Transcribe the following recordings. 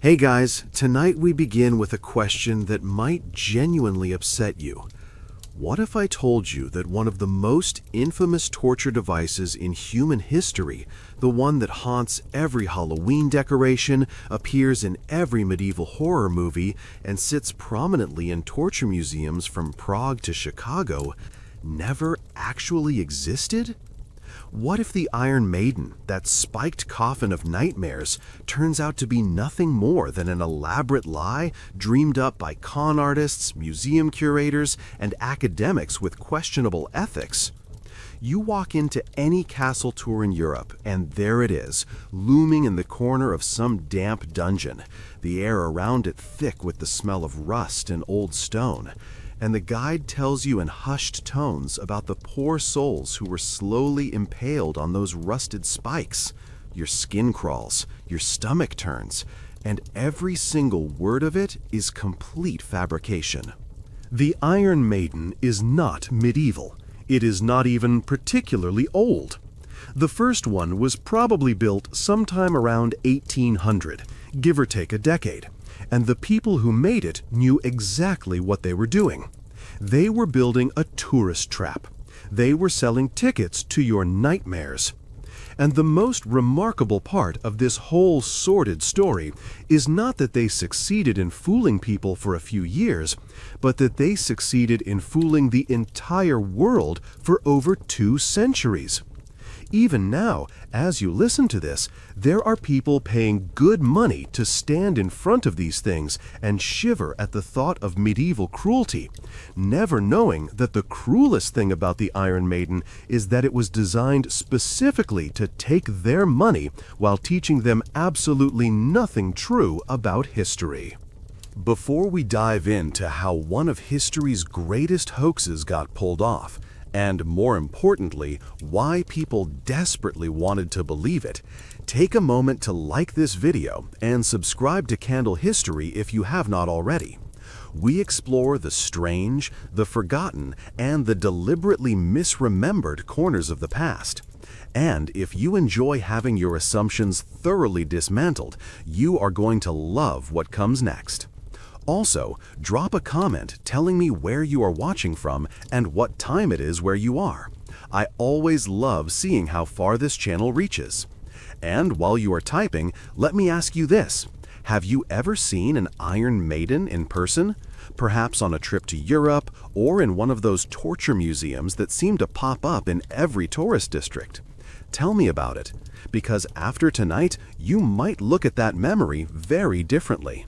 Hey guys, tonight we begin with a question that might genuinely upset you. What if I told you that one of the most infamous torture devices in human history, the one that haunts every Halloween decoration, appears in every medieval horror movie, and sits prominently in torture museums from Prague to Chicago, never actually existed? What if the Iron Maiden, that spiked coffin of nightmares, turns out to be nothing more than an elaborate lie dreamed up by con artists, museum curators, and academics with questionable ethics? You walk into any castle tour in Europe, and there it is, looming in the corner of some damp dungeon, the air around it thick with the smell of rust and old stone. And the guide tells you in hushed tones about the poor souls who were slowly impaled on those rusted spikes. Your skin crawls, your stomach turns, and every single word of it is complete fabrication. The Iron Maiden is not medieval. It is not even particularly old. The first one was probably built sometime around 1800, give or take a decade. And the people who made it knew exactly what they were doing. They were building a tourist trap. They were selling tickets to your nightmares. And the most remarkable part of this whole sordid story is not that they succeeded in fooling people for a few years, but that they succeeded in fooling the entire world for over 2 centuries. Even now, as you listen to this, there are people paying good money to stand in front of these things and shiver at the thought of medieval cruelty, never knowing that the cruelest thing about the Iron Maiden is that it was designed specifically to take their money while teaching them absolutely nothing true about history. Before we dive into how one of history's greatest hoaxes got pulled off, and more importantly, why people desperately wanted to believe it, take a moment to like this video and subscribe to Candle History if you have not already. We explore the strange, the forgotten, and the deliberately misremembered corners of the past. And if you enjoy having your assumptions thoroughly dismantled, you are going to love what comes next. Also, drop a comment telling me where you are watching from and what time it is where you are. I always love seeing how far this channel reaches. And while you are typing, let me ask you this. Have you ever seen an Iron Maiden in person? Perhaps on a trip to Europe or in one of those torture museums that seem to pop up in every tourist district? Tell me about it, because after tonight, you might look at that memory very differently.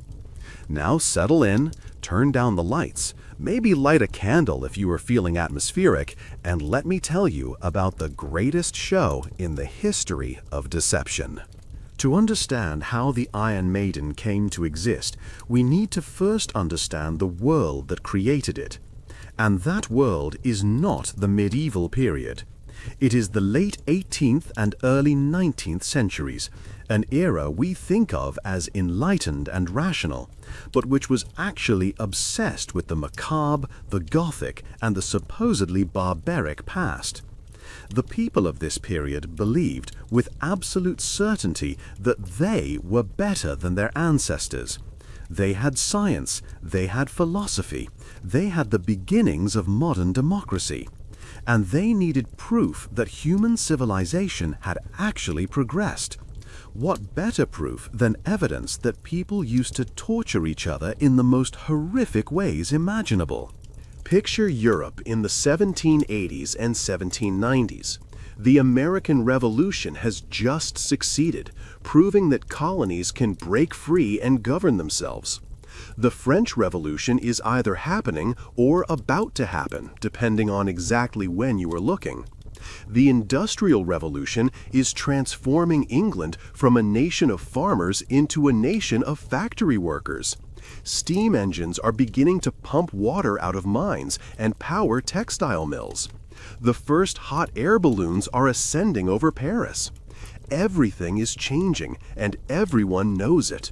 Now settle in, turn down the lights, maybe light a candle if you are feeling atmospheric, and let me tell you about the greatest show in the history of deception. To understand how the Iron Maiden came to exist, we need to first understand the world that created it. And that world is not the medieval period. It is the late 18th and early 19th centuries, an era we think of as enlightened and rational, but which was actually obsessed with the macabre, the Gothic, and the supposedly barbaric past. The people of this period believed with absolute certainty that they were better than their ancestors. They had science, they had philosophy, they had the beginnings of modern democracy. And they needed proof that human civilization had actually progressed. What better proof than evidence that people used to torture each other in the most horrific ways imaginable? Picture Europe in the 1780s and 1790s. The American Revolution has just succeeded, proving that colonies can break free and govern themselves. The French Revolution is either happening or about to happen, depending on exactly when you are looking. The Industrial Revolution is transforming England from a nation of farmers into a nation of factory workers. Steam engines are beginning to pump water out of mines and power textile mills. The first hot air balloons are ascending over Paris. Everything is changing, and everyone knows it.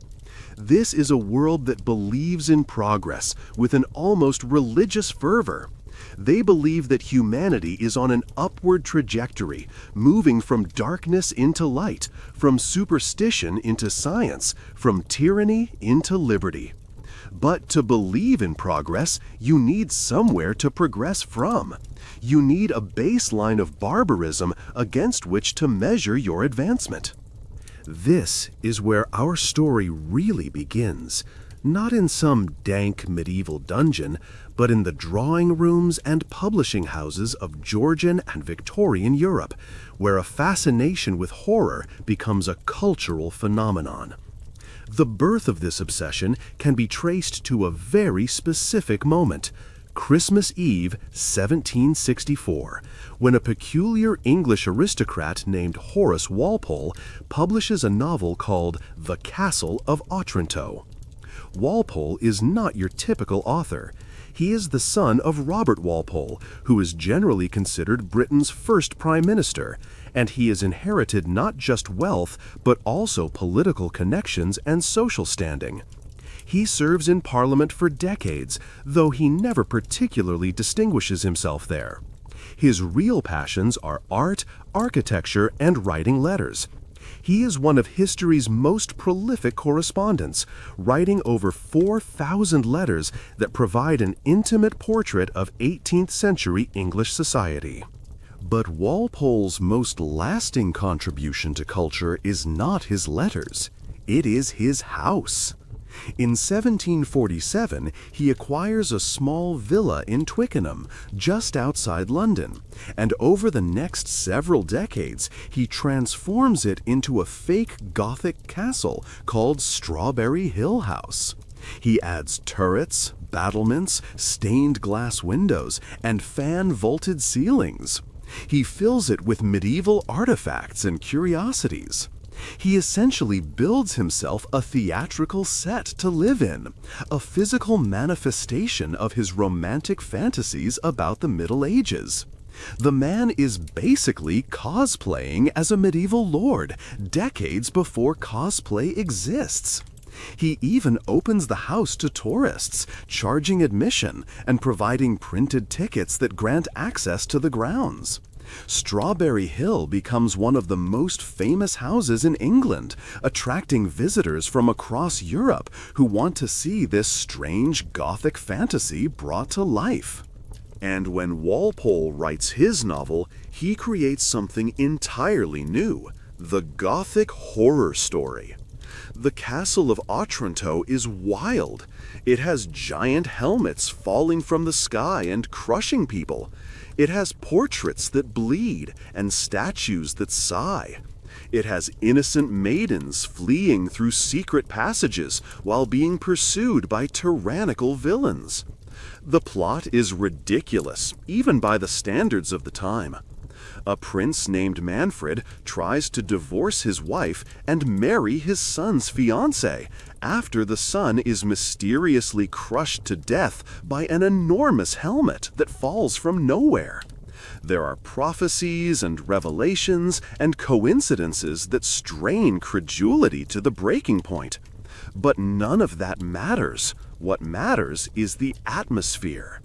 This is a world that believes in progress with an almost religious fervor. They believe that humanity is on an upward trajectory, moving from darkness into light, from superstition into science, from tyranny into liberty. But to believe in progress, you need somewhere to progress from. You need a baseline of barbarism against which to measure your advancement. This is where our story really begins, not in some dank medieval dungeon, but in the drawing rooms and publishing houses of Georgian and Victorian Europe, where a fascination with horror becomes a cultural phenomenon. The birth of this obsession can be traced to a very specific moment, Christmas Eve, 1764, when a peculiar English aristocrat named Horace Walpole publishes a novel called The Castle of Otranto. Walpole is not your typical author. He is the son of Robert Walpole, who is generally considered Britain's first prime minister, and he has inherited not just wealth, but also political connections and social standing. He serves in Parliament for decades, though he never particularly distinguishes himself there. His real passions are art, architecture, and writing letters. He is one of history's most prolific correspondents, writing over 4,000 letters that provide an intimate portrait of 18th century English society. But Walpole's most lasting contribution to culture is not his letters. It is his house. In 1747, he acquires a small villa in Twickenham, just outside London, and over the next several decades, he transforms it into a fake Gothic castle called Strawberry Hill House. He adds turrets, battlements, stained glass windows, and fan-vaulted ceilings. He fills it with medieval artifacts and curiosities. He essentially builds himself a theatrical set to live in, a physical manifestation of his romantic fantasies about the Middle Ages. The man is basically cosplaying as a medieval lord, decades before cosplay exists. He even opens the house to tourists, charging admission and providing printed tickets that grant access to the grounds. Strawberry Hill becomes one of the most famous houses in England, attracting visitors from across Europe who want to see this strange Gothic fantasy brought to life. And when Walpole writes his novel, he creates something entirely new, the Gothic horror story. The Castle of Otranto is wild. It has giant helmets falling from the sky and crushing people. It has portraits that bleed and statues that sigh. It has innocent maidens fleeing through secret passages while being pursued by tyrannical villains. The plot is ridiculous, even by the standards of the time. A prince named Manfred tries to divorce his wife and marry his son's fiancée after the son is mysteriously crushed to death by an enormous helmet that falls from nowhere. There are prophecies and revelations and coincidences that strain credulity to the breaking point. But none of that matters. What matters is the atmosphere.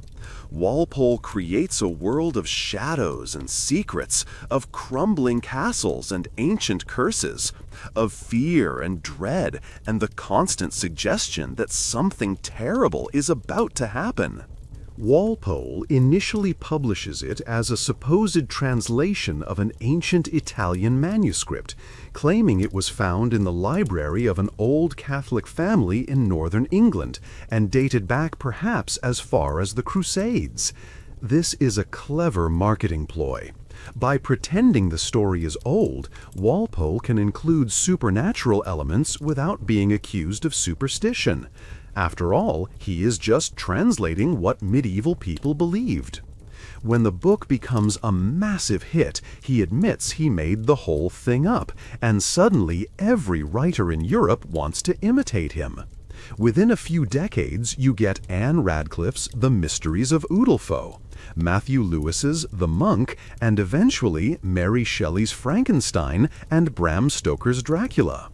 Walpole creates a world of shadows and secrets, of crumbling castles and ancient curses, of fear and dread, and the constant suggestion that something terrible is about to happen. Walpole initially publishes it as a supposed translation of an ancient Italian manuscript, claiming it was found in the library of an old Catholic family in northern England and dated back perhaps as far as the Crusades. This is a clever marketing ploy. By pretending the story is old, Walpole can include supernatural elements without being accused of superstition. After all, he is just translating what medieval people believed. When the book becomes a massive hit, he admits he made the whole thing up, and suddenly every writer in Europe wants to imitate him. Within a few decades, you get Anne Radcliffe's The Mysteries of Udolpho, Matthew Lewis's The Monk, and eventually Mary Shelley's Frankenstein and Bram Stoker's Dracula.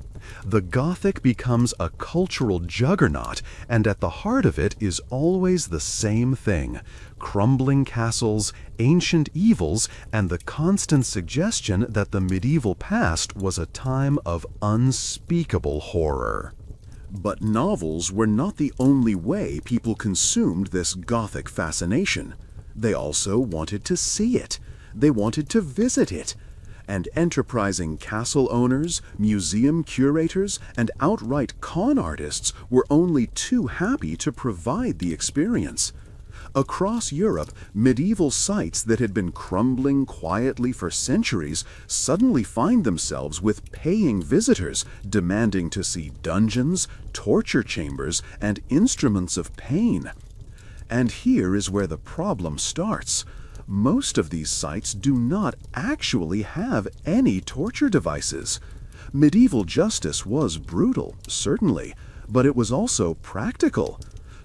The Gothic becomes a cultural juggernaut, and at the heart of it is always the same thing: crumbling castles, ancient evils, and the constant suggestion that the medieval past was a time of unspeakable horror. But novels were not the only way people consumed this Gothic fascination. They also wanted to see it. They wanted to visit it. And enterprising castle owners, museum curators, and outright con artists were only too happy to provide the experience. Across Europe, medieval sites that had been crumbling quietly for centuries suddenly find themselves with paying visitors demanding to see dungeons, torture chambers, and instruments of pain. And here is where the problem starts. Most of these sites do not actually have any torture devices. Medieval justice was brutal, certainly, but it was also practical.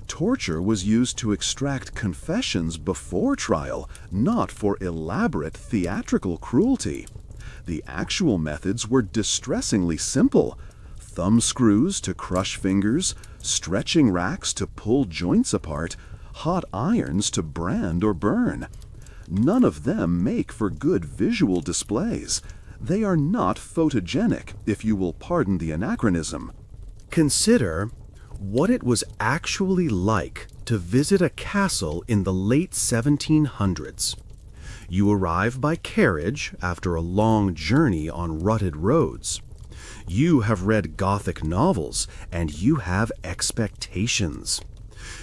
Torture was used to extract confessions before trial, not for elaborate theatrical cruelty. The actual methods were distressingly simple: thumb screws to crush fingers, stretching racks to pull joints apart, hot irons to brand or burn. None of them make for good visual displays. They are not photogenic, if you will pardon the anachronism. Consider what it was actually like to visit a castle in the late 1700s. You arrive by carriage after a long journey on rutted roads. You have read Gothic novels, and you have expectations.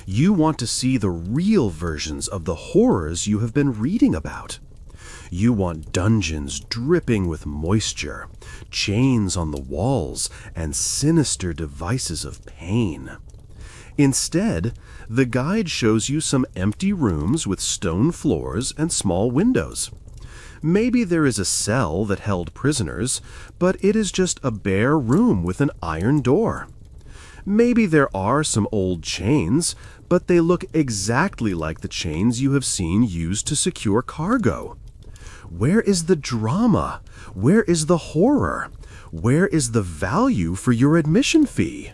You want to see the real versions of the horrors you have been reading about. You want dungeons dripping with moisture, chains on the walls, and sinister devices of pain. Instead, the guide shows you some empty rooms with stone floors and small windows. Maybe there is a cell that held prisoners, but it is just a bare room with an iron door. Maybe there are some old chains, but they look exactly like the chains you have seen used to secure cargo. Where is the drama? Where is the horror? Where is the value for your admission fee?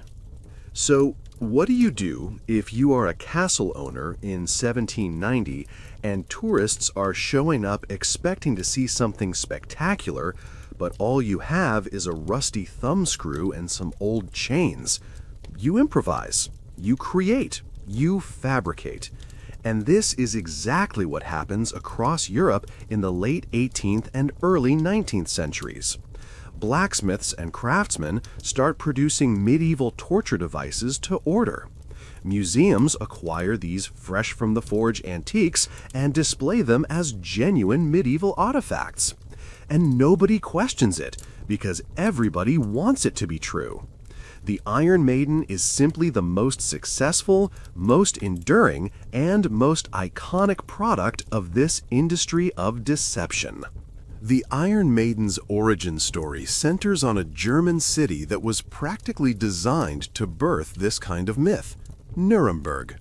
So, what do you do if you are a castle owner in 1790 and tourists are showing up expecting to see something spectacular, but all you have is a rusty thumbscrew and some old chains? You improvise, you create, you fabricate. And this is exactly what happens across Europe in the late 18th and early 19th centuries. Blacksmiths and craftsmen start producing medieval torture devices to order. Museums acquire these fresh from the forge antiques and display them as genuine medieval artifacts. And nobody questions it, because everybody wants it to be true. The Iron Maiden is simply the most successful, most enduring, and most iconic product of this industry of deception. The Iron Maiden's origin story centers on a German city that was practically designed to birth this kind of myth: Nuremberg.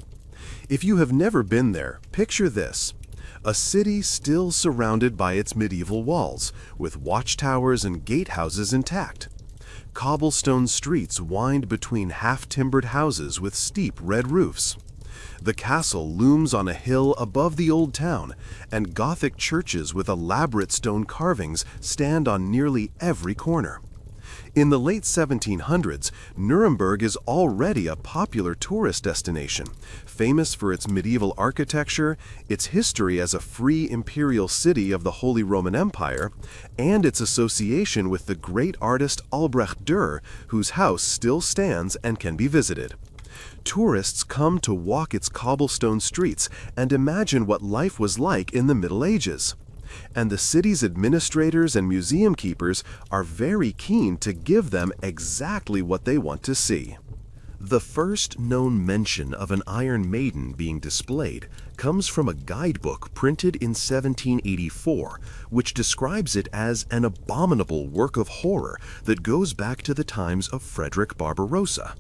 If you have never been there, picture this: a city still surrounded by its medieval walls, with watchtowers and gatehouses intact. Cobblestone streets wind between half-timbered houses with steep red roofs. The castle looms on a hill above the old town, and Gothic churches with elaborate stone carvings stand on nearly every corner. In the late 1700s, Nuremberg is already a popular tourist destination, famous for its medieval architecture, its history as a free imperial city of the Holy Roman Empire, and its association with the great artist Albrecht Dürer, whose house still stands and can be visited. Tourists come to walk its cobblestone streets and imagine what life was like in the Middle Ages. And the city's administrators and museum keepers are very keen to give them exactly what they want to see. The first known mention of an Iron Maiden being displayed comes from a guidebook printed in 1784, which describes it as an abominable work of horror that goes back to the times of Frederick Barbarossa.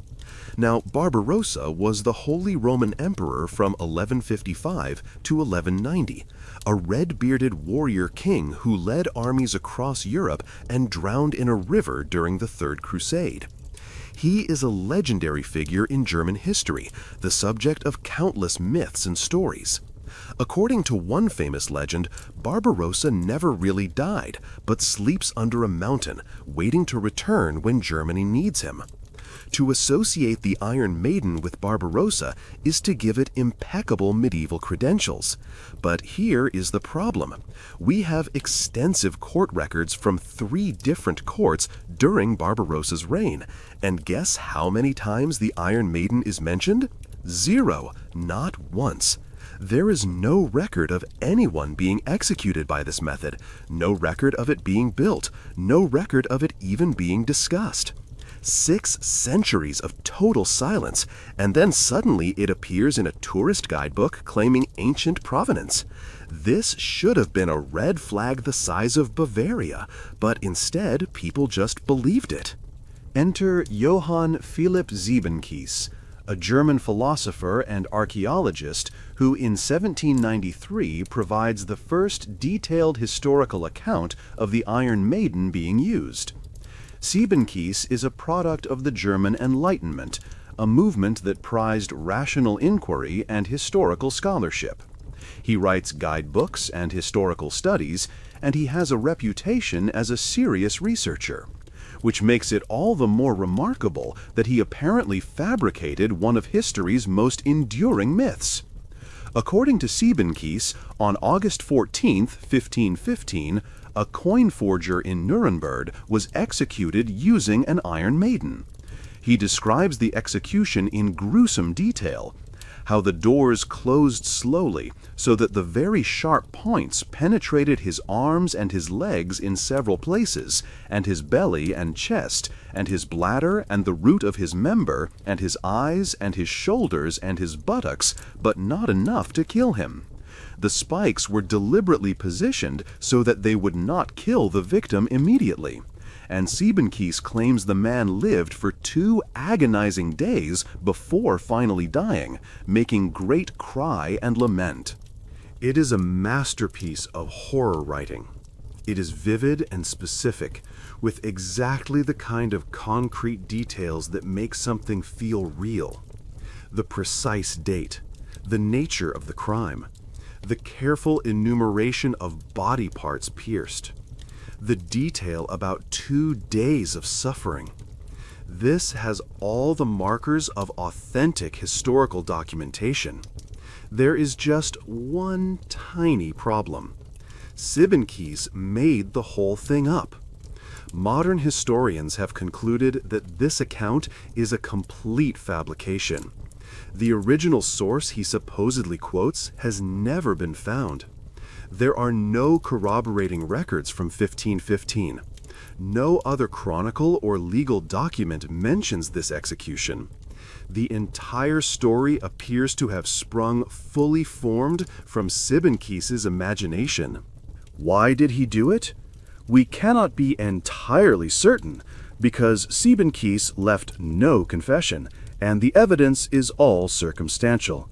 Now, Barbarossa was the Holy Roman Emperor from 1155 to 1190, a red-bearded warrior king who led armies across Europe and drowned in a river during the Third Crusade. He is a legendary figure in German history, the subject of countless myths and stories. According to one famous legend, Barbarossa never really died, but sleeps under a mountain, waiting to return when Germany needs him. To associate the Iron Maiden with Barbarossa is to give it impeccable medieval credentials. But here is the problem. We have extensive court records from 3 different courts during Barbarossa's reign, and guess how many times the Iron Maiden is mentioned? 0, not once. There is no record of anyone being executed by this method, no record of it being built, no record of it even being discussed. 6 centuries of total silence, and then suddenly it appears in a tourist guidebook claiming ancient provenance. This should have been a red flag the size of Bavaria, but instead people just believed it. Enter Johann Philipp Siebenkees, a German philosopher and archaeologist who in 1793 provides the first detailed historical account of the Iron Maiden being used. Siebenkees is a product of the German Enlightenment, a movement that prized rational inquiry and historical scholarship. He writes guidebooks and historical studies, and he has a reputation as a serious researcher, which makes it all the more remarkable that he apparently fabricated one of history's most enduring myths. According to Siebenkees, on August 14, 1515, a coin forger in Nuremberg was executed using an Iron Maiden. He describes the execution in gruesome detail, how the doors closed slowly so that the very sharp points penetrated his arms and his legs in several places, and his belly and chest, and his bladder and the root of his member, and his eyes and his shoulders and his buttocks, but not enough to kill him. The spikes were deliberately positioned so that they would not kill the victim immediately, and Siebenkees claims the man lived for 2 agonizing days before finally dying, making great cry and lament. It is a masterpiece of horror writing. It is vivid and specific, with exactly the kind of concrete details that make something feel real. The precise date, the nature of the crime, the careful enumeration of body parts pierced, the detail about 2 days of suffering. This has all the markers of authentic historical documentation. There is just one tiny problem. Siebenkees made the whole thing up. Modern historians have concluded that this account is a complete fabrication. The original source he supposedly quotes has never been found. There are no corroborating records from 1515. No other chronicle or legal document mentions this execution. The entire story appears to have sprung fully formed from Siebenkees' imagination. Why did he do it? We cannot be entirely certain, because Siebenkees left no confession, and the evidence is all circumstantial.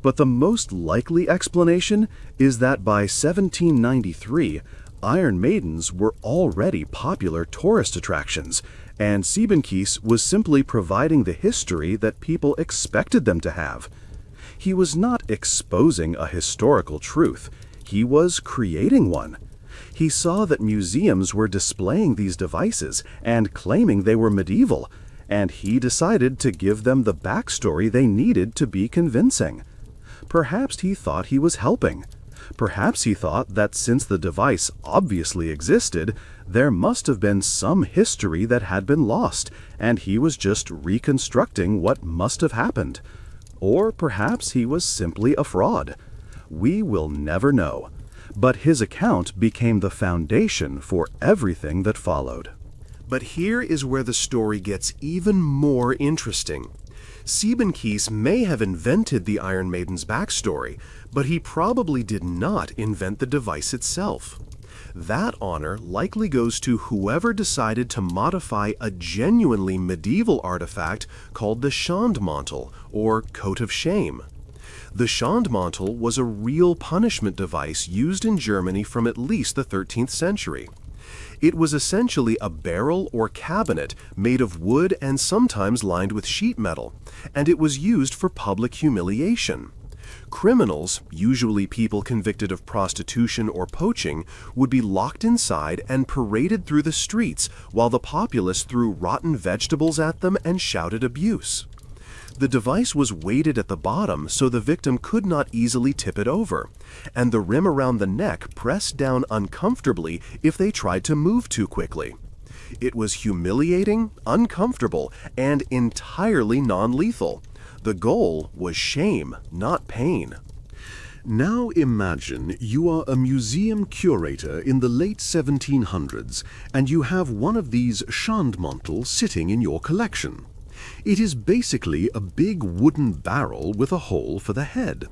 But the most likely explanation is that by 1793, Iron Maidens were already popular tourist attractions, and Siebenkees was simply providing the history that people expected them to have. He was not exposing a historical truth, he was creating one. He saw that museums were displaying these devices and claiming they were medieval, and he decided to give them the backstory they needed to be convincing. Perhaps he thought he was helping. Perhaps he thought that since the device obviously existed, there must have been some history that had been lost, and he was just reconstructing what must have happened. Or perhaps he was simply a fraud. We will never know. But his account became the foundation for everything that followed. But here is where the story gets even more interesting. Siebenkees may have invented the Iron Maiden's backstory, but he probably did not invent the device itself. That honor likely goes to whoever decided to modify a genuinely medieval artifact called the Schandmantel, or coat of shame. The Schandmantel was a real punishment device used in Germany from at least the 13th century. It was essentially a barrel or cabinet made of wood and sometimes lined with sheet metal, and it was used for public humiliation. Criminals, usually people convicted of prostitution or poaching, would be locked inside and paraded through the streets while the populace threw rotten vegetables at them and shouted abuse. The device was weighted at the bottom so the victim could not easily tip it over, and the rim around the neck pressed down uncomfortably if they tried to move too quickly. It was humiliating, uncomfortable, and entirely non-lethal. The goal was shame, not pain. Now imagine you are a museum curator in the late 1700s and you have one of these Schandmantel sitting in your collection. It is basically a big wooden barrel with a hole for the head.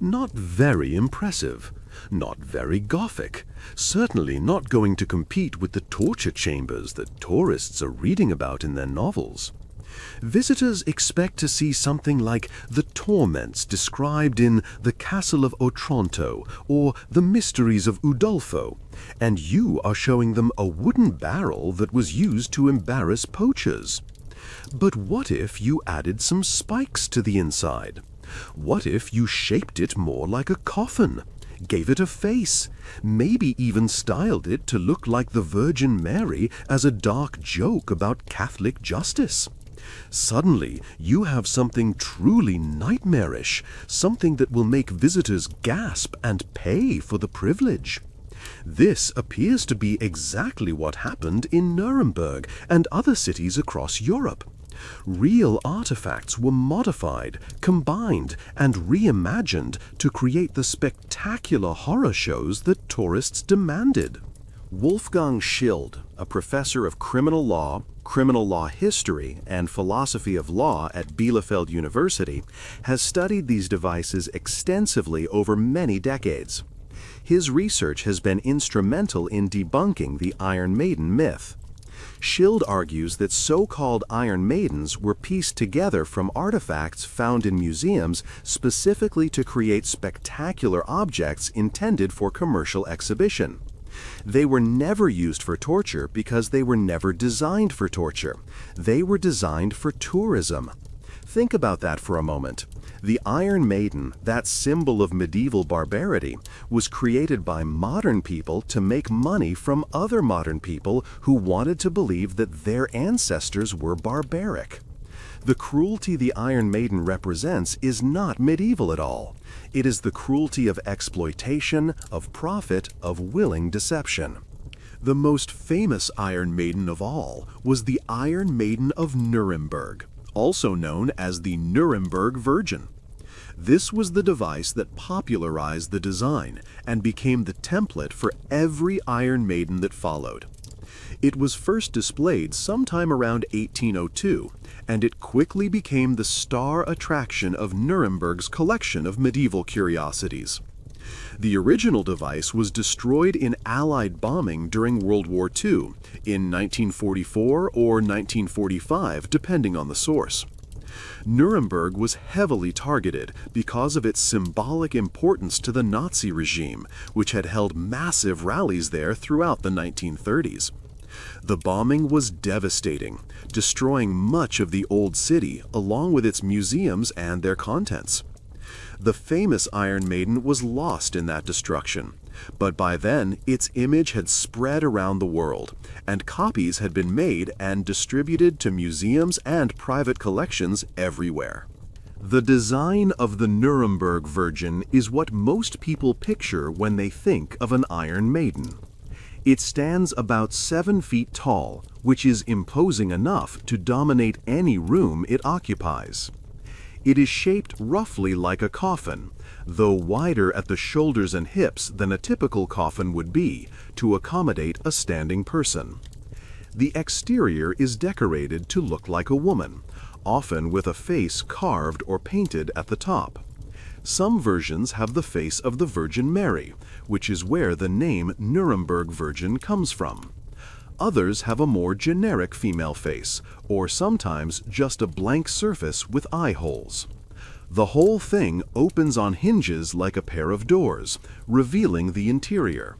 Not very impressive. Not very Gothic. Certainly not going to compete with the torture chambers that tourists are reading about in their novels. Visitors expect to see something like the torments described in The Castle of Otranto or The Mysteries of Udolpho, and you are showing them a wooden barrel that was used to embarrass poachers. But what if you added some spikes to the inside? What if you shaped it more like a coffin, gave it a face, maybe even styled it to look like the Virgin Mary as a dark joke about Catholic justice? Suddenly, you have something truly nightmarish, something that will make visitors gasp and pay for the privilege. This appears to be exactly what happened in Nuremberg and other cities across Europe. Real artifacts were modified, combined, and reimagined to create the spectacular horror shows that tourists demanded. Wolfgang Schild, a professor of criminal law history, and philosophy of law at Bielefeld University, has studied these devices extensively over many decades. His research has been instrumental in debunking the Iron Maiden myth. Schild argues that so-called Iron Maidens were pieced together from artifacts found in museums specifically to create spectacular objects intended for commercial exhibition. They were never used for torture because they were never designed for torture. They were designed for tourism. Think about that for a moment. The Iron Maiden, that symbol of medieval barbarity, was created by modern people to make money from other modern people who wanted to believe that their ancestors were barbaric. The cruelty the Iron Maiden represents is not medieval at all. It is the cruelty of exploitation, of profit, of willing deception. The most famous Iron Maiden of all was the Iron Maiden of Nuremberg, also known as the Nuremberg Virgin. This was the device that popularized the design and became the template for every Iron Maiden that followed. It was first displayed sometime around 1802, and it quickly became the star attraction of Nuremberg's collection of medieval curiosities. The original device was destroyed in Allied bombing during World War II, in 1944 or 1945, depending on the source. Nuremberg was heavily targeted because of its symbolic importance to the Nazi regime, which had held massive rallies there throughout the 1930s. The bombing was devastating, destroying much of the old city along with its museums and their contents. The famous Iron Maiden was lost in that destruction, but by then its image had spread around the world, and copies had been made and distributed to museums and private collections everywhere. The design of the Nuremberg Virgin is what most people picture when they think of an Iron Maiden. It stands about 7 feet tall, which is imposing enough to dominate any room it occupies. It is shaped roughly like a coffin, though wider at the shoulders and hips than a typical coffin would be, to accommodate a standing person. The exterior is decorated to look like a woman, often with a face carved or painted at the top. Some versions have the face of the Virgin Mary, which is where the name Nuremberg Virgin comes from. Others have a more generic female face, or sometimes just a blank surface with eye holes. The whole thing opens on hinges like a pair of doors, revealing the interior.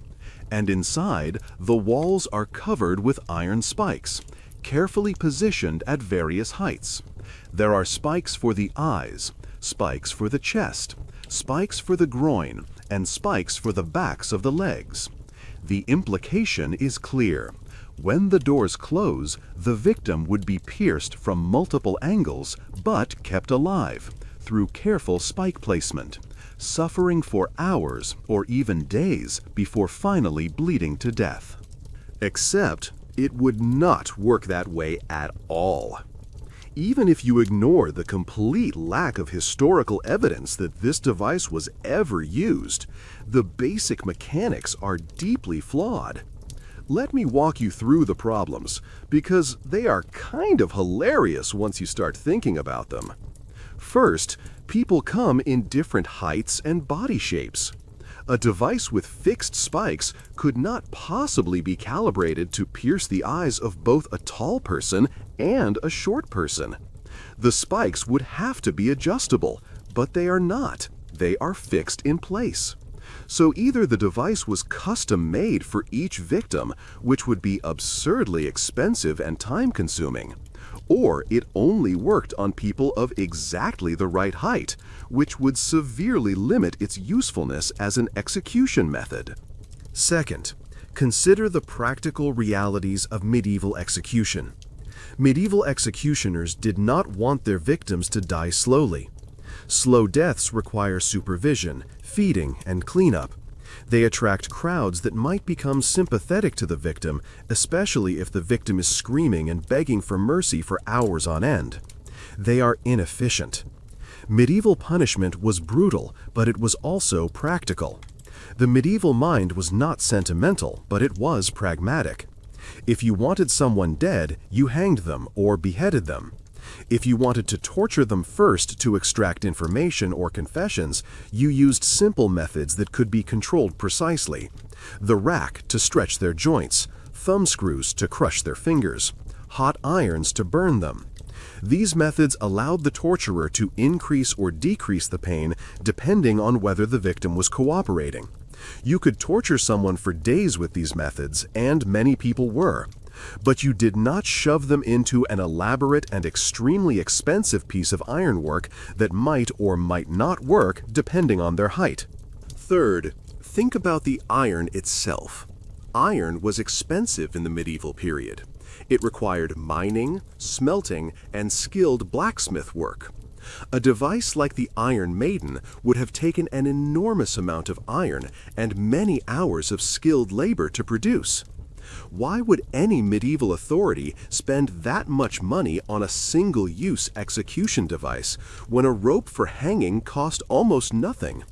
And inside, the walls are covered with iron spikes, carefully positioned at various heights. There are spikes for the eyes, spikes for the chest, spikes for the groin, and spikes for the backs of the legs. The implication is clear. When the doors close, the victim would be pierced from multiple angles but kept alive through careful spike placement, suffering for hours or even days before finally bleeding to death. Except it would not work that way at all. Even if you ignore the complete lack of historical evidence that this device was ever used, the basic mechanics are deeply flawed. Let me walk you through the problems, because they are kind of hilarious once you start thinking about them. First, people come in different heights and body shapes. A device with fixed spikes could not possibly be calibrated to pierce the eyes of both a tall person and a short person. The spikes would have to be adjustable, but they are not. They are fixed in place. So either the device was custom-made for each victim, which would be absurdly expensive and time-consuming, or it only worked on people of exactly the right height, which would severely limit its usefulness as an execution method. Second, consider the practical realities of medieval execution. Medieval executioners did not want their victims to die slowly. Slow deaths require supervision, feeding, and cleanup. They attract crowds that might become sympathetic to the victim, especially if the victim is screaming and begging for mercy for hours on end. They are inefficient. Medieval punishment was brutal, but it was also practical. The medieval mind was not sentimental, but it was pragmatic. If you wanted someone dead, you hanged them or beheaded them. If you wanted to torture them first to extract information or confessions, you used simple methods that could be controlled precisely. The rack to stretch their joints, thumb screws to crush their fingers, hot irons to burn them. These methods allowed the torturer to increase or decrease the pain depending on whether the victim was cooperating. You could torture someone for days with these methods, and many people were. But you did not shove them into an elaborate and extremely expensive piece of ironwork that might or might not work depending on their height. Third, think about the iron itself. Iron was expensive in the medieval period. It required mining, smelting, and skilled blacksmith work. A device like the Iron Maiden would have taken an enormous amount of iron and many hours of skilled labor to produce. Why would any medieval authority spend that much money on a single-use execution device when a rope for hanging cost almost nothing?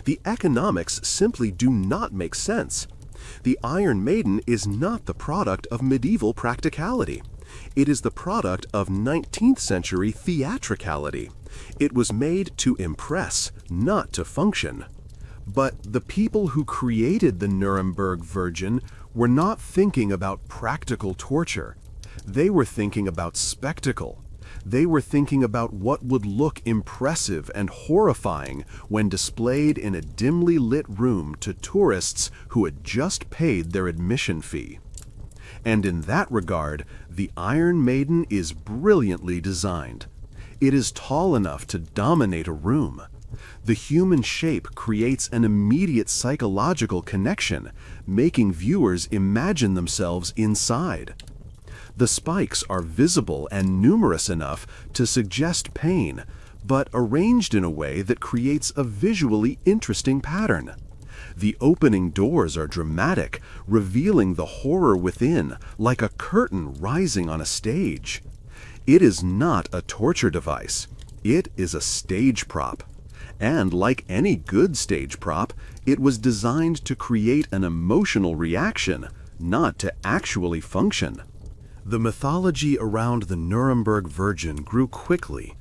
The economics simply do not make sense. The Iron Maiden is not the product of medieval practicality. It is the product of 19th century theatricality. It was made to impress, not to function. But the people who created the Nuremberg Virgin were not thinking about practical torture. They were thinking about spectacle. They were thinking about what would look impressive and horrifying when displayed in a dimly lit room to tourists who had just paid their admission fee. And in that regard, the Iron Maiden is brilliantly designed. It is tall enough to dominate a room. The human shape creates an immediate psychological connection, making viewers imagine themselves inside. The spikes are visible and numerous enough to suggest pain, but arranged in a way that creates a visually interesting pattern. The opening doors are dramatic, revealing the horror within, like a curtain rising on a stage. It is not a torture device. It is a stage prop. And like any good stage prop, it was designed to create an emotional reaction, not to actually function. The mythology around the Nuremberg Virgin grew quickly.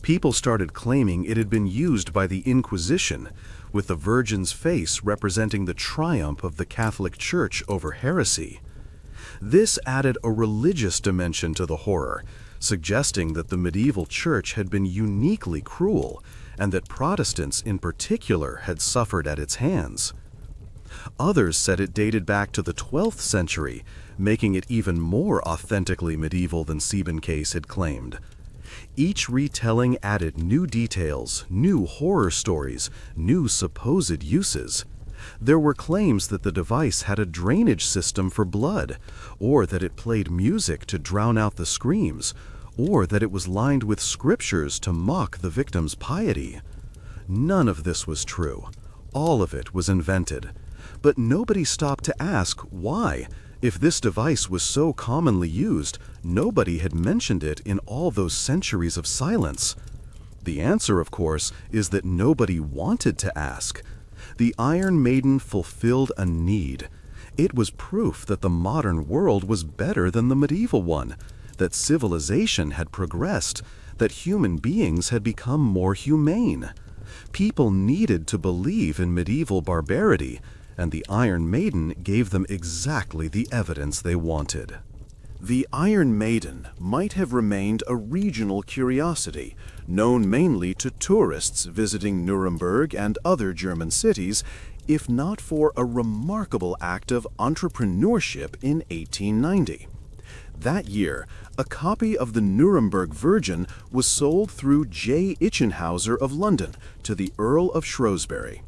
People started claiming it had been used by the Inquisition, with the Virgin's face representing the triumph of the Catholic Church over heresy. This added a religious dimension to the horror, suggesting that the medieval church had been uniquely cruel, and that Protestants in particular had suffered at its hands. Others said it dated back to the 12th century, making it even more authentically medieval than Siebenkees had claimed. Each retelling added new details, new horror stories, new supposed uses. There were claims that the device had a drainage system for blood, or that it played music to drown out the screams, or that it was lined with scriptures to mock the victim's piety. None of this was true. All of it was invented. But nobody stopped to ask why. If this device was so commonly used, nobody had mentioned it in all those centuries of silence. The answer, of course, is that nobody wanted to ask. The Iron Maiden fulfilled a need. It was proof that the modern world was better than the medieval one, that civilization had progressed, that human beings had become more humane. People needed to believe in medieval barbarity, and the Iron Maiden gave them exactly the evidence they wanted. The Iron Maiden might have remained a regional curiosity, known mainly to tourists visiting Nuremberg and other German cities, if not for a remarkable act of entrepreneurship in 1890. That year, a copy of the Nuremberg Virgin was sold through J. Ichenhauser of London to the Earl of Shrewsbury.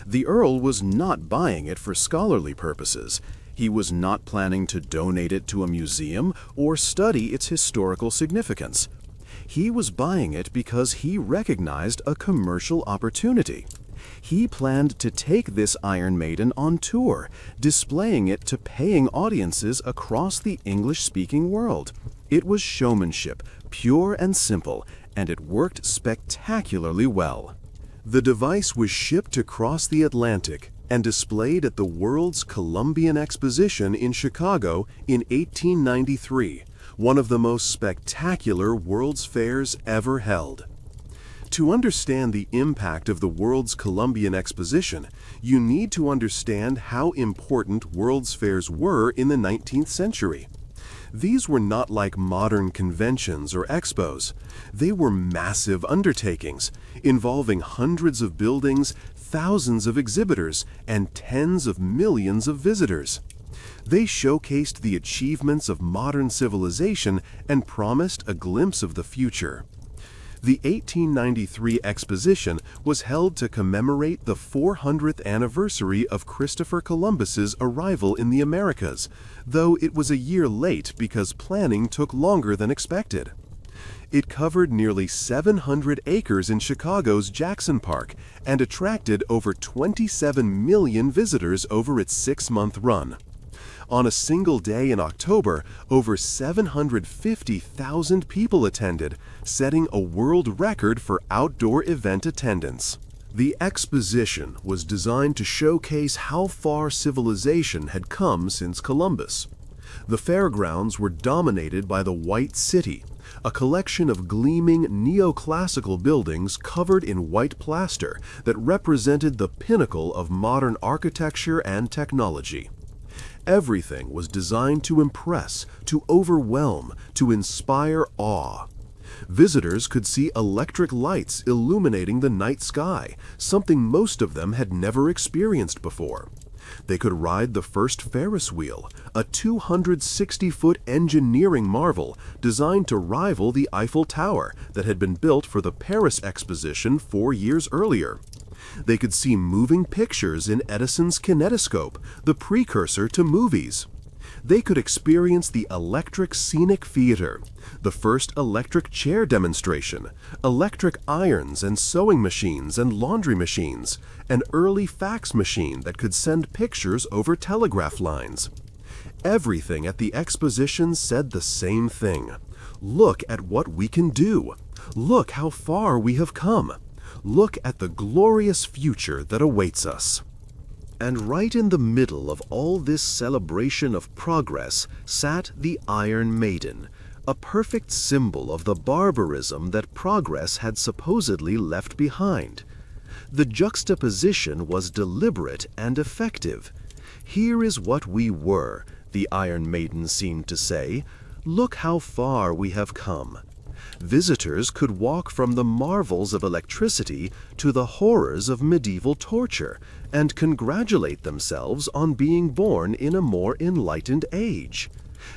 The Earl was not buying it for scholarly purposes. He was not planning to donate it to a museum or study its historical significance. He was buying it because he recognized a commercial opportunity. He planned to take this Iron Maiden on tour, displaying it to paying audiences across the English-speaking world. It was showmanship, pure and simple, and it worked spectacularly well. The device was shipped across the Atlantic and displayed at the World's Columbian Exposition in Chicago in 1893, one of the most spectacular World's Fairs ever held. To understand the impact of the World's Columbian Exposition, you need to understand how important World's Fairs were in the 19th century. These were not like modern conventions or expos. They were massive undertakings, involving hundreds of buildings, thousands of exhibitors, and tens of millions of visitors. They showcased the achievements of modern civilization and promised a glimpse of the future. The 1893 exposition was held to commemorate the 400th anniversary of Christopher Columbus's arrival in the Americas, though it was a year late because planning took longer than expected. It covered nearly 700 acres in Chicago's Jackson Park and attracted over 27 million visitors over its 6-month run. On a single day in October, over 750,000 people attended, setting a world record for outdoor event attendance. The exposition was designed to showcase how far civilization had come since Columbus. The fairgrounds were dominated by the White City, a collection of gleaming neoclassical buildings covered in white plaster that represented the pinnacle of modern architecture and technology. Everything was designed to impress, to overwhelm, to inspire awe. Visitors could see electric lights illuminating the night sky, something most of them had never experienced before. They could ride the first Ferris wheel, a 260-foot engineering marvel designed to rival the Eiffel Tower that had been built for the Paris Exposition 4 years earlier. They could see moving pictures in Edison's kinetoscope, the precursor to movies. They could experience the electric scenic theater, the first electric chair demonstration, electric irons and sewing machines and laundry machines, an early fax machine that could send pictures over telegraph lines. Everything at the exposition said the same thing. Look at what we can do. Look how far we have come. Look at the glorious future that awaits us. And right in the middle of all this celebration of progress sat the Iron Maiden, a perfect symbol of the barbarism that progress had supposedly left behind. The juxtaposition was deliberate and effective. "Here is what we were," the Iron Maiden seemed to say. "Look how far we have come." Visitors could walk from the marvels of electricity to the horrors of medieval torture and congratulate themselves on being born in a more enlightened age.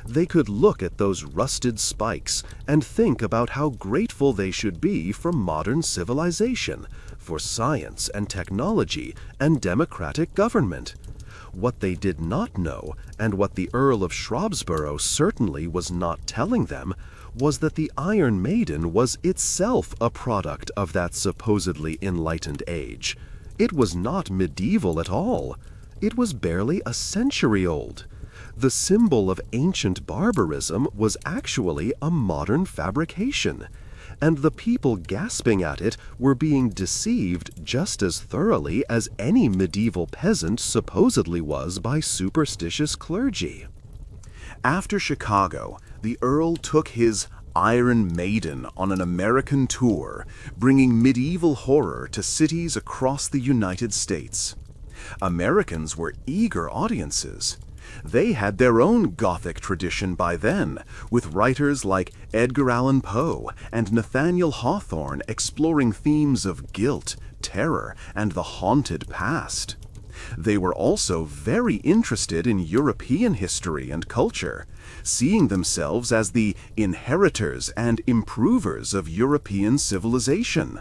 They could look at those rusted spikes and think about how grateful they should be for modern civilization, for science and technology and democratic government. What they did not know, and what the Earl of Shrewsbury certainly was not telling them, was that the Iron Maiden was itself a product of that supposedly enlightened age. It was not medieval at all. It was barely a century old. The symbol of ancient barbarism was actually a modern fabrication, and the people gasping at it were being deceived just as thoroughly as any medieval peasant supposedly was by superstitious clergy. After Chicago, the Earl took his Iron Maiden on an American tour, bringing medieval horror to cities across the United States. Americans were eager audiences. They had their own Gothic tradition by then, with writers like Edgar Allan Poe and Nathaniel Hawthorne exploring themes of guilt, terror, and the haunted past. They were also very interested in European history and culture, seeing themselves as the inheritors and improvers of European civilization.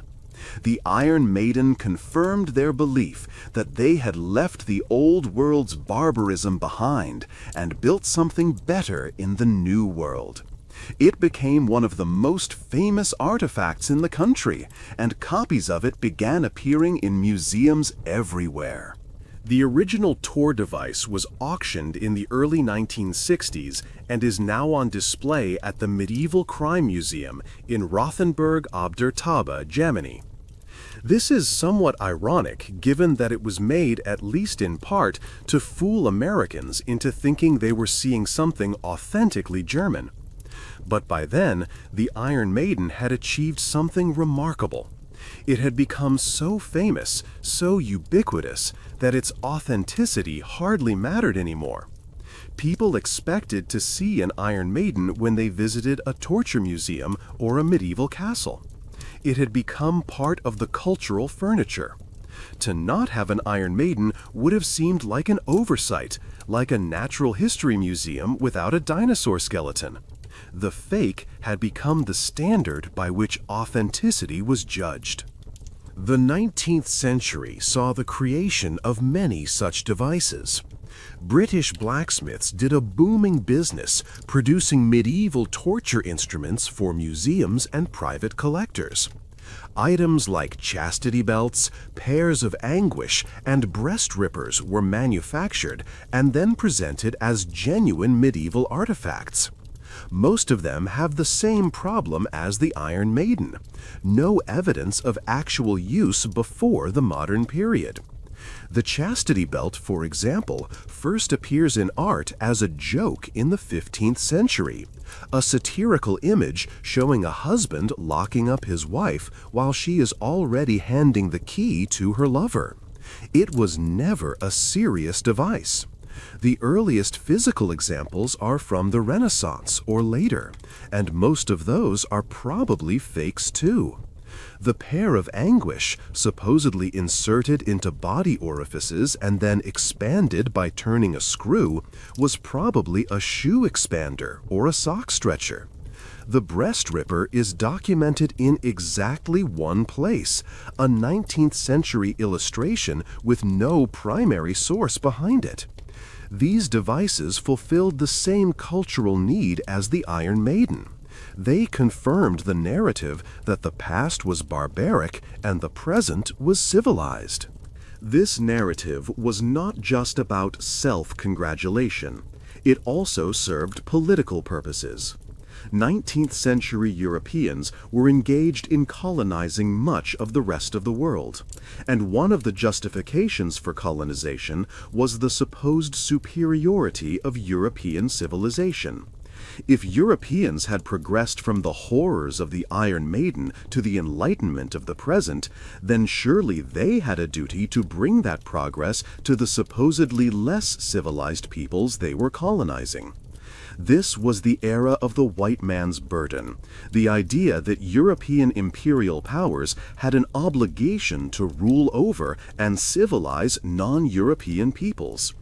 The Iron Maiden confirmed their belief that they had left the old world's barbarism behind and built something better in the new world. It became one of the most famous artifacts in the country, and copies of it began appearing in museums everywhere. The original tour device was auctioned in the early 1960s and is now on display at the Medieval Crime Museum in Rothenburg ob der Tauber, Germany. This is somewhat ironic, given that it was made, at least in part, to fool Americans into thinking they were seeing something authentically German. But by then, the Iron Maiden had achieved something remarkable. It had become so famous, so ubiquitous, that its authenticity hardly mattered anymore. People expected to see an Iron Maiden when they visited a torture museum or a medieval castle. It had become part of the cultural furniture. To not have an Iron Maiden would have seemed like an oversight, like a natural history museum without a dinosaur skeleton. The fake had become the standard by which authenticity was judged. The 19th century saw the creation of many such devices. British blacksmiths did a booming business producing medieval torture instruments for museums and private collectors. Items like chastity belts, pairs of anguish, and breast rippers were manufactured and then presented as genuine medieval artifacts. Most of them have the same problem as the Iron Maiden: no evidence of actual use before the modern period. The chastity belt, for example, first appears in art as a joke in the 15th century, a satirical image showing a husband locking up his wife while she is already handing the key to her lover. It was never a serious device. The earliest physical examples are from the Renaissance or later, and most of those are probably fakes too. The pair of anguish, supposedly inserted into body orifices and then expanded by turning a screw, was probably a shoe expander or a sock stretcher. The breast ripper is documented in exactly one place, a 19th century illustration with no primary source behind it. These devices fulfilled the same cultural need as the Iron Maiden. They confirmed the narrative that the past was barbaric and the present was civilized. This narrative was not just about self-congratulation. It also served political purposes. 19th century Europeans were engaged in colonizing much of the rest of the world, and one of the justifications for colonization was the supposed superiority of European civilization. If Europeans had progressed from the horrors of the Iron Maiden to the enlightenment of the present, then surely they had a duty to bring that progress to the supposedly less civilized peoples they were colonizing. This was the era of the white man's burden, the idea that European imperial powers had an obligation to rule over and civilize non-European peoples.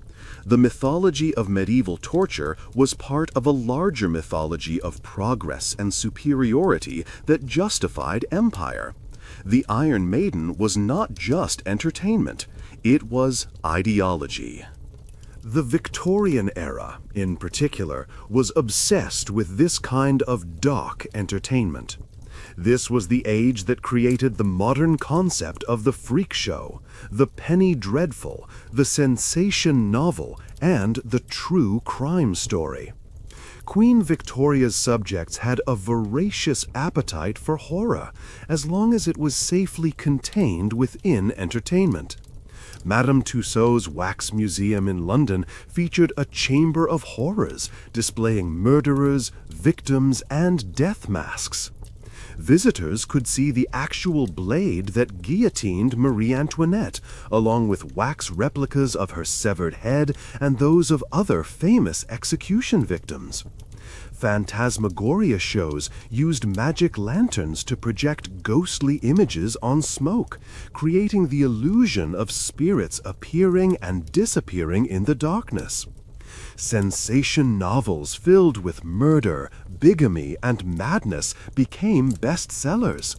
The mythology of medieval torture was part of a larger mythology of progress and superiority that justified empire. The Iron Maiden was not just entertainment, it was ideology. The Victorian era, in particular, was obsessed with this kind of dark entertainment. This was the age that created the modern concept of the freak show, the penny dreadful, the sensation novel, and the true crime story. Queen Victoria's subjects had a voracious appetite for horror, as long as it was safely contained within entertainment. Madame Tussauds Wax Museum in London featured a chamber of horrors, displaying murderers, victims, and death masks. Visitors could see the actual blade that guillotined Marie Antoinette, along with wax replicas of her severed head and those of other famous execution victims. Phantasmagoria shows used magic lanterns to project ghostly images on smoke, creating the illusion of spirits appearing and disappearing in the darkness. Sensation novels filled with murder, bigamy, and madness became bestsellers.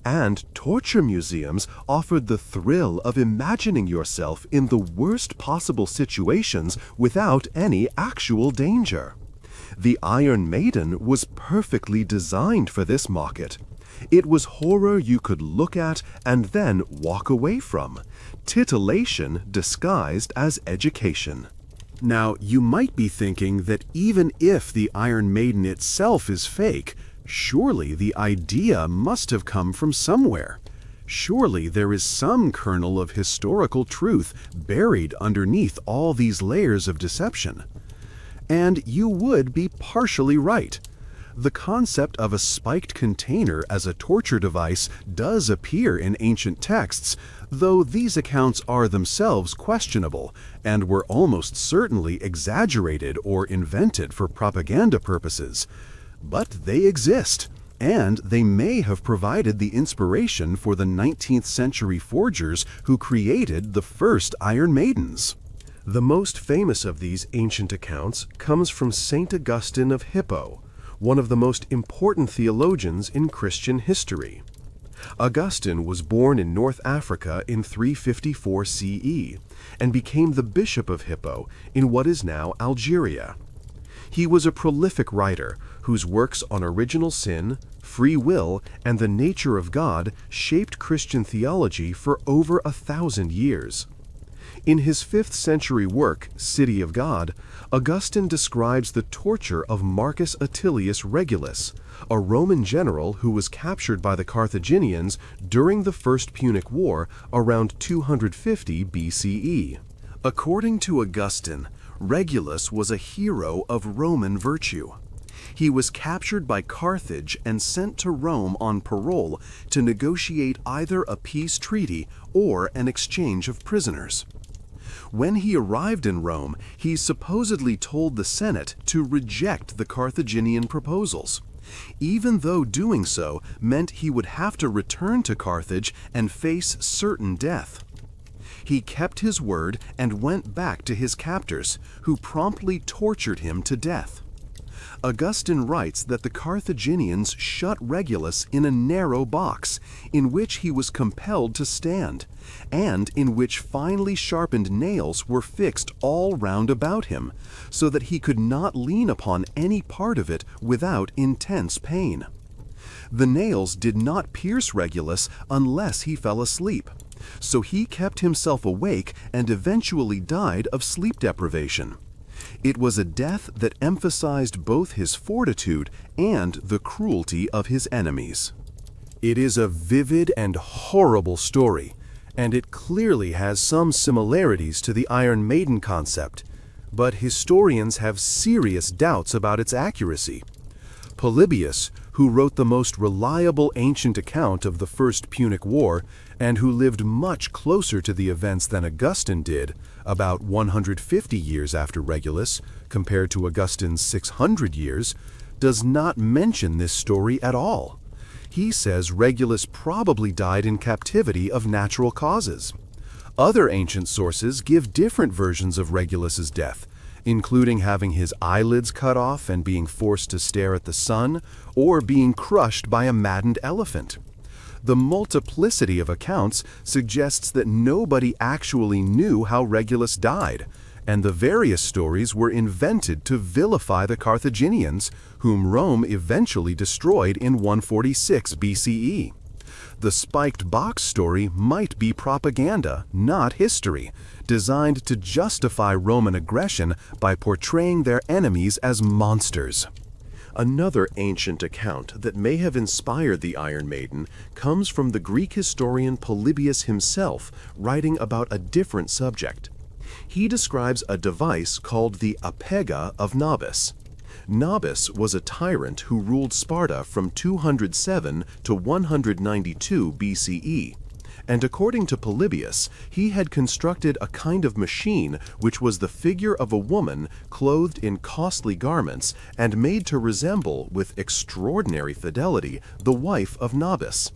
And torture museums offered the thrill of imagining yourself in the worst possible situations without any actual danger. The Iron Maiden was perfectly designed for this market. It was horror you could look at and then walk away from. Titillation disguised as education. Now, you might be thinking that even if the Iron Maiden itself is fake, surely the idea must have come from somewhere. Surely there is some kernel of historical truth buried underneath all these layers of deception. And you would be partially right. The concept of a spiked container as a torture device does appear in ancient texts, though these accounts are themselves questionable and were almost certainly exaggerated or invented for propaganda purposes. But they exist, and they may have provided the inspiration for the 19th century forgers who created the first Iron Maidens. The most famous of these ancient accounts comes from Saint Augustine of Hippo, one of the most important theologians in Christian history. Augustine was born in North Africa in 354 CE and became the bishop of Hippo in what is now Algeria. He was a prolific writer whose works on original sin, free will, and the nature of God shaped Christian theology for over 1,000 years. In his 5th century work, City of God, Augustine describes the torture of Marcus Attilius Regulus, a Roman general who was captured by the Carthaginians during the First Punic War around 250 BCE. According to Augustine, Regulus was a hero of Roman virtue. He was captured by Carthage and sent to Rome on parole to negotiate either a peace treaty or an exchange of prisoners. When he arrived in Rome, he supposedly told the Senate to reject the Carthaginian proposals, even though doing so meant he would have to return to Carthage and face certain death. He kept his word and went back to his captors, who promptly tortured him to death. Augustine writes that the Carthaginians shut Regulus in a narrow box, in which he was compelled to stand, and in which finely sharpened nails were fixed all round about him, so that he could not lean upon any part of it without intense pain. The nails did not pierce Regulus unless he fell asleep, so he kept himself awake and eventually died of sleep deprivation. It was a death that emphasized both his fortitude and the cruelty of his enemies. It is a vivid and horrible story, and it clearly has some similarities to the Iron Maiden concept, but historians have serious doubts about its accuracy. Polybius, who wrote the most reliable ancient account of the First Punic War, and who lived much closer to the events than Augustine did, about 150 years after Regulus, compared to Augustine's 600 years, does not mention this story at all. He says Regulus probably died in captivity of natural causes. Other ancient sources give different versions of Regulus's death, including having his eyelids cut off and being forced to stare at the sun, or being crushed by a maddened elephant. The multiplicity of accounts suggests that nobody actually knew how Regulus died, and the various stories were invented to vilify the Carthaginians, whom Rome eventually destroyed in 146 BCE. The spiked box story might be propaganda, not history, designed to justify Roman aggression by portraying their enemies as monsters. Another ancient account that may have inspired the Iron Maiden comes from the Greek historian Polybius himself, writing about a different subject. He describes a device called the Apega of Nabis. Nabis was a tyrant who ruled Sparta from 207 to 192 BCE, and according to Polybius, he had constructed a kind of machine which was the figure of a woman clothed in costly garments and made to resemble, with extraordinary fidelity, the wife of Nabis.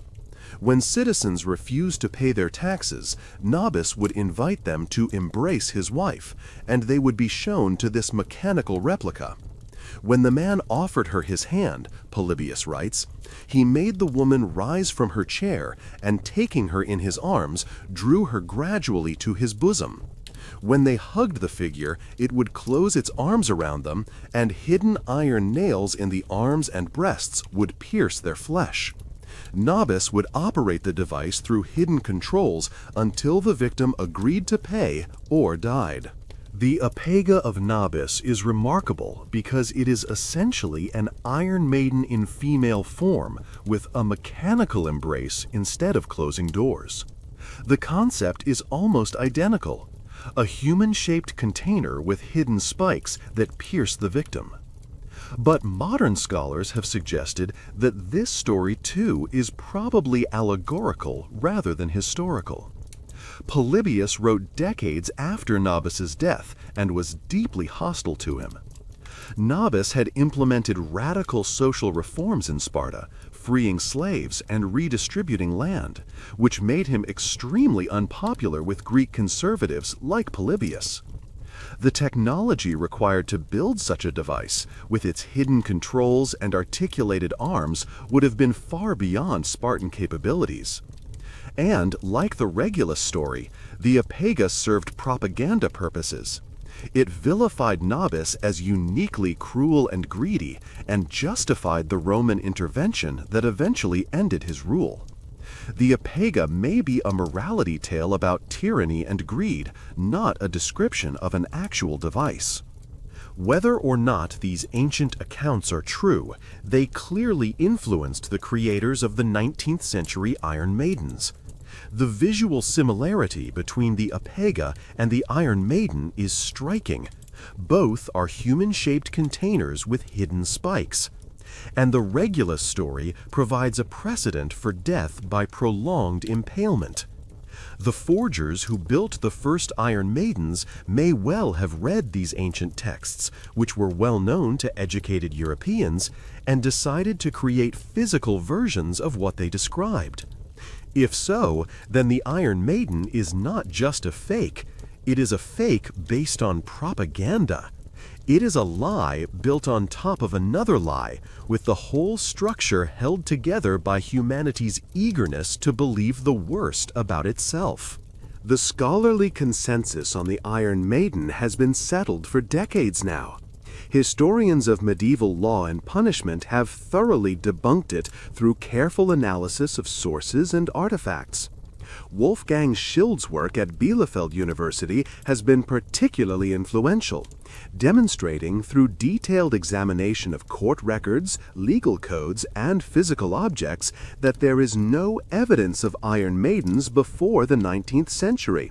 When citizens refused to pay their taxes, Nabis would invite them to embrace his wife, and they would be shown to this mechanical replica. When the man offered her his hand, Polybius writes, he made the woman rise from her chair and, taking her in his arms, drew her gradually to his bosom. When they hugged the figure, it would close its arms around them, and hidden iron nails in the arms and breasts would pierce their flesh. Nabis would operate the device through hidden controls until the victim agreed to pay or died. The Apega of Nabis is remarkable because it is essentially an Iron Maiden in female form with a mechanical embrace instead of closing doors. The concept is almost identical, a human-shaped container with hidden spikes that pierce the victim. But modern scholars have suggested that this story too is probably allegorical rather than historical. Polybius wrote decades after Nabis's death and was deeply hostile to him. Nabis had implemented radical social reforms in Sparta, freeing slaves and redistributing land, which made him extremely unpopular with Greek conservatives like Polybius. The technology required to build such a device, with its hidden controls and articulated arms, would have been far beyond Spartan capabilities. And, like the Regulus story, the Apega served propaganda purposes. It vilified Nabis as uniquely cruel and greedy, and justified the Roman intervention that eventually ended his rule. The Apega may be a morality tale about tyranny and greed, not a description of an actual device. Whether or not these ancient accounts are true, they clearly influenced the creators of the 19th century Iron Maidens. The visual similarity between the Apega and the Iron Maiden is striking. Both are human-shaped containers with hidden spikes. And the Regulus story provides a precedent for death by prolonged impalement. The forgers who built the first Iron Maidens may well have read these ancient texts, which were well known to educated Europeans, and decided to create physical versions of what they described. If so, then the Iron Maiden is not just a fake. It is a fake based on propaganda. It is a lie built on top of another lie, with the whole structure held together by humanity's eagerness to believe the worst about itself. The scholarly consensus on the Iron Maiden has been settled for decades now. Historians of medieval law and punishment have thoroughly debunked it through careful analysis of sources and artifacts. Wolfgang Schild's work at Bielefeld University has been particularly influential, demonstrating through detailed examination of court records, legal codes, and physical objects that there is no evidence of Iron Maidens before the 19th century.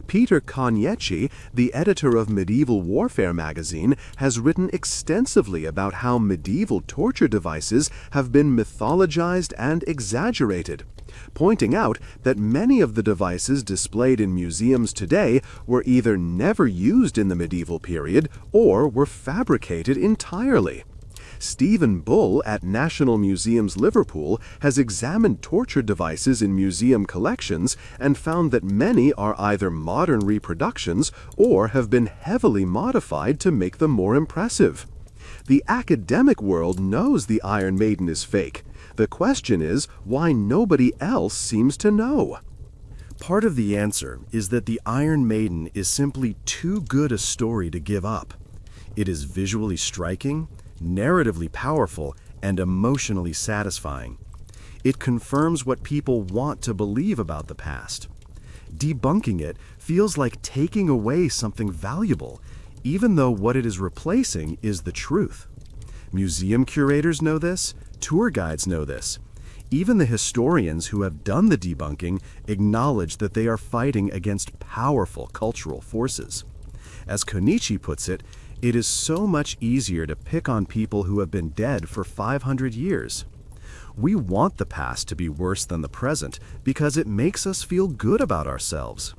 Peter Konieczny, the editor of Medieval Warfare magazine, has written extensively about how medieval torture devices have been mythologized and exaggerated, pointing out that many of the devices displayed in museums today were either never used in the medieval period or were fabricated entirely. Stephen Bull at National Museums Liverpool has examined torture devices in museum collections and found that many are either modern reproductions or have been heavily modified to make them more impressive. The academic world knows the Iron Maiden is fake. The question is why nobody else seems to know. Part of the answer is that the Iron Maiden is simply too good a story to give up. It is visually striking, narratively powerful, and emotionally satisfying. It confirms what people want to believe about the past. Debunking it feels like taking away something valuable, even though what it is replacing is the truth. Museum curators know this, tour guides know this. Even the historians who have done the debunking acknowledge that they are fighting against powerful cultural forces. As Konieczny puts it, it is so much easier to pick on people who have been dead for 500 years. We want the past to be worse than the present because it makes us feel good about ourselves.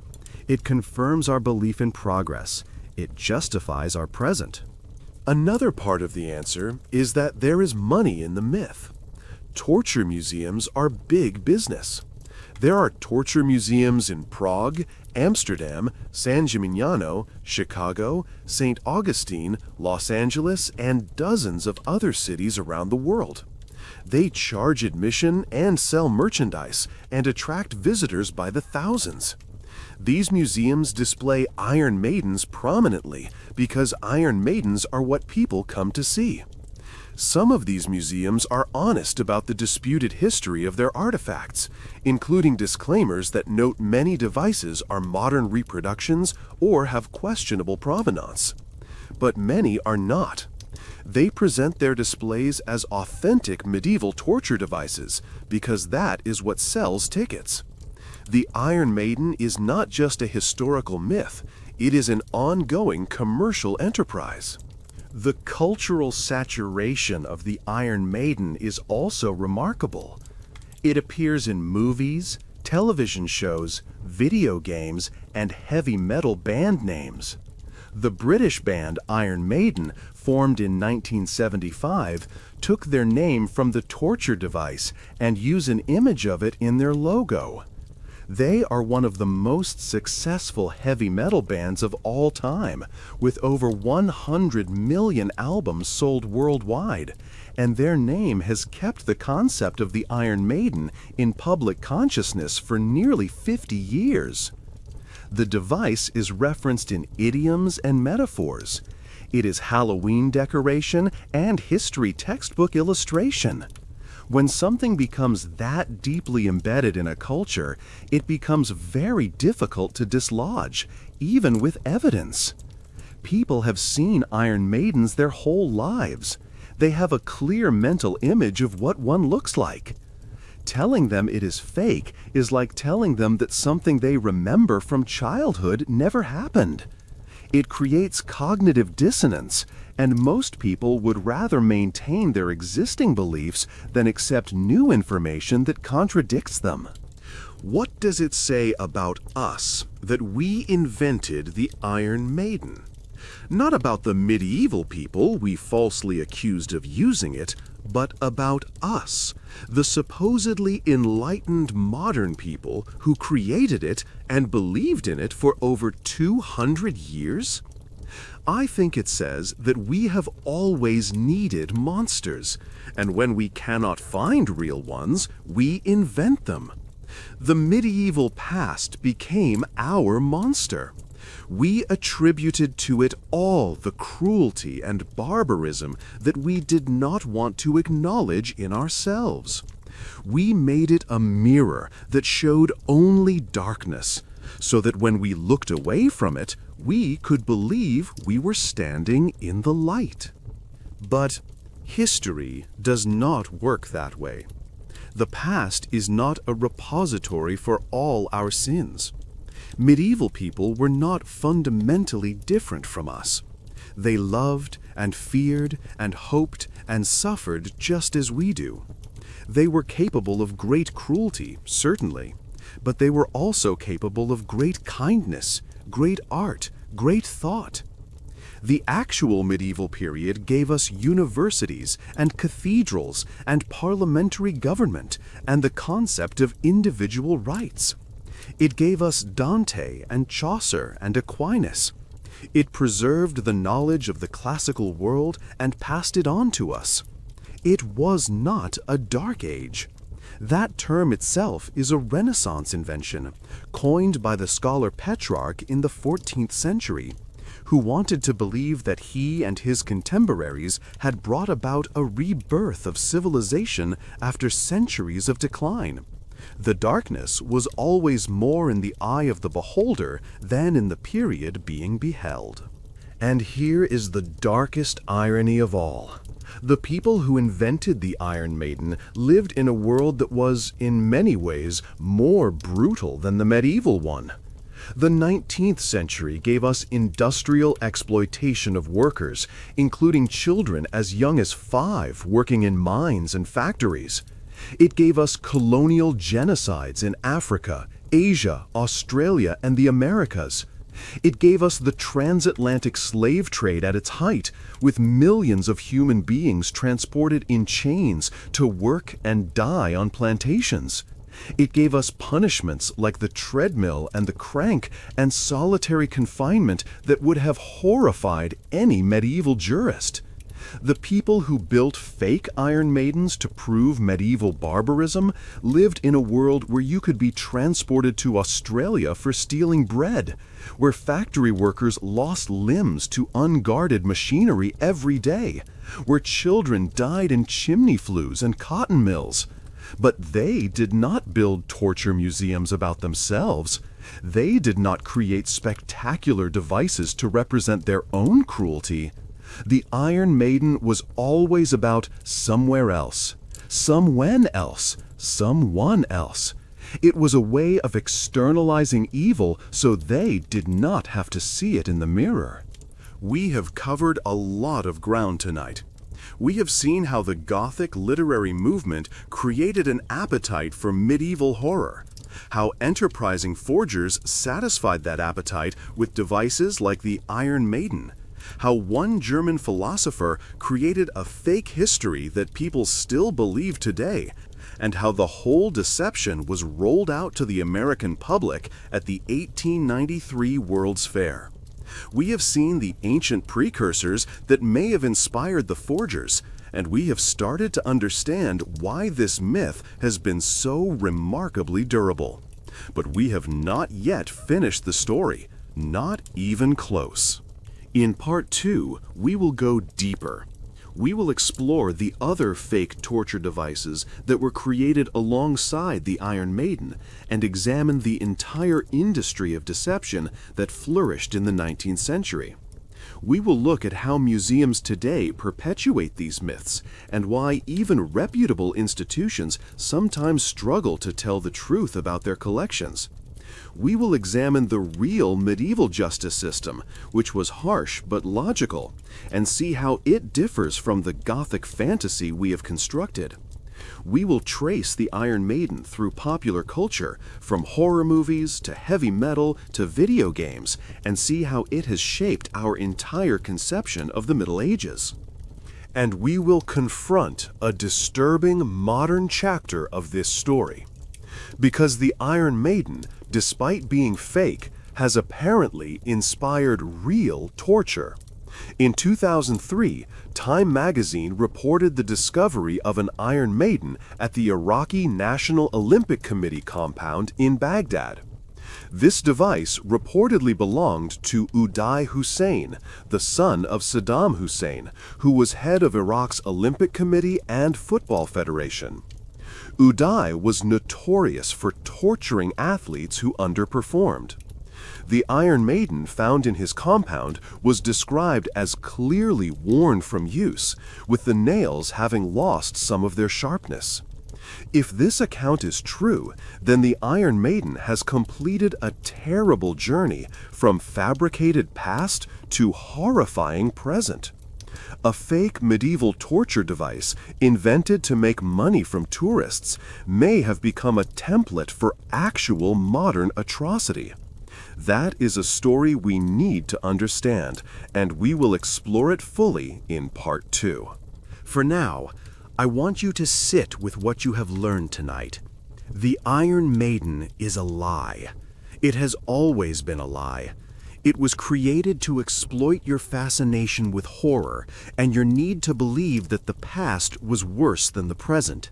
It confirms our belief in progress. It justifies our present. Another part of the answer is that there is money in the myth. Torture museums are big business. There are torture museums in Prague, Amsterdam, San Gimignano, Chicago, St. Augustine, Los Angeles, and dozens of other cities around the world. They charge admission and sell merchandise and attract visitors by the thousands. These museums display Iron Maidens prominently because Iron Maidens are what people come to see. Some of these museums are honest about the disputed history of their artifacts, including disclaimers that note many devices are modern reproductions or have questionable provenance. But many are not. They present their displays as authentic medieval torture devices because that is what sells tickets. The Iron Maiden is not just a historical myth, it is an ongoing commercial enterprise. The cultural saturation of the Iron Maiden is also remarkable. It appears in movies, television shows, video games, and heavy metal band names. The British band Iron Maiden, formed in 1975, took their name from the torture device and use an image of it in their logo. They are one of the most successful heavy metal bands of all time, with over 100 million albums sold worldwide, and their name has kept the concept of the Iron Maiden in public consciousness for nearly 50 years. The device is referenced in idioms and metaphors. It is Halloween decoration and history textbook illustration. When something becomes that deeply embedded in a culture, it becomes very difficult to dislodge, even with evidence. People have seen Iron Maidens their whole lives. They have a clear mental image of what one looks like. Telling them it is fake is like telling them that something they remember from childhood never happened. It creates cognitive dissonance, and most people would rather maintain their existing beliefs than accept new information that contradicts them. What does it say about us that we invented the Iron Maiden? Not about the medieval people we falsely accused of using it, but about us, the supposedly enlightened modern people who created it and believed in it for over 200 years? I think it says that we have always needed monsters, and when we cannot find real ones, we invent them. The medieval past became our monster. We attributed to it all the cruelty and barbarism that we did not want to acknowledge in ourselves. We made it a mirror that showed only darkness, so that when we looked away from it, we could believe we were standing in the light. But history does not work that way. The past is not a repository for all our sins. Medieval people were not fundamentally different from us. They loved and feared and hoped and suffered just as we do. They were capable of great cruelty, certainly, but they were also capable of great kindness, great art, great thought. The actual medieval period gave us universities and cathedrals and parliamentary government and the concept of individual rights. It gave us Dante and Chaucer and Aquinas. It preserved the knowledge of the classical world and passed it on to us. It was not a Dark Age. That term itself is a Renaissance invention, coined by the scholar Petrarch in the 14th century, who wanted to believe that he and his contemporaries had brought about a rebirth of civilization after centuries of decline. The darkness was always more in the eye of the beholder than in the period being beheld. And here is the darkest irony of all. The people who invented the Iron Maiden lived in a world that was, in many ways, more brutal than the medieval one. The 19th century gave us industrial exploitation of workers, including children as young as 5 working in mines and factories. It gave us colonial genocides in Africa, Asia, Australia, and the Americas. It gave us the transatlantic slave trade at its height, with millions of human beings transported in chains to work and die on plantations. It gave us punishments like the treadmill and the crank and solitary confinement that would have horrified any medieval jurist. The people who built fake Iron Maidens to prove medieval barbarism lived in a world where you could be transported to Australia for stealing bread, where factory workers lost limbs to unguarded machinery every day, where children died in chimney flues and cotton mills. But they did not build torture museums about themselves. They did not create spectacular devices to represent their own cruelty. The Iron Maiden was always about somewhere else, somewhen else, someone else. It was a way of externalizing evil so they did not have to see it in the mirror. We have covered a lot of ground tonight. We have seen how the Gothic literary movement created an appetite for medieval horror, how enterprising forgers satisfied that appetite with devices like the Iron Maiden, how one German philosopher created a fake history that people still believe today, and how the whole deception was rolled out to the American public at the 1893 World's Fair. We have seen the ancient precursors that may have inspired the forgers, and we have started to understand why this myth has been so remarkably durable. But we have not yet finished the story, not even close. In Part 2, we will go deeper. We will explore the other fake torture devices that were created alongside the Iron Maiden and examine the entire industry of deception that flourished in the 19th century. We will look at how museums today perpetuate these myths and why even reputable institutions sometimes struggle to tell the truth about their collections. We will examine the real medieval justice system, which was harsh but logical, and see how it differs from the Gothic fantasy we have constructed. We will trace the Iron Maiden through popular culture, from horror movies to heavy metal to video games, and see how it has shaped our entire conception of the Middle Ages. And we will confront a disturbing modern chapter of this story. Because the Iron Maiden, despite being fake, has apparently inspired real torture. In 2003, Time magazine reported the discovery of an Iron Maiden at the Iraqi National Olympic Committee compound in Baghdad. This device reportedly belonged to Uday Hussein, the son of Saddam Hussein, who was head of Iraq's Olympic Committee and Football Federation. Uday was notorious for torturing athletes who underperformed. The Iron Maiden found in his compound was described as clearly worn from use, with the nails having lost some of their sharpness. If this account is true, then the Iron Maiden has completed a terrible journey from fabricated past to horrifying present. A fake medieval torture device invented to make money from tourists may have become a template for actual modern atrocity. That is a story we need to understand, and we will explore it fully in Part 2. For now, I want you to sit with what you have learned tonight. The Iron Maiden is a lie. It has always been a lie. It was created to exploit your fascination with horror and your need to believe that the past was worse than the present.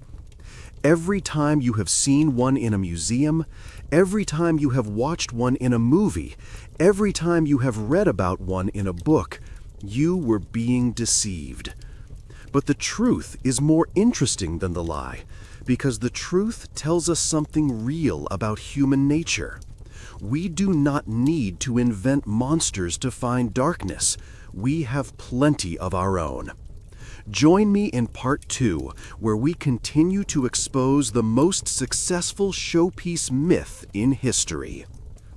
Every time you have seen one in a museum, every time you have watched one in a movie, every time you have read about one in a book, you were being deceived. But the truth is more interesting than the lie, because the truth tells us something real about human nature. We do not need to invent monsters to find darkness. We have plenty of our own. Join me in Part 2, where we continue to expose the most successful showpiece myth in history.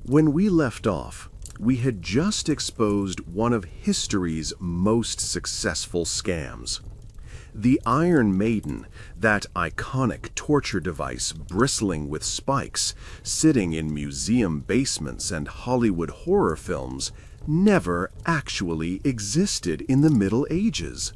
When we left off, we had just exposed one of history's most successful scams. The Iron Maiden, that iconic torture device bristling with spikes, sitting in museum basements and Hollywood horror films, never actually existed in the Middle Ages.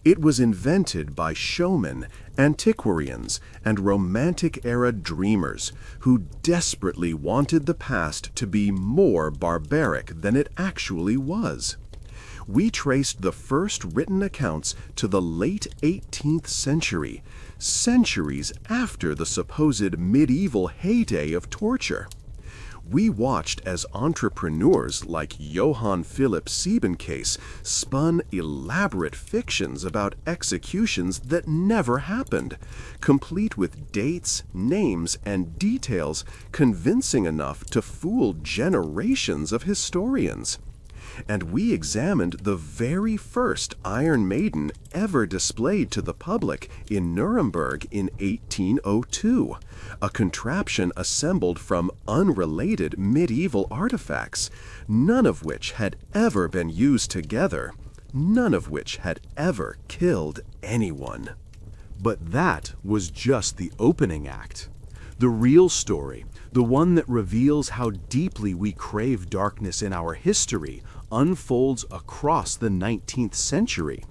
It was invented by showmen, antiquarians, and Romantic-era dreamers who desperately wanted the past to be more barbaric than it actually was. We traced the first written accounts to the late 18th century, centuries after the supposed medieval heyday of torture. We watched as entrepreneurs like Johann Philipp Siebenkees spun elaborate fictions about executions that never happened, complete with dates, names, and details convincing enough to fool generations of historians. And we examined the very first Iron Maiden ever displayed to the public in Nuremberg in 1802, a contraption assembled from unrelated medieval artifacts, none of which had ever been used together, none of which had ever killed anyone. But that was just the opening act. The real story, the one that reveals how deeply we crave darkness in our history, unfolds across the 19th century.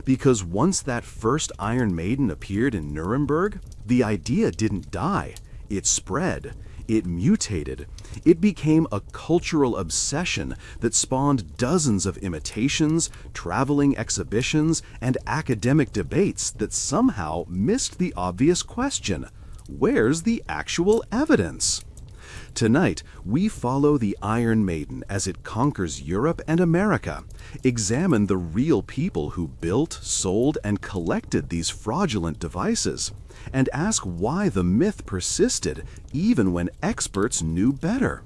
Because once that first Iron Maiden appeared in Nuremberg, the idea didn't die. It spread. It mutated. It became a cultural obsession that spawned dozens of imitations, traveling exhibitions, and academic debates that somehow missed the obvious question: where's the actual evidence? Tonight, we follow the Iron Maiden as it conquers Europe and America, examine the real people who built, sold, and collected these fraudulent devices, and ask why the myth persisted even when experts knew better.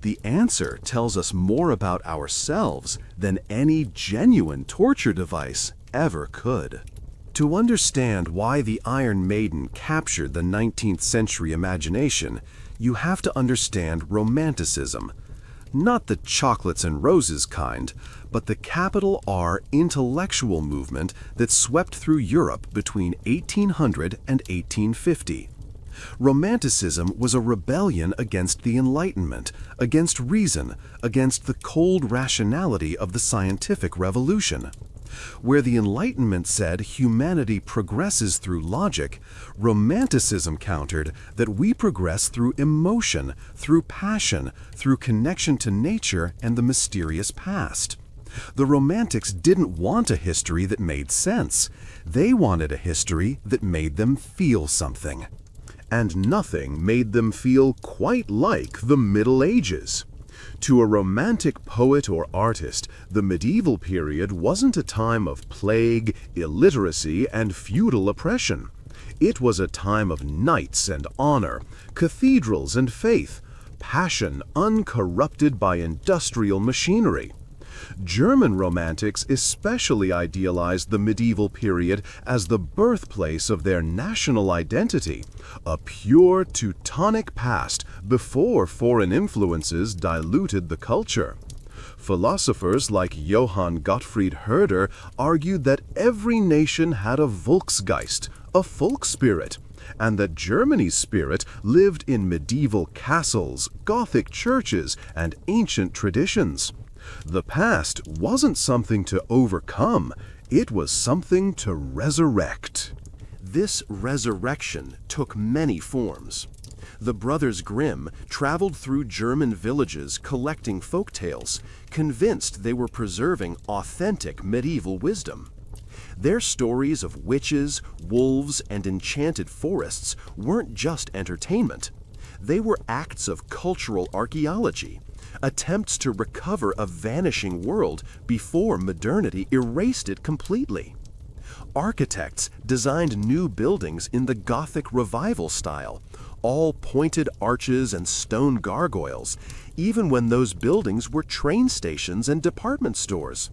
The answer tells us more about ourselves than any genuine torture device ever could. To understand why the Iron Maiden captured the 19th century imagination, you have to understand Romanticism. Not the chocolates and roses kind, but the capital R intellectual movement that swept through Europe between 1800 and 1850. Romanticism was a rebellion against the Enlightenment, against reason, against the cold rationality of the scientific revolution. Where the Enlightenment said humanity progresses through logic, Romanticism countered that we progress through emotion, through passion, through connection to nature and the mysterious past. The Romantics didn't want a history that made sense. They wanted a history that made them feel something. And nothing made them feel quite like the Middle Ages. To a romantic poet or artist, the medieval period wasn't a time of plague, illiteracy, and feudal oppression. It was a time of knights and honor, cathedrals and faith, passion uncorrupted by industrial machinery. German Romantics especially idealized the medieval period as the birthplace of their national identity, a pure Teutonic past before foreign influences diluted the culture. Philosophers like Johann Gottfried Herder argued that every nation had a Volksgeist, a folk spirit, and that Germany's spirit lived in medieval castles, Gothic churches, and ancient traditions. The past wasn't something to overcome, it was something to resurrect. This resurrection took many forms. The Brothers Grimm traveled through German villages collecting folk tales, convinced they were preserving authentic medieval wisdom. Their stories of witches, wolves, and enchanted forests weren't just entertainment. They were acts of cultural archaeology, attempts to recover a vanishing world before modernity erased it completely. Architects designed new buildings in the Gothic Revival style, all pointed arches and stone gargoyles, even when those buildings were train stations and department stores.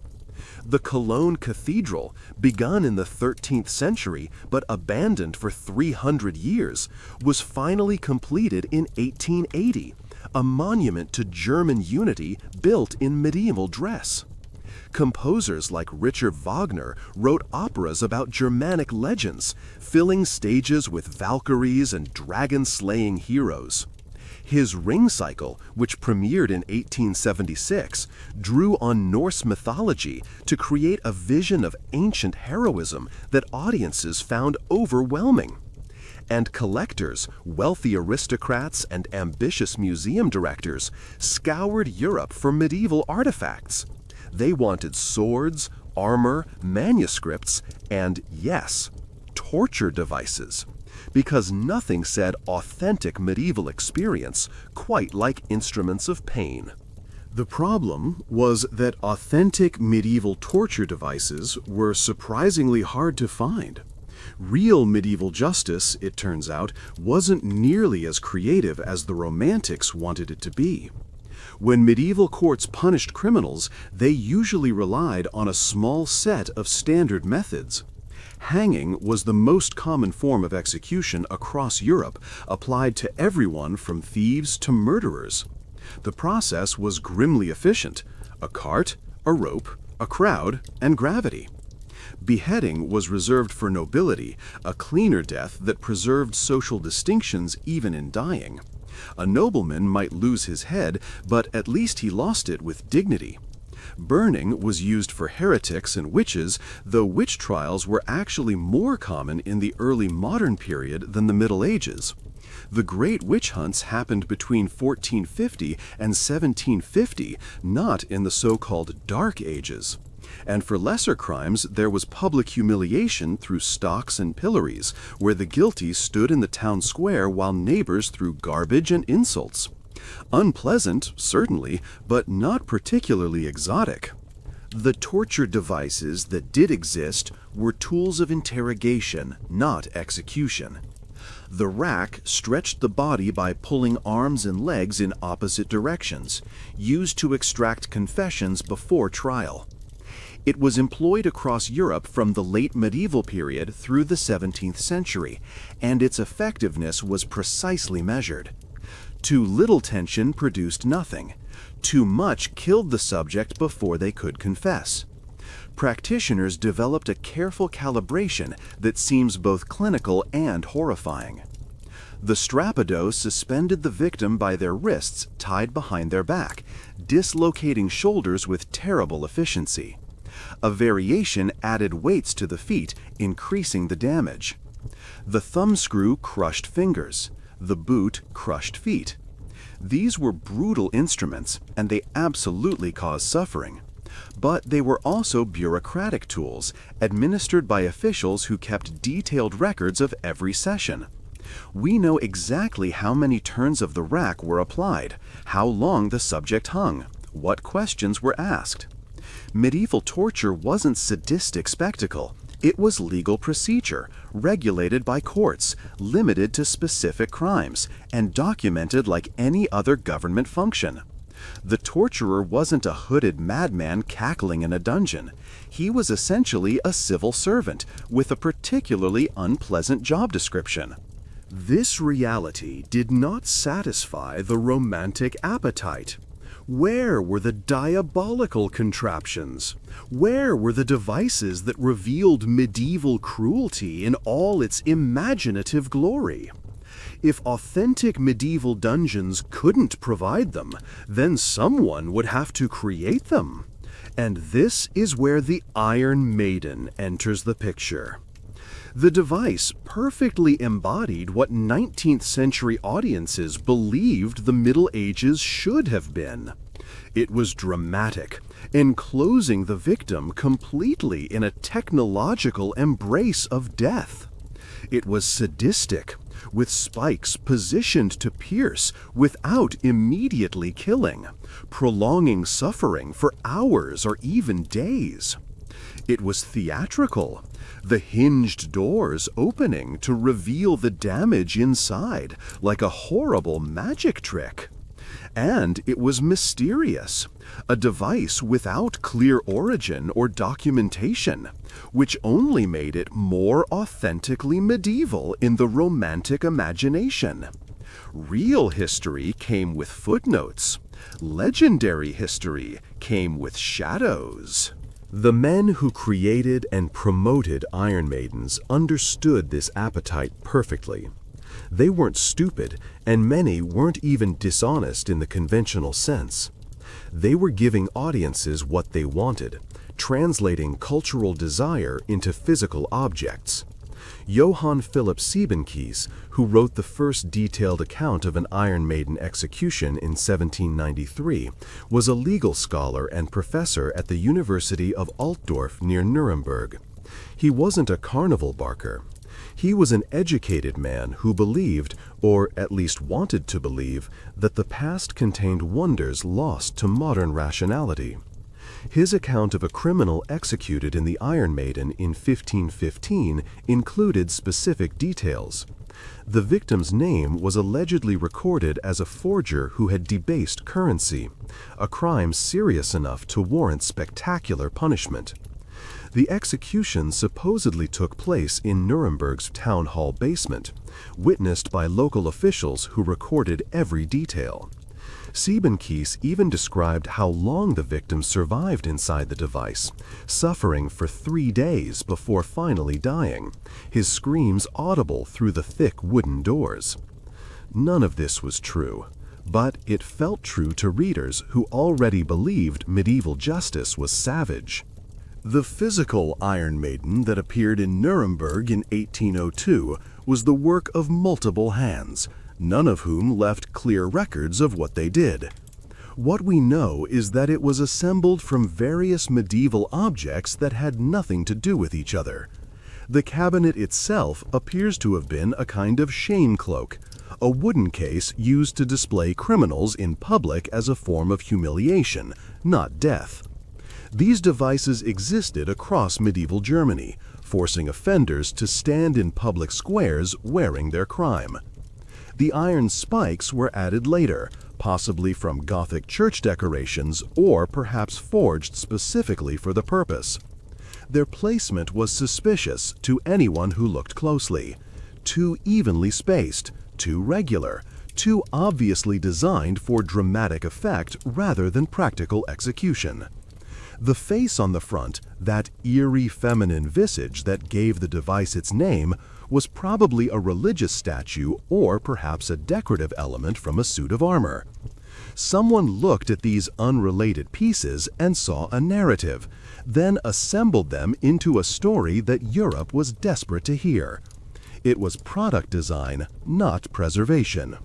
The Cologne Cathedral, begun in the 13th century but abandoned for 300 years, was finally completed in 1880, a monument to German unity built in medieval dress. Composers like Richard Wagner wrote operas about Germanic legends, filling stages with Valkyries and dragon-slaying heroes. His Ring Cycle, which premiered in 1876, drew on Norse mythology to create a vision of ancient heroism that audiences found overwhelming. And collectors, wealthy aristocrats, and ambitious museum directors scoured Europe for medieval artifacts. They wanted swords, armor, manuscripts, and, yes, torture devices. Because nothing said authentic medieval experience quite like instruments of pain. The problem was that authentic medieval torture devices were surprisingly hard to find. Real medieval justice, it turns out, wasn't nearly as creative as the Romantics wanted it to be. When medieval courts punished criminals, they usually relied on a small set of standard methods. Hanging was the most common form of execution across Europe, applied to everyone from thieves to murderers. The process was grimly efficient: a cart, a rope, a crowd, and gravity. Beheading was reserved for nobility, a cleaner death that preserved social distinctions even in dying. A nobleman might lose his head, but at least he lost it with dignity. Burning was used for heretics and witches, though witch trials were actually more common in the early modern period than the Middle Ages. The great witch hunts happened between 1450 and 1750, not in the so-called Dark Ages. And for lesser crimes, there was public humiliation through stocks and pillories, where the guilty stood in the town square while neighbors threw garbage and insults. Unpleasant, certainly, but not particularly exotic. The torture devices that did exist were tools of interrogation, not execution. The rack stretched the body by pulling arms and legs in opposite directions, used to extract confessions before trial. It was employed across Europe from the late medieval period through the 17th century, and its effectiveness was precisely measured. Too little tension produced nothing. Too much killed the subject before they could confess. Practitioners developed a careful calibration that seems both clinical and horrifying. The strapado suspended the victim by their wrists tied behind their back, dislocating shoulders with terrible efficiency. A variation added weights to the feet, increasing the damage. The thumbscrew crushed fingers. The boot crushed feet. These were brutal instruments, and they absolutely caused suffering. But they were also bureaucratic tools, administered by officials who kept detailed records of every session. We know exactly how many turns of the rack were applied, how long the subject hung, what questions were asked. Medieval torture wasn't sadistic spectacle. It was legal procedure, regulated by courts, limited to specific crimes, and documented like any other government function. The torturer wasn't a hooded madman cackling in a dungeon. He was essentially a civil servant with a particularly unpleasant job description. This reality did not satisfy the romantic appetite. Where were the diabolical contraptions? Where were the devices that revealed medieval cruelty in all its imaginative glory? If authentic medieval dungeons couldn't provide them, then someone would have to create them. And this is where the Iron Maiden enters the picture. The device perfectly embodied what 19th century audiences believed the Middle Ages should have been. It was dramatic, enclosing the victim completely in a technological embrace of death. It was sadistic, with spikes positioned to pierce without immediately killing, prolonging suffering for hours or even days. It was theatrical, the hinged doors opening to reveal the damage inside like a horrible magic trick. And it was mysterious, a device without clear origin or documentation, which only made it more authentically medieval in the romantic imagination. Real history came with footnotes. Legendary history came with shadows. The men who created and promoted Iron Maidens understood this appetite perfectly. They weren't stupid, and many weren't even dishonest in the conventional sense. They were giving audiences what they wanted, translating cultural desire into physical objects. Johann Philipp Siebenkees, who wrote the first detailed account of an Iron Maiden execution in 1793, was a legal scholar and professor at the University of Altdorf near Nuremberg. He wasn't a carnival barker. He was an educated man who believed, or at least wanted to believe, that the past contained wonders lost to modern rationality. His account of a criminal executed in the Iron Maiden in 1515 included specific details. The victim's name was allegedly recorded as a forger who had debased currency, a crime serious enough to warrant spectacular punishment. The execution supposedly took place in Nuremberg's town hall basement, witnessed by local officials who recorded every detail. Siebenkees even described how long the victim survived inside the device, suffering for 3 days before finally dying, his screams audible through the thick wooden doors. None of this was true, but it felt true to readers who already believed medieval justice was savage. The physical Iron Maiden that appeared in Nuremberg in 1802 was the work of multiple hands, none of whom left clear records of what they did. What we know is that it was assembled from various medieval objects that had nothing to do with each other. The cabinet itself appears to have been a kind of shame cloak, a wooden case used to display criminals in public as a form of humiliation, not death. These devices existed across medieval Germany, forcing offenders to stand in public squares wearing their crime. The iron spikes were added later, possibly from Gothic church decorations or perhaps forged specifically for the purpose. Their placement was suspicious to anyone who looked closely. Too evenly spaced, too regular, too obviously designed for dramatic effect rather than practical execution. The face on the front, that eerie feminine visage that gave the device its name, was probably a religious statue or perhaps a decorative element from a suit of armor. Someone looked at these unrelated pieces and saw a narrative, then assembled them into a story that Europe was desperate to hear. It was product design, not preservation.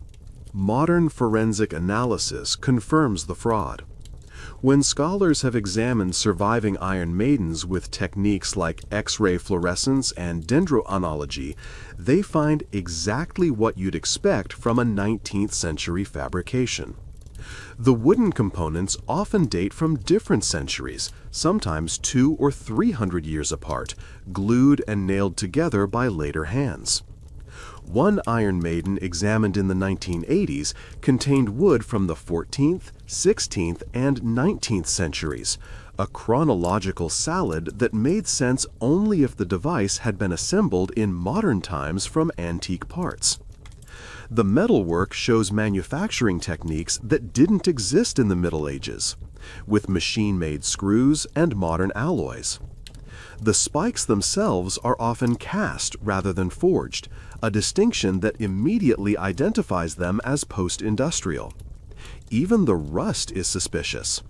Modern forensic analysis confirms the fraud. When scholars have examined surviving Iron Maidens with techniques like X-ray fluorescence and dendrochronology, they find exactly what you'd expect from a 19th century fabrication. The wooden components often date from different centuries, sometimes 200 or 300 years apart, glued and nailed together by later hands. One Iron Maiden examined in the 1980s contained wood from the 14th, 16th, and 19th centuries, a chronological salad that made sense only if the device had been assembled in modern times from antique parts. The metalwork shows manufacturing techniques that didn't exist in the Middle Ages, with machine-made screws and modern alloys. The spikes themselves are often cast rather than forged, a distinction that immediately identifies them as post-industrial. Even the rust is suspicious.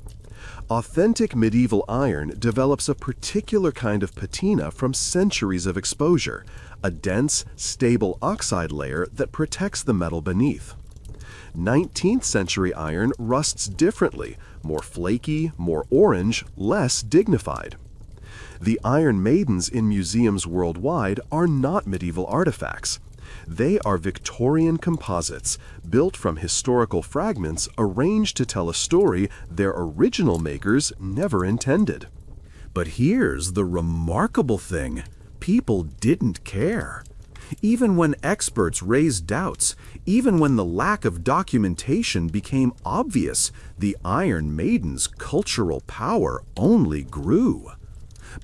Authentic medieval iron develops a particular kind of patina from centuries of exposure, a dense, stable oxide layer that protects the metal beneath. 19th century iron rusts differently, more flaky, more orange, less dignified. The Iron Maidens in museums worldwide are not medieval artifacts. They are Victorian composites, built from historical fragments arranged to tell a story their original makers never intended. But here's the remarkable thing: people didn't care. Even when experts raised doubts, even when the lack of documentation became obvious, the Iron Maiden's cultural power only grew.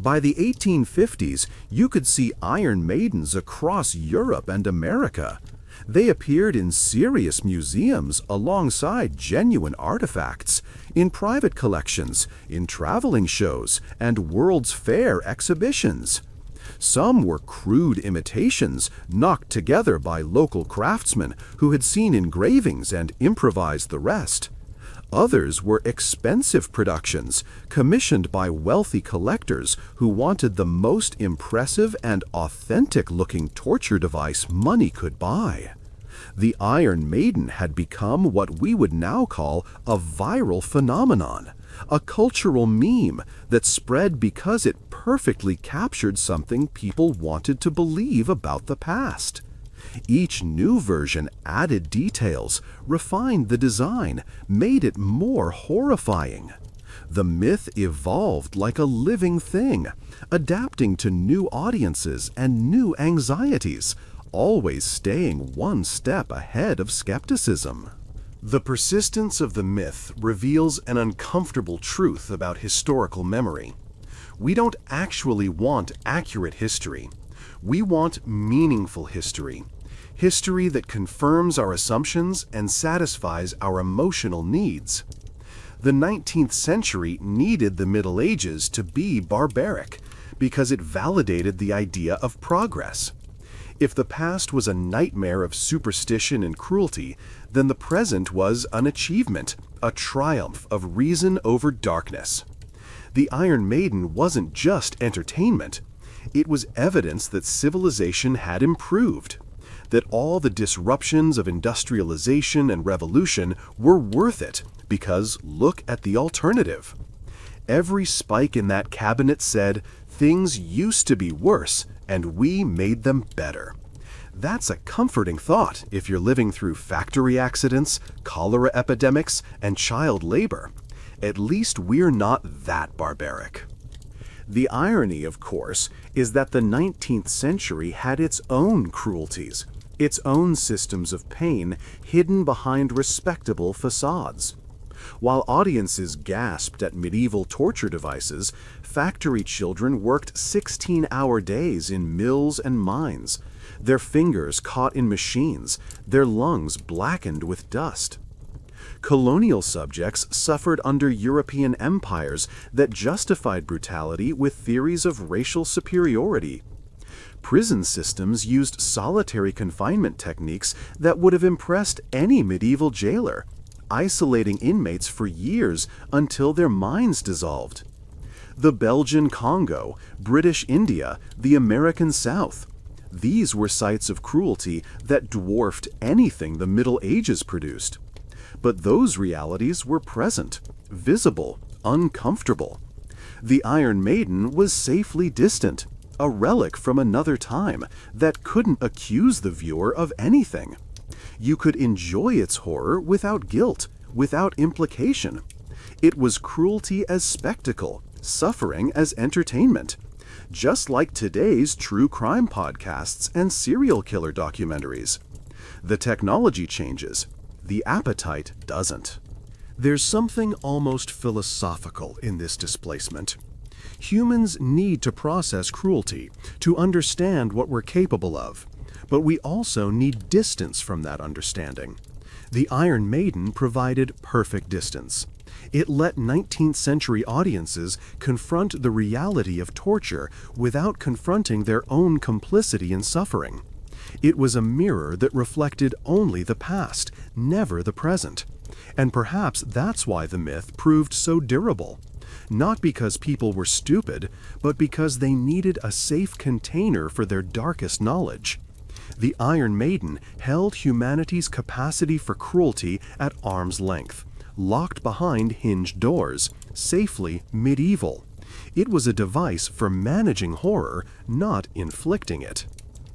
By the 1850s, you could see Iron Maidens across Europe and America. They appeared in serious museums alongside genuine artifacts, in private collections, in traveling shows, and World's Fair exhibitions. Some were crude imitations knocked together by local craftsmen who had seen engravings and improvised the rest. Others were expensive productions, commissioned by wealthy collectors who wanted the most impressive and authentic-looking torture device money could buy. The Iron Maiden had become what we would now call a viral phenomenon, a cultural meme that spread because it perfectly captured something people wanted to believe about the past. Each new version added details, refined the design, made it more horrifying. The myth evolved like a living thing, adapting to new audiences and new anxieties, always staying one step ahead of skepticism. The persistence of the myth reveals an uncomfortable truth about historical memory. We don't actually want accurate history. We want meaningful history. History that confirms our assumptions and satisfies our emotional needs. The 19th century needed the Middle Ages to be barbaric because it validated the idea of progress. If the past was a nightmare of superstition and cruelty, then the present was an achievement, a triumph of reason over darkness. The Iron Maiden wasn't just entertainment. It was evidence that civilization had improved, that all the disruptions of industrialization and revolution were worth it, because look at the alternative. Every spike in that cabinet said, "Things used to be worse, and we made them better." That's a comforting thought if you're living through factory accidents, cholera epidemics, and child labor. At least we're not that barbaric. The irony, of course, is that the 19th century had its own cruelties, its own systems of pain hidden behind respectable facades. While audiences gasped at medieval torture devices, factory children worked 16-hour days in mills and mines, their fingers caught in machines, their lungs blackened with dust. Colonial subjects suffered under European empires that justified brutality with theories of racial superiority. Prison systems used solitary confinement techniques that would have impressed any medieval jailer, isolating inmates for years until their minds dissolved. The Belgian Congo, British India, the American South. These were sites of cruelty that dwarfed anything the Middle Ages produced. But those realities were present, visible, uncomfortable. The Iron Maiden was safely distant, a relic from another time that couldn't accuse the viewer of anything. You could enjoy its horror without guilt, without implication. It was cruelty as spectacle, suffering as entertainment. just like today's true crime podcasts and serial killer documentaries. The technology changes, the appetite doesn't. There's something almost philosophical in this displacement. Humans need to process cruelty, to understand what we're capable of, but we also need distance from that understanding. The Iron Maiden provided perfect distance. It let 19th century audiences confront the reality of torture without confronting their own complicity in suffering. It was a mirror that reflected only the past, never the present. And perhaps that's why the myth proved so durable. Not because people were stupid, but because they needed a safe container for their darkest knowledge. The Iron Maiden held humanity's capacity for cruelty at arm's length, locked behind hinged doors, safely medieval. It was a device for managing horror, not inflicting it.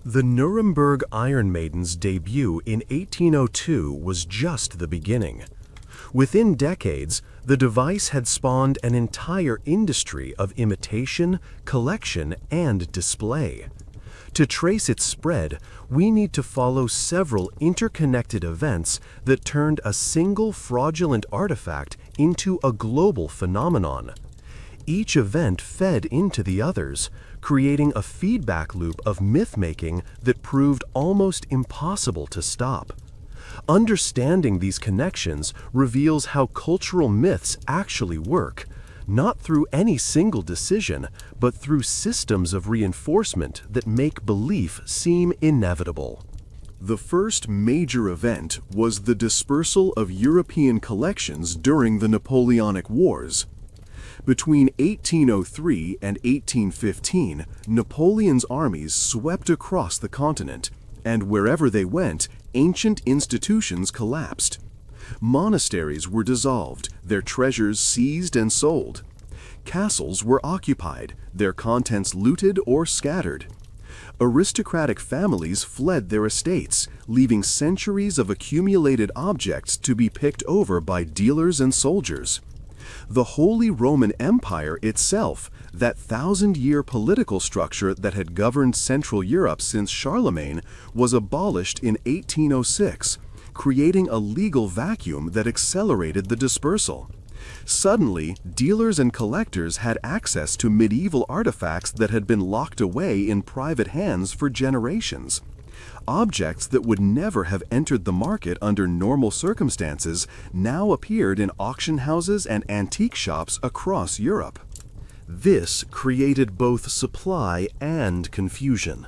The Nuremberg Iron Maiden's debut in 1802 was just the beginning. Within decades, the device had spawned an entire industry of imitation, collection, and display. To trace its spread, we need to follow several interconnected events that turned a single fraudulent artifact into a global phenomenon. Each event fed into the others, creating a feedback loop of myth-making that proved almost impossible to stop. Understanding these connections reveals how cultural myths actually work, not through any single decision, but through systems of reinforcement that make belief seem inevitable. The first major event was the dispersal of European collections during the Napoleonic Wars. Between 1803 and 1815, Napoleon's armies swept across the continent, and wherever they went, ancient institutions collapsed. Monasteries were dissolved, their treasures seized and sold. Castles were occupied, their contents looted or scattered. Aristocratic families fled their estates, leaving centuries of accumulated objects to be picked over by dealers and soldiers. The Holy Roman Empire itself, that thousand-year political structure that had governed Central Europe since Charlemagne, was abolished in 1806, creating a legal vacuum that accelerated the dispersal. Suddenly, dealers and collectors had access to medieval artifacts that had been locked away in private hands for generations. Objects that would never have entered the market under normal circumstances now appeared in auction houses and antique shops across Europe. This created both supply and confusion.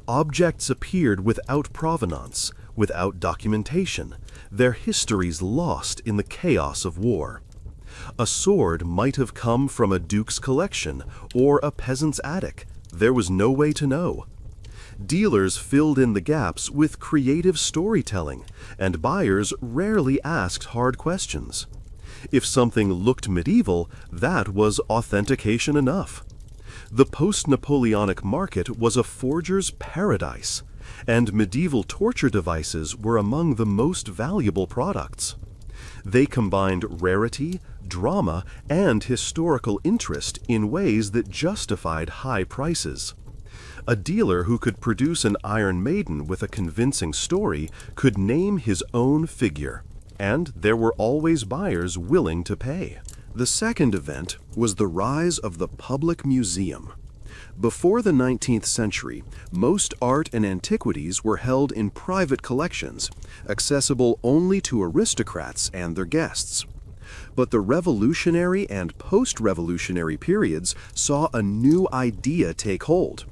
Objects appeared without provenance, without documentation, their histories lost in the chaos of war. A sword might have come from a duke's collection or a peasant's attic. There was no way to know. Dealers filled in the gaps with creative storytelling, and buyers rarely asked hard questions. If something looked medieval, that was authentication enough. The post-Napoleonic market was a forger's paradise, and medieval torture devices were among the most valuable products. They combined rarity, drama, and historical interest in ways that justified high prices. A dealer who could produce an Iron Maiden with a convincing story could name his own figure, and there were always buyers willing to pay. The second event was the rise of the public museum. Before the 19th century, most art and antiquities were held in private collections, accessible only to aristocrats and their guests. But the revolutionary and post-revolutionary periods saw a new idea take hold.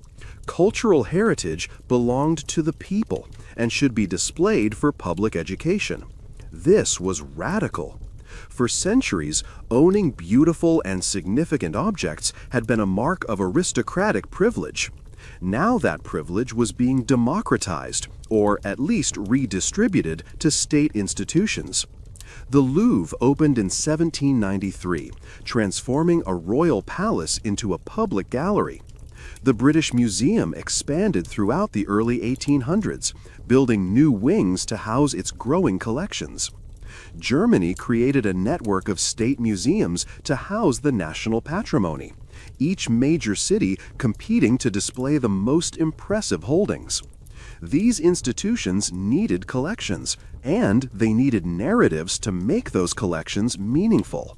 Cultural heritage belonged to the people and should be displayed for public education. This was radical. For centuries, owning beautiful and significant objects had been a mark of aristocratic privilege. Now that privilege was being democratized, or at least redistributed to state institutions. The Louvre opened in 1793, transforming a royal palace into a public gallery. The British Museum expanded throughout the early 1800s, building new wings to house its growing collections. Germany created a network of state museums to house the national patrimony, each major city competing to display the most impressive holdings. These institutions needed collections, and they needed narratives to make those collections meaningful.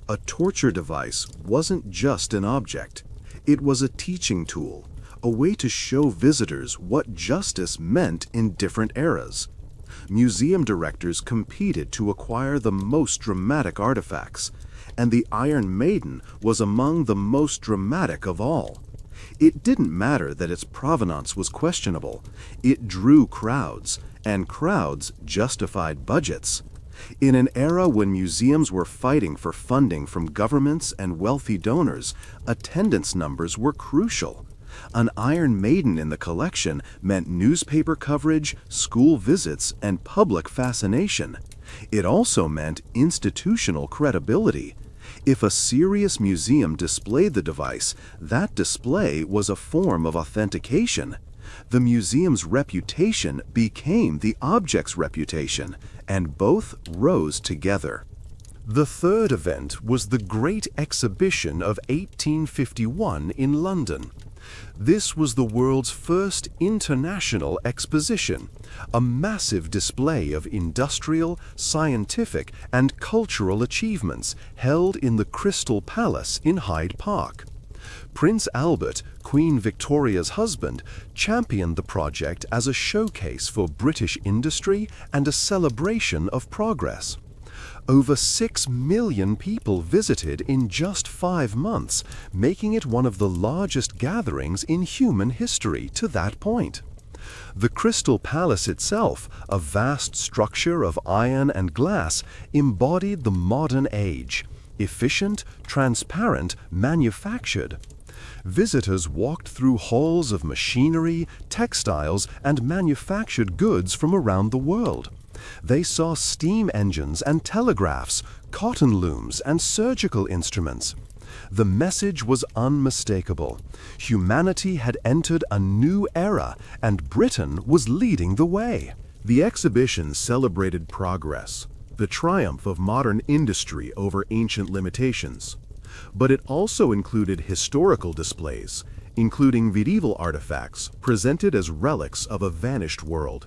A torture device wasn't just an object. It was a teaching tool, a way to show visitors what justice meant in different eras. Museum directors competed to acquire the most dramatic artifacts, and the Iron Maiden was among the most dramatic of all. It didn't matter that its provenance was questionable. It drew crowds, and crowds justified budgets. In an era when museums were fighting for funding from governments and wealthy donors, attendance numbers were crucial. An Iron Maiden in the collection meant newspaper coverage, school visits, and public fascination. It also meant institutional credibility. If a serious museum displayed the device, that display was a form of authentication. The museum's reputation became the object's reputation, and both rose together. The third event was the Great Exhibition of 1851 in London. This was the world's first international exposition, a massive display of industrial, scientific, and cultural achievements held in the Crystal Palace in Hyde Park. Prince Albert, Queen Victoria's husband, championed the project as a showcase for British industry and a celebration of progress. Over 6 million people visited in just 5 months, making it one of the largest gatherings in human history to that point. The Crystal Palace itself, a vast structure of iron and glass, embodied the modern age: efficient, transparent, manufactured. Visitors walked through halls of machinery, textiles, and manufactured goods from around the world. They saw steam engines and telegraphs, cotton looms, and surgical instruments. The message was unmistakable. Humanity had entered a new era, and Britain was leading the way. The exhibition celebrated progress, the triumph of modern industry over ancient limitations. But it also included historical displays, including medieval artifacts presented as relics of a vanished world.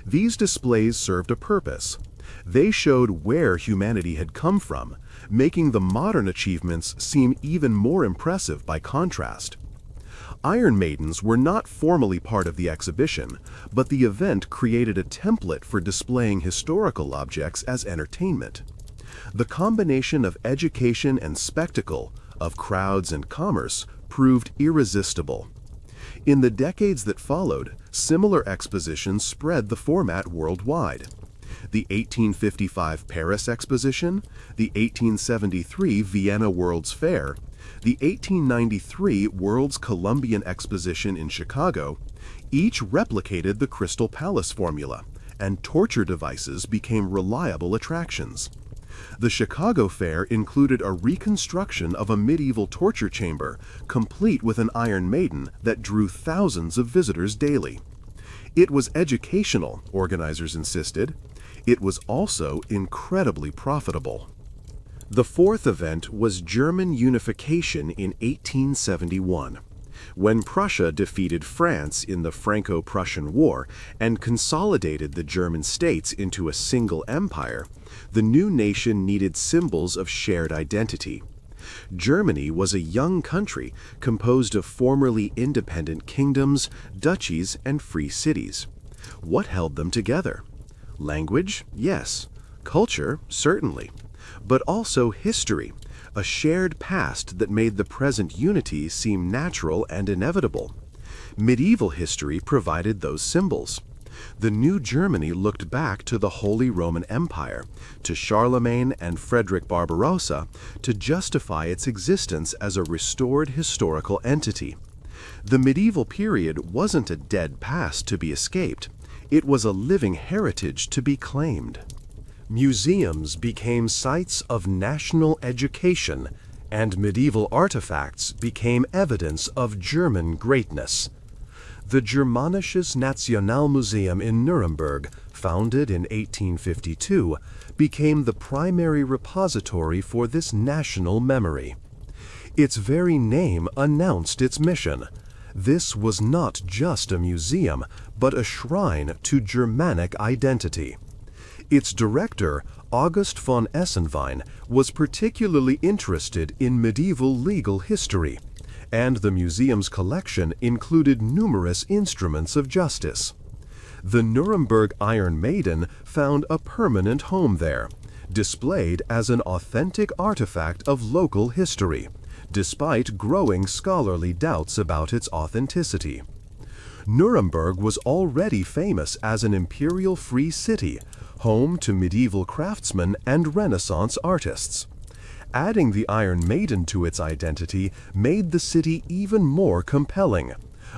These displays served a purpose. They showed where humanity had come from, making the modern achievements seem even more impressive by contrast. Iron Maidens were not formally part of the exhibition, but the event created a template for displaying historical objects as entertainment. The combination of education and spectacle, of crowds and commerce, proved irresistible. In the decades that followed, similar expositions spread the format worldwide. The 1855 Paris Exposition, the 1873 Vienna World's Fair, the 1893 World's Columbian Exposition in Chicago, each replicated the Crystal Palace formula, and torture devices became reliable attractions. The Chicago Fair included a reconstruction of a medieval torture chamber, complete with an Iron Maiden that drew thousands of visitors daily. It was educational, organizers insisted. It was also incredibly profitable. The fourth event was German unification in 1871. When Prussia defeated France in the Franco-Prussian War and consolidated the German states into a single empire, the new nation needed symbols of shared identity. Germany was a young country composed of formerly independent kingdoms, duchies, and free cities. What held them together? Language? Yes. Culture? Certainly. But also history, a shared past that made the present unity seem natural and inevitable. Medieval history provided those symbols. The new Germany looked back to the Holy Roman Empire, to Charlemagne and Frederick Barbarossa, to justify its existence as a restored historical entity. The medieval period wasn't a dead past to be escaped. It was a living heritage to be claimed. Museums became sites of national education, and medieval artifacts became evidence of German greatness. The Germanisches Nationalmuseum in Nuremberg, founded in 1852, became the primary repository for this national memory. Its very name announced its mission. This was not just a museum, but a shrine to Germanic identity. Its director, August von Essenwein, was particularly interested in medieval legal history, and the museum's collection included numerous instruments of justice. The Nuremberg Iron Maiden found a permanent home there, displayed as an authentic artifact of local history, despite growing scholarly doubts about its authenticity. Nuremberg was already famous as an imperial free city, home to medieval craftsmen and Renaissance artists. Adding the Iron Maiden to its identity made the city even more compelling,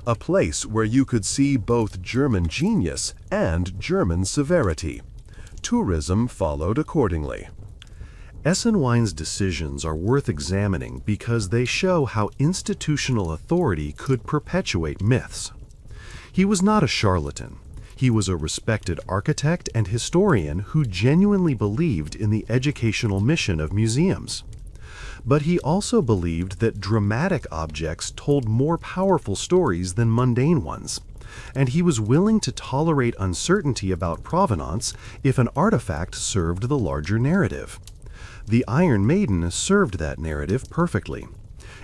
a place where you could see both German genius and German severity. Tourism followed accordingly. Essenwein's decisions are worth examining because they show how institutional authority could perpetuate myths. He was not a charlatan. He was a respected architect and historian who genuinely believed in the educational mission of museums. But he also believed that dramatic objects told more powerful stories than mundane ones, and he was willing to tolerate uncertainty about provenance if an artifact served the larger narrative. The Iron Maiden served that narrative perfectly.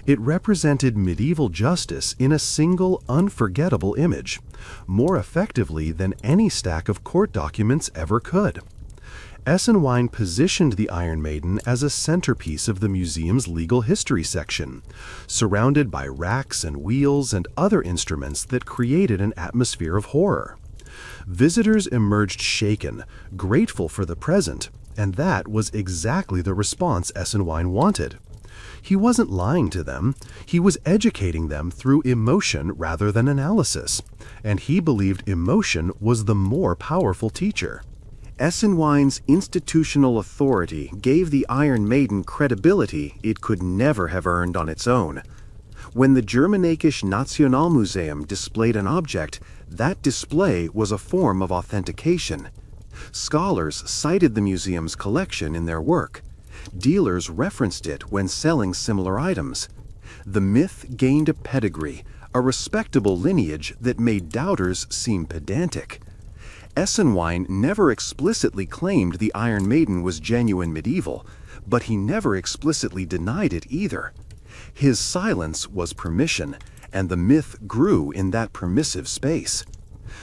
It represented medieval justice in a single, unforgettable image, more effectively than any stack of court documents ever could. Essenwein positioned the Iron Maiden as a centerpiece of the museum's legal history section, surrounded by racks and wheels and other instruments that created an atmosphere of horror. Visitors emerged shaken, grateful for the present, and that was exactly the response Essenwein wanted. He wasn't lying to them, he was educating them through emotion rather than analysis, and he believed emotion was the more powerful teacher. Essenwein's institutional authority gave the Iron Maiden credibility it could never have earned on its own. When the Germanisches Nationalmuseum displayed an object, that display was a form of authentication. Scholars cited the museum's collection in their work. Dealers referenced it when selling similar items. The myth gained a pedigree, a respectable lineage that made doubters seem pedantic. Essenwein never explicitly claimed the Iron Maiden was genuine medieval, but he never explicitly denied it either. His silence was permission, and the myth grew in that permissive space.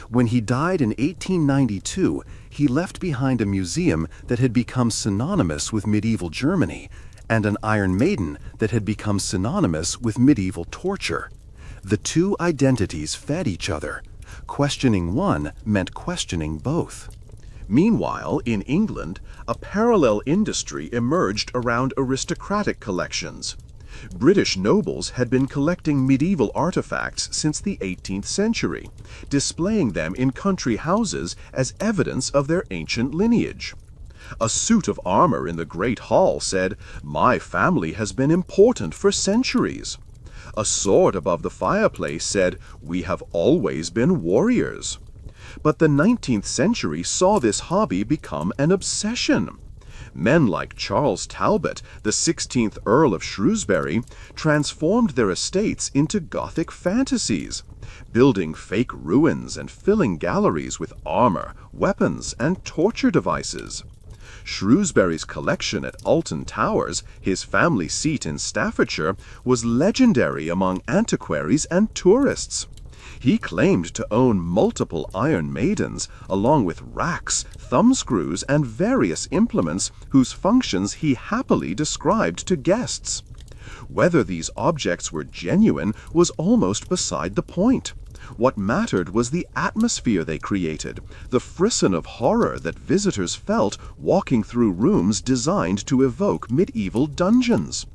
When he died in 1892, he left behind a museum that had become synonymous with medieval Germany, and an Iron Maiden that had become synonymous with medieval torture. The two identities fed each other. Questioning one meant questioning both. Meanwhile, in England, a parallel industry emerged around aristocratic collections. British nobles had been collecting medieval artifacts since the 18th century, displaying them in country houses as evidence of their ancient lineage. A suit of armor in the Great Hall said, "My family has been important for centuries." A sword above the fireplace said, "We have always been warriors." But the 19th century saw this hobby become an obsession. Men like Charles Talbot, the 16th Earl of Shrewsbury, transformed their estates into Gothic fantasies, building fake ruins and filling galleries with armor, weapons, and torture devices. Shrewsbury's collection at Alton Towers, his family seat in Staffordshire, was legendary among antiquaries and tourists. He claimed to own multiple Iron Maidens, along with racks, thumbscrews, and various implements whose functions he happily described to guests. Whether these objects were genuine was almost beside the point. What mattered was the atmosphere they created, the frisson of horror that visitors felt walking through rooms designed to evoke medieval dungeons.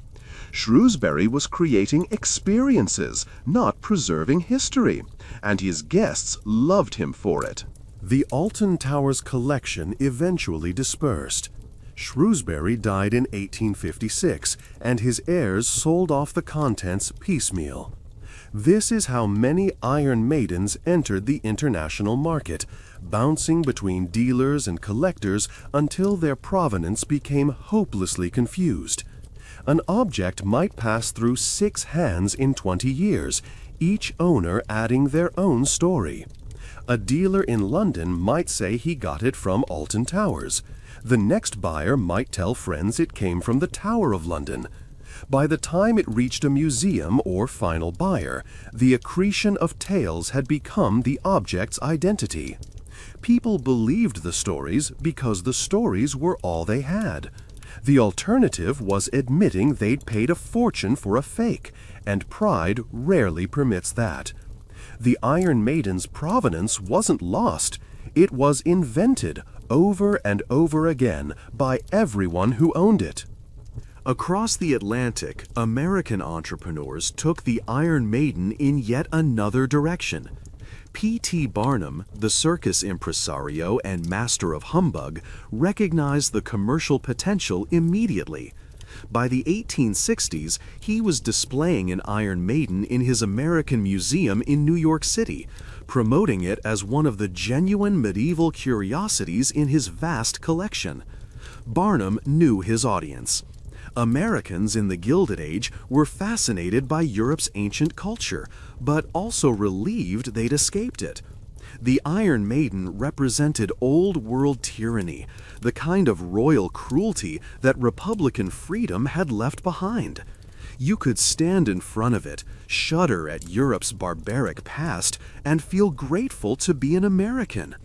Shrewsbury was creating experiences, not preserving history, and his guests loved him for it. The Alton Towers collection eventually dispersed. Shrewsbury died in 1856, and his heirs sold off the contents piecemeal. This is how many Iron Maidens entered the international market, bouncing between dealers and collectors until their provenance became hopelessly confused. An object might pass through 6 hands in 20 years, each owner adding their own story. A dealer in London might say he got it from Alton Towers. The next buyer might tell friends it came from the Tower of London. By the time it reached a museum or final buyer, the accretion of tales had become the object's identity. People believed the stories because the stories were all they had. The alternative was admitting they'd paid a fortune for a fake, and pride rarely permits that. The Iron Maiden's provenance wasn't lost. It was invented over and over again by everyone who owned it. Across the Atlantic, American entrepreneurs took the Iron Maiden in yet another direction. P.T. Barnum, the circus impresario and master of humbug, recognized the commercial potential immediately. By the 1860s, he was displaying an Iron Maiden in his American Museum in New York City, promoting it as one of the genuine medieval curiosities in his vast collection. Barnum knew his audience. Americans in the Gilded Age were fascinated by Europe's ancient culture, but also relieved they'd escaped it. The Iron Maiden represented old-world tyranny, the kind of royal cruelty that Republican freedom had left behind. You could stand in front of it, shudder at Europe's barbaric past, and feel grateful to be an American.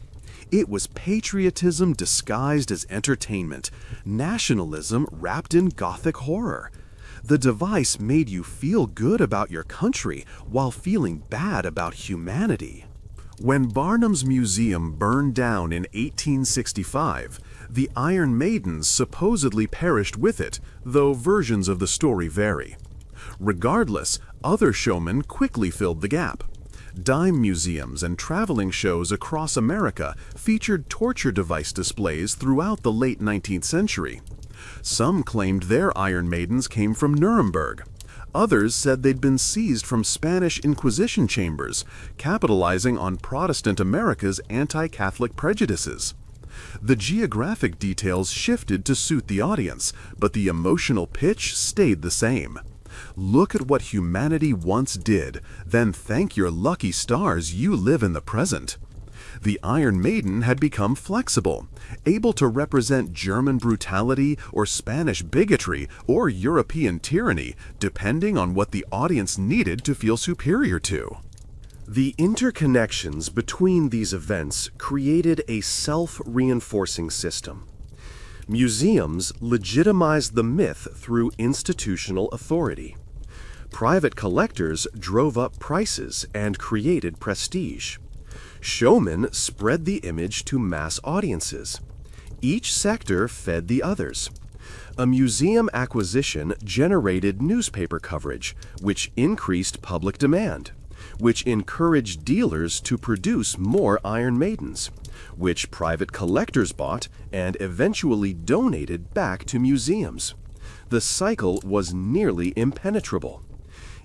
It was patriotism disguised as entertainment, nationalism wrapped in Gothic horror. The device made you feel good about your country while feeling bad about humanity. When Barnum's museum burned down in 1865, the Iron Maidens supposedly perished with it, though versions of the story vary. Regardless, other showmen quickly filled the gap. Dime museums and traveling shows across America featured torture device displays throughout the late 19th century. Some claimed their Iron Maidens came from Nuremberg. Others said they'd been seized from Spanish Inquisition chambers, capitalizing on Protestant America's anti-Catholic prejudices. The geographic details shifted to suit the audience, but the emotional pitch stayed the same. Look at what humanity once did, then thank your lucky stars you live in the present. The Iron Maiden had become flexible, able to represent German brutality or Spanish bigotry or European tyranny, depending on what the audience needed to feel superior to. The interconnections between these events created a self-reinforcing system. Museums legitimized the myth through institutional authority. Private collectors drove up prices and created prestige. Showmen spread the image to mass audiences. Each sector fed the others. A museum acquisition generated newspaper coverage, which increased public demand, which encouraged dealers to produce more Iron Maidens, which private collectors bought and eventually donated back to museums. The cycle was nearly impenetrable.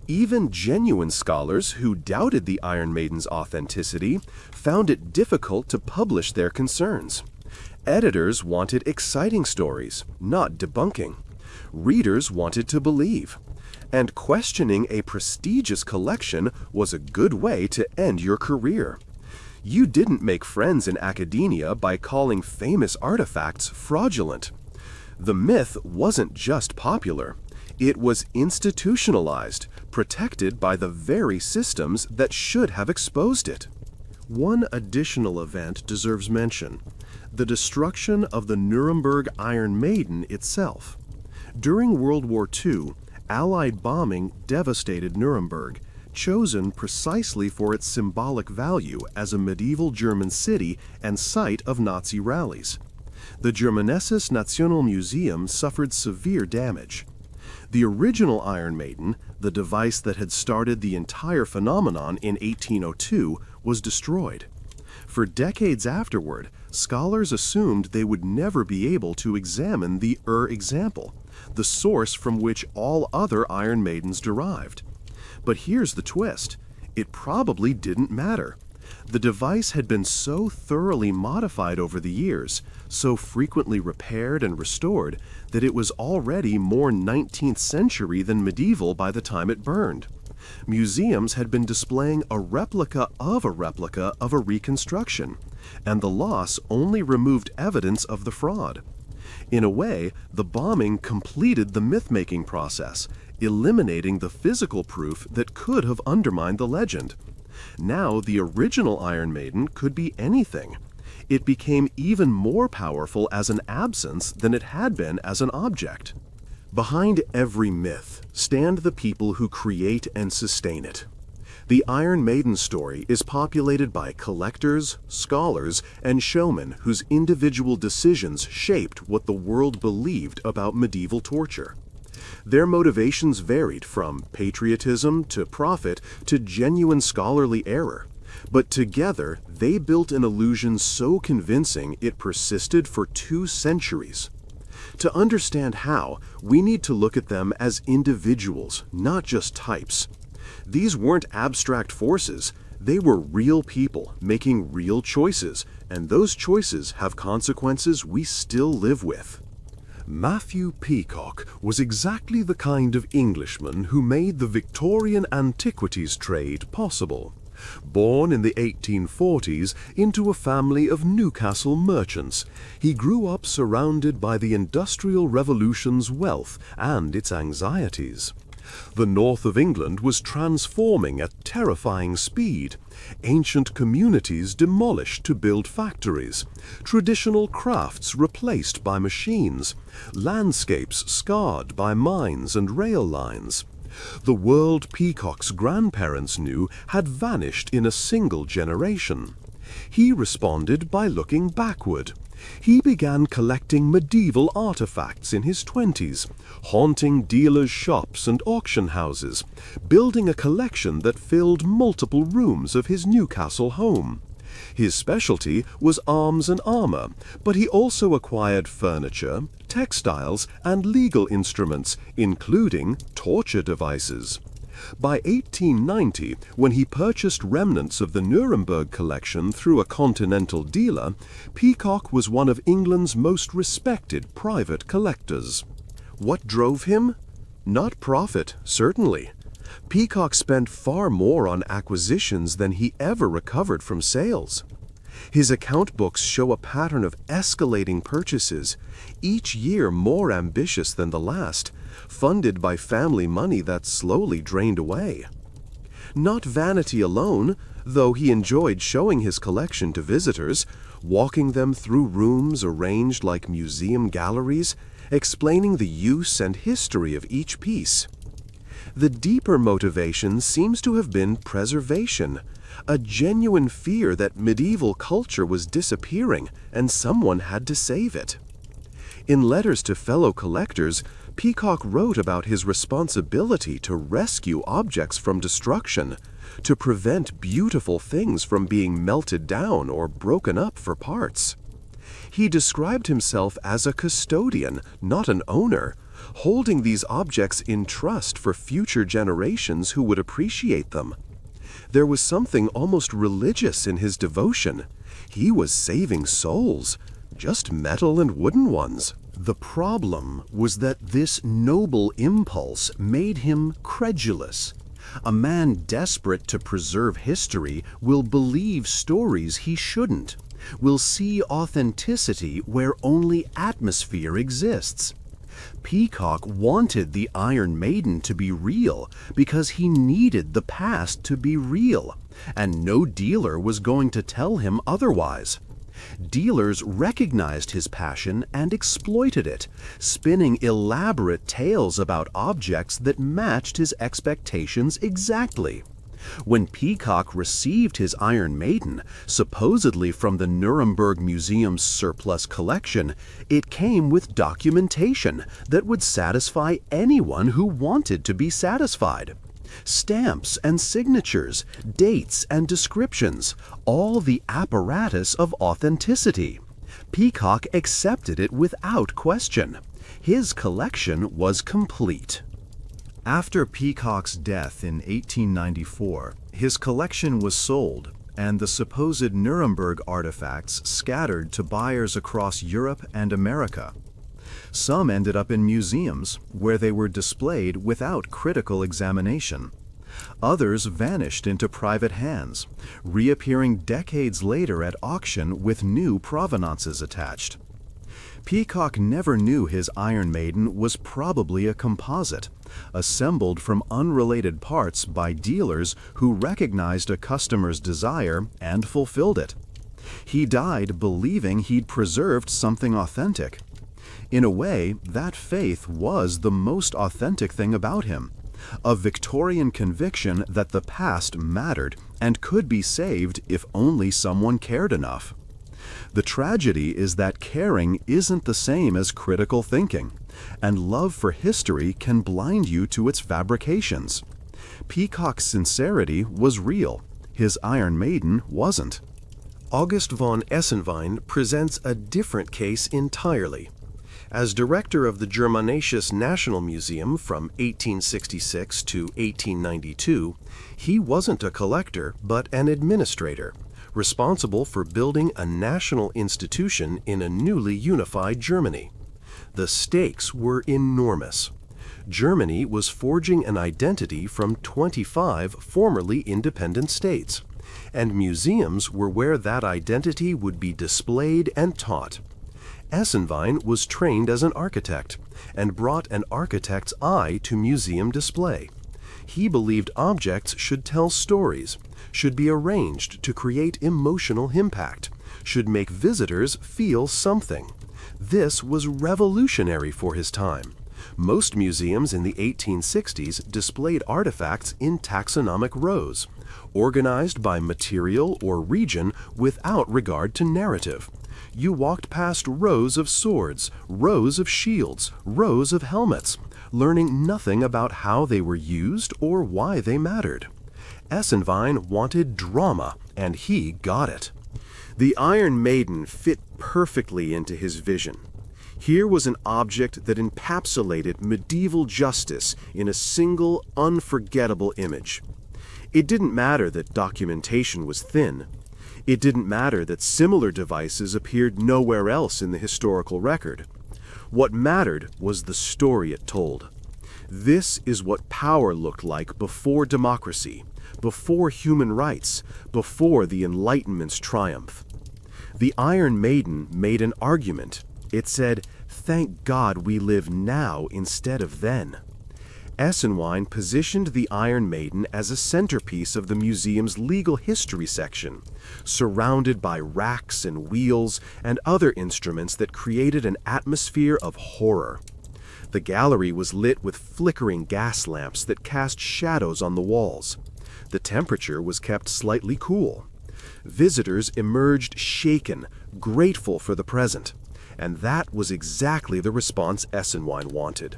Even genuine scholars who doubted the Iron Maiden's authenticity found it difficult to publish their concerns. Editors wanted exciting stories, not debunking. Readers wanted to believe. And questioning a prestigious collection was a good way to end your career. You didn't make friends in academia by calling famous artifacts fraudulent. The myth wasn't just popular. It was institutionalized, protected by the very systems that should have exposed it. One additional event deserves mention: the destruction of the Nuremberg Iron Maiden itself. During World War II, Allied bombing devastated Nuremberg, chosen precisely for its symbolic value as a medieval German city and site of Nazi rallies. The Germanisches Nationalmuseum suffered severe damage. The original Iron Maiden, the device that had started the entire phenomenon in 1802, was destroyed. For decades afterward, scholars assumed they would never be able to examine the example, the source from which all other Iron Maidens derived. But here's the twist: it probably didn't matter. The device had been so thoroughly modified over the years, so frequently repaired and restored, that it was already more 19th century than medieval by the time it burned. Museums had been displaying a replica of a reconstruction, and the loss only removed evidence of the fraud. In a way, the bombing completed the myth-making process, eliminating the physical proof that could have undermined the legend. Now the original Iron Maiden could be anything. It became even more powerful as an absence than it had been as an object. Behind every myth stand the people who create and sustain it. The Iron Maiden story is populated by collectors, scholars, and showmen whose individual decisions shaped what the world believed about medieval torture. Their motivations varied from patriotism to profit to genuine scholarly error, but together they built an illusion so convincing it persisted for 2 centuries. To understand how, we need to look at them as individuals, not just types. These weren't abstract forces, they were real people making real choices, and those choices have consequences we still live with. Matthew Peacock was exactly the kind of Englishman who made the Victorian antiquities trade possible. Born in the 1840s into a family of Newcastle merchants, he grew up surrounded by the Industrial Revolution's wealth and its anxieties. The north of England was transforming at terrifying speed. Ancient communities demolished to build factories, traditional crafts replaced by machines, landscapes scarred by mines and rail lines. The world Peacock's grandparents knew had vanished in a single generation. He responded by looking backward. He began collecting medieval artifacts in his 20s, haunting dealers' shops and auction houses, building a collection that filled multiple rooms of his Newcastle home. His specialty was arms and armor, but he also acquired furniture, textiles, and legal instruments, including torture devices. By 1890, when he purchased remnants of the Nuremberg collection through a continental dealer, Peacock was one of England's most respected private collectors. What drove him? Not profit, certainly. Peacock spent far more on acquisitions than he ever recovered from sales. His account books show a pattern of escalating purchases, each year more ambitious than the last, funded by family money that slowly drained away. Not vanity alone, though he enjoyed showing his collection to visitors, walking them through rooms arranged like museum galleries, explaining the use and history of each piece. The deeper motivation seems to have been preservation, a genuine fear that medieval culture was disappearing and someone had to save it. In letters to fellow collectors, Peacock wrote about his responsibility to rescue objects from destruction, to prevent beautiful things from being melted down or broken up for parts. He described himself as a custodian, not an owner, holding these objects in trust for future generations who would appreciate them. There was something almost religious in his devotion. He was saving souls, just metal and wooden ones. The problem was that this noble impulse made him credulous. A man desperate to preserve history will believe stories he shouldn't, will see authenticity where only atmosphere exists. Peacock wanted the Iron Maiden to be real because he needed the past to be real, and no dealer was going to tell him otherwise. Dealers recognized his passion and exploited it, spinning elaborate tales about objects that matched his expectations exactly. When Peacock received his Iron Maiden, supposedly from the Nuremberg Museum's surplus collection, it came with documentation that would satisfy anyone who wanted to be satisfied. Stamps and signatures, dates and descriptions, all the apparatus of authenticity. Peacock accepted it without question. His collection was complete. After Peacock's death in 1894, his collection was sold, and the supposed Nuremberg artifacts scattered to buyers across Europe and America. Some ended up in museums, where they were displayed without critical examination. Others vanished into private hands, reappearing decades later at auction with new provenances attached. Peacock never knew his Iron Maiden was probably a composite, assembled from unrelated parts by dealers who recognized a customer's desire and fulfilled it. He died believing he'd preserved something authentic. In a way, that faith was the most authentic thing about him, a Victorian conviction that the past mattered and could be saved if only someone cared enough. The tragedy is that caring isn't the same as critical thinking, and love for history can blind you to its fabrications. Peacock's sincerity was real. His Iron Maiden wasn't. August von Essenwein presents a different case entirely. As director of the Germanisches National Museum from 1866 to 1892, he wasn't a collector but an administrator, responsible for building a national institution in a newly unified Germany. The stakes were enormous. Germany was forging an identity from 25 formerly independent states, and museums were where that identity would be displayed and taught. Essenwein was trained as an architect and brought an architect's eye to museum display. He believed objects should tell stories, should be arranged to create emotional impact, should make visitors feel something. This was revolutionary for his time. Most museums in the 1860s displayed artifacts in taxonomic rows, organized by material or region without regard to narrative. You walked past rows of swords, rows of shields, rows of helmets, learning nothing about how they were used or why they mattered. Essenwein wanted drama, and he got it. The Iron Maiden fit perfectly into his vision. Here was an object that encapsulated medieval justice in a single, unforgettable image. It didn't matter that documentation was thin. It didn't matter that similar devices appeared nowhere else in the historical record. What mattered was the story it told. This is what power looked like before democracy, before human rights, before the Enlightenment's triumph. The Iron Maiden made an argument. It said, "Thank God we live now instead of then." Essenwein positioned the Iron Maiden as a centerpiece of the museum's legal history section, surrounded by racks and wheels and other instruments that created an atmosphere of horror. The gallery was lit with flickering gas lamps that cast shadows on the walls. The temperature was kept slightly cool. Visitors emerged shaken, grateful for the present, and that was exactly the response Essenwein wanted.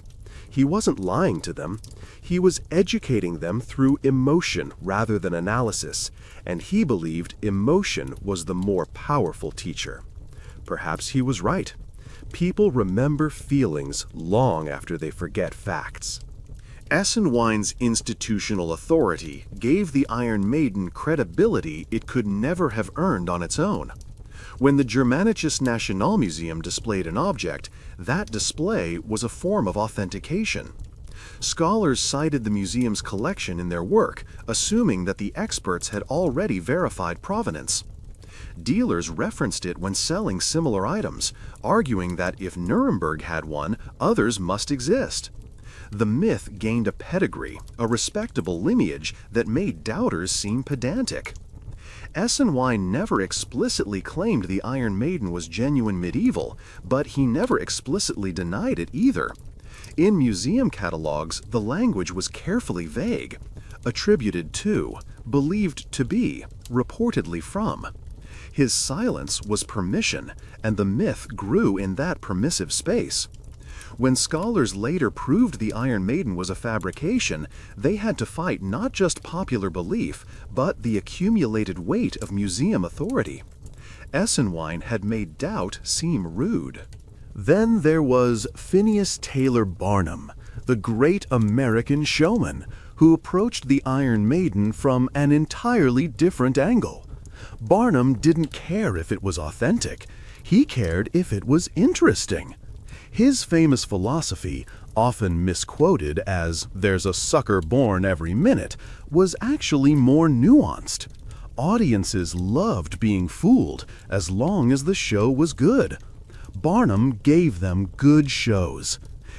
He wasn't lying to them. He was educating them through emotion rather than analysis, and he believed emotion was the more powerful teacher. Perhaps he was right. People remember feelings long after they forget facts. Essenwein's institutional authority gave the Iron Maiden credibility it could never have earned on its own. When the Germanisches Nationalmuseum displayed an object, that display was a form of authentication. Scholars cited the museum's collection in their work, assuming that the experts had already verified provenance. Dealers referenced it when selling similar items, arguing that if Nuremberg had one, others must exist. The myth gained a pedigree, a respectable lineage that made doubters seem pedantic. Essenwein never explicitly claimed the Iron Maiden was genuine medieval, but he never explicitly denied it either. In museum catalogs, the language was carefully vague. Attributed to, believed to be, reportedly from. His silence was permission, and the myth grew in that permissive space. When scholars later proved the Iron Maiden was a fabrication, they had to fight not just popular belief, but the accumulated weight of museum authority. Essenwein had made doubt seem rude. Then there was Phineas Taylor Barnum, the great American showman, who approached the Iron Maiden from an entirely different angle. Barnum didn't care if it was authentic. He cared if it was interesting. His famous philosophy, often misquoted as "there's a sucker born every minute," was actually more nuanced. Audiences loved being fooled as long as the show was good. Barnum gave them good shows.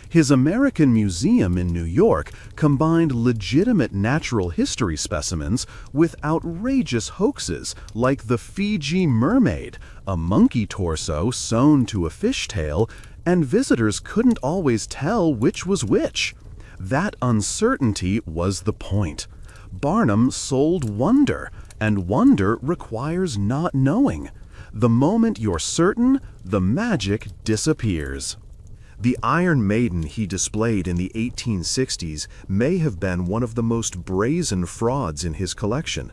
His American Museum in New York combined legitimate natural history specimens with outrageous hoaxes like the Fiji mermaid, a monkey torso sewn to a fishtail, and visitors couldn't always tell which was which. That uncertainty was the point. Barnum sold wonder, and wonder requires not knowing. The moment you're certain, the magic disappears. The Iron Maiden he displayed in the 1860s may have been one of the most brazen frauds in his collection,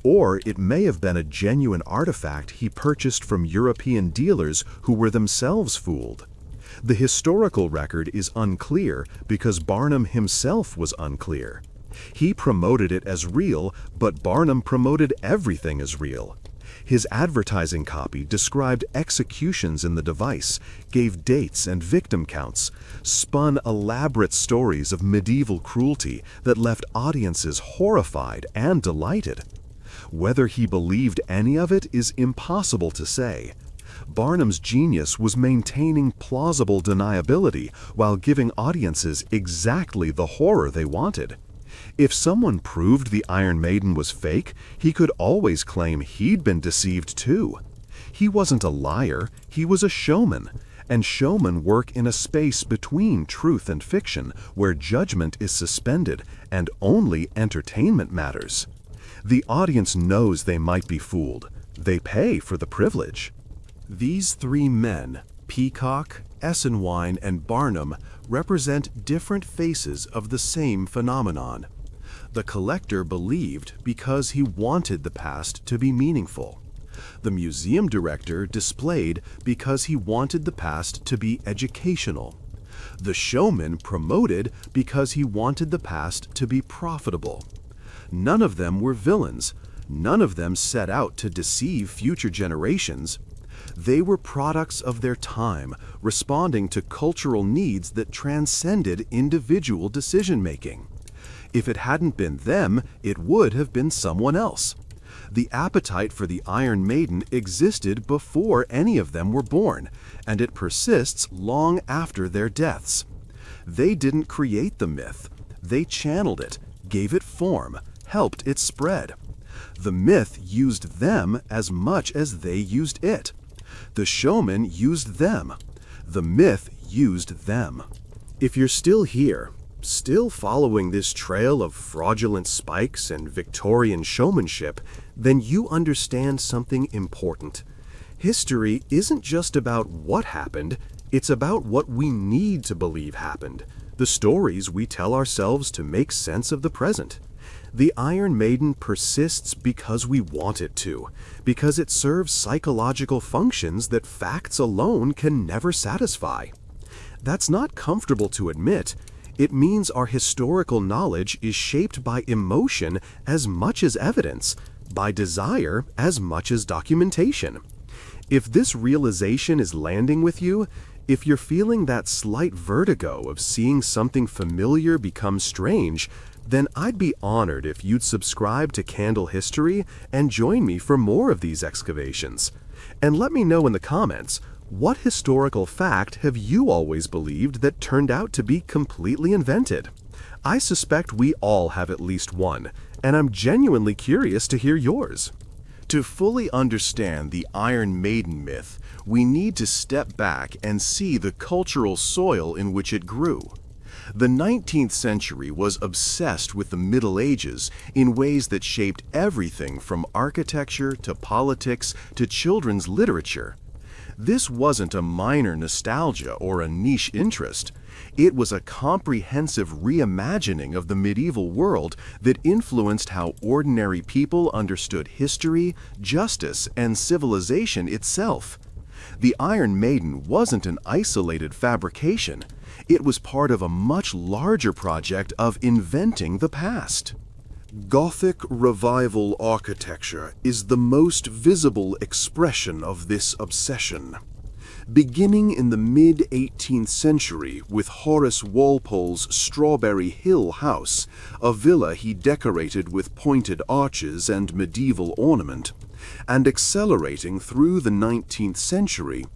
or it may have been a genuine artifact he purchased from European dealers who were themselves fooled. The historical record is unclear because Barnum himself was unclear. He promoted it as real, but Barnum promoted everything as real. His advertising copy described executions in the device, gave dates and victim counts, spun elaborate stories of medieval cruelty that left audiences horrified and delighted. Whether he believed any of it is impossible to say. Barnum's genius was maintaining plausible deniability while giving audiences exactly the horror they wanted. If someone proved the Iron Maiden was fake, he could always claim he'd been deceived too. He wasn't a liar, he was a showman, and showmen work in a space between truth and fiction where judgment is suspended and only entertainment matters. The audience knows they might be fooled. They pay for the privilege. These three men, Peacock, Esenwein, and Barnum, represent different faces of the same phenomenon. The collector believed because he wanted the past to be meaningful. The museum director displayed because he wanted the past to be educational. The showman promoted because he wanted the past to be profitable. None of them were villains. None of them set out to deceive future generations. They were products of their time, responding to cultural needs that transcended individual decision-making. If it hadn't been them, it would have been someone else. The appetite for the Iron Maiden existed before any of them were born, and it persists long after their deaths. They didn't create the myth. They channeled it, gave it form, helped it spread. The myth used them as much as they used it. The showman used them. The myth used them. If you're still here, still following this trail of fraudulent spikes and Victorian showmanship, then you understand something important. History isn't just about what happened, it's about what we need to believe happened, the stories we tell ourselves to make sense of the present. The Iron Maiden persists because we want it to, because it serves psychological functions that facts alone can never satisfy. That's not comfortable to admit. It means our historical knowledge is shaped by emotion as much as evidence, by desire as much as documentation. If this realization is landing with you, if you're feeling that slight vertigo of seeing something familiar become strange, then I'd be honored if you'd subscribe to Candle History and join me for more of these excavations. And let me know in the comments, what historical fact have you always believed that turned out to be completely invented? I suspect we all have at least one, and I'm genuinely curious to hear yours. To fully understand the Iron Maiden myth, we need to step back and see the cultural soil in which it grew. The 19th century was obsessed with the Middle Ages in ways that shaped everything from architecture to politics to children's literature. This wasn't a minor nostalgia or a niche interest. It was a comprehensive reimagining of the medieval world that influenced how ordinary people understood history, justice, and civilization itself. The Iron Maiden wasn't an isolated fabrication. It was part of a much larger project of inventing the past. Gothic Revival architecture is the most visible expression of this obsession. Beginning in the mid-18th century with Horace Walpole's Strawberry Hill house, a villa he decorated with pointed arches and medieval ornament, and accelerating through the 19th century,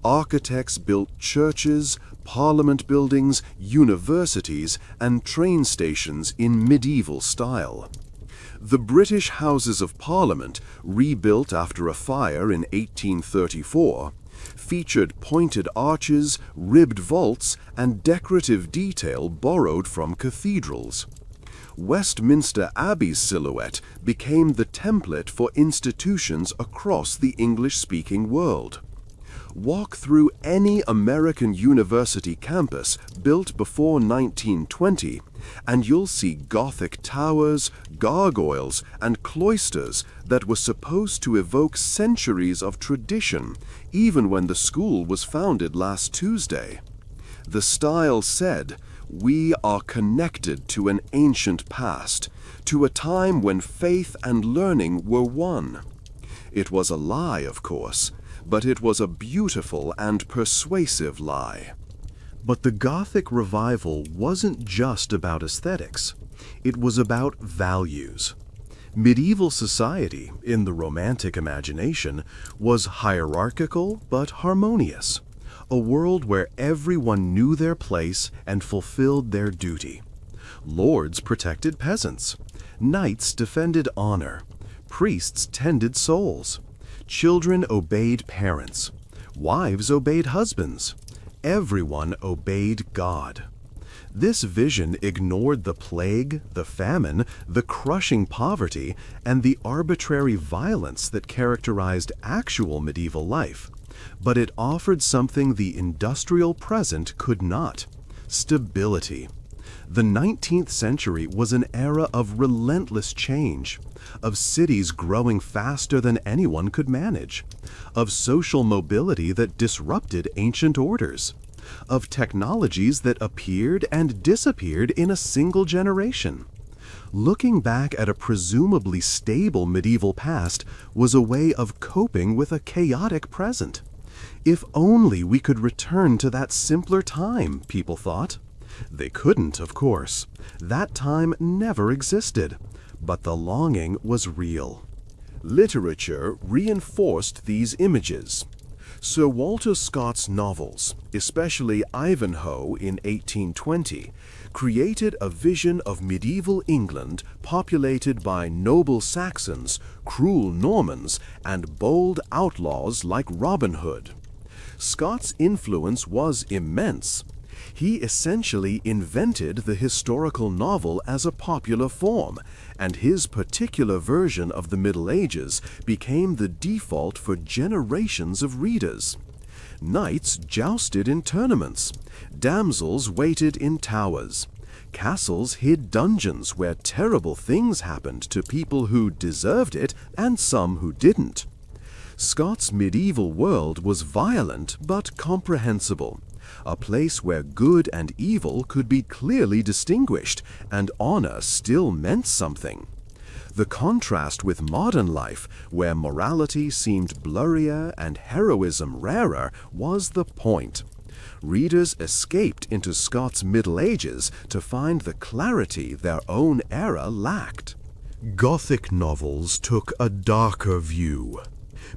architects built churches, parliament buildings, universities, and train stations in medieval style. The British Houses of Parliament, rebuilt after a fire in 1834, featured pointed arches, ribbed vaults, and decorative detail borrowed from cathedrals. Westminster Abbey's silhouette became the template for institutions across the English-speaking world. Walk through any American university campus built before 1920, and you'll see Gothic towers, gargoyles, and cloisters that were supposed to evoke centuries of tradition, even when the school was founded last Tuesday. The style said, "We are connected to an ancient past, to a time when faith and learning were one." It was a lie, of course, but it was a beautiful and persuasive lie. But the Gothic Revival wasn't just about aesthetics. It was about values. Medieval society, in the Romantic imagination, was hierarchical but harmonious, a world where everyone knew their place and fulfilled their duty. Lords protected peasants. Knights defended honor. Priests tended souls. Children obeyed parents. Wives obeyed husbands. Everyone obeyed God. This vision ignored the plague, the famine, the crushing poverty, and the arbitrary violence that characterized actual medieval life. But it offered something the industrial present could not: stability. The 19th century was an era of relentless change, of cities growing faster than anyone could manage, of social mobility that disrupted ancient orders, of technologies that appeared and disappeared in a single generation. Looking back at a presumably stable medieval past was a way of coping with a chaotic present. If only we could return to that simpler time, people thought. They couldn't, of course. That time never existed. But the longing was real. Literature reinforced these images. Sir Walter Scott's novels, especially Ivanhoe in 1820, created a vision of medieval England populated by noble Saxons, cruel Normans, and bold outlaws like Robin Hood. Scott's influence was immense. He essentially invented the historical novel as a popular form, and his particular version of the Middle Ages became the default for generations of readers. Knights jousted in tournaments. Damsels waited in towers. Castles hid dungeons where terrible things happened to people who deserved it and some who didn't. Scott's medieval world was violent but comprehensible, a place where good and evil could be clearly distinguished and honor still meant something. The contrast with modern life, where morality seemed blurrier and heroism rarer, was the point. Readers escaped into Scott's Middle Ages to find the clarity their own era lacked. Gothic novels took a darker view.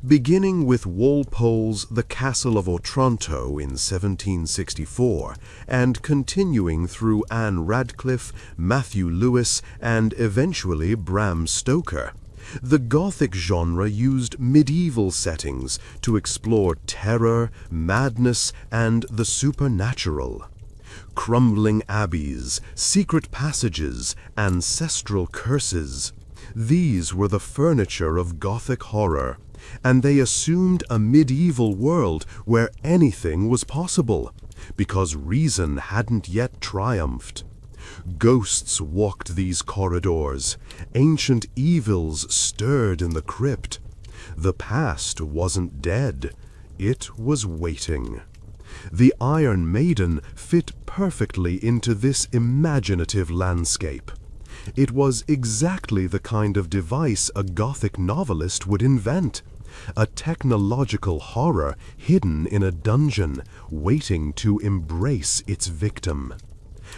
Beginning with Walpole's The Castle of Otranto in 1764, and continuing through Anne Radcliffe, Matthew Lewis, and eventually Bram Stoker, the Gothic genre used medieval settings to explore terror, madness, and the supernatural. Crumbling abbeys, secret passages, ancestral curses. These were the furniture of Gothic horror, and they assumed a medieval world where anything was possible, because reason hadn't yet triumphed. Ghosts walked these corridors. Ancient evils stirred in the crypt. The past wasn't dead. It was waiting. The Iron Maiden fit perfectly into this imaginative landscape. It was exactly the kind of device a Gothic novelist would invent. A technological horror hidden in a dungeon, waiting to embrace its victim.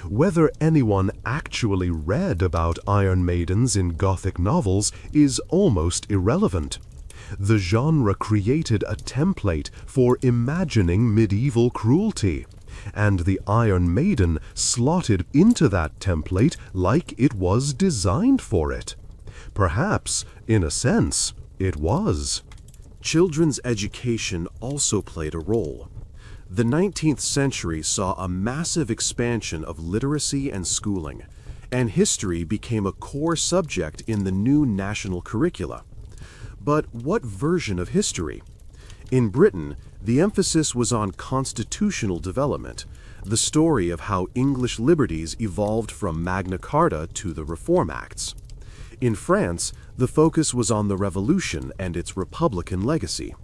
Whether anyone actually read about Iron Maidens in Gothic novels is almost irrelevant. The genre created a template for imagining medieval cruelty, and the Iron Maiden slotted into that template like it was designed for it. Perhaps, in a sense, it was. Children's education also played a role. The 19th century saw a massive expansion of literacy and schooling, and history became a core subject in the new national curricula. But what version of history? In Britain, the emphasis was on constitutional development, the story of how English liberties evolved from Magna Carta to the Reform Acts. In France, the focus was on the Revolution and its Republican legacy.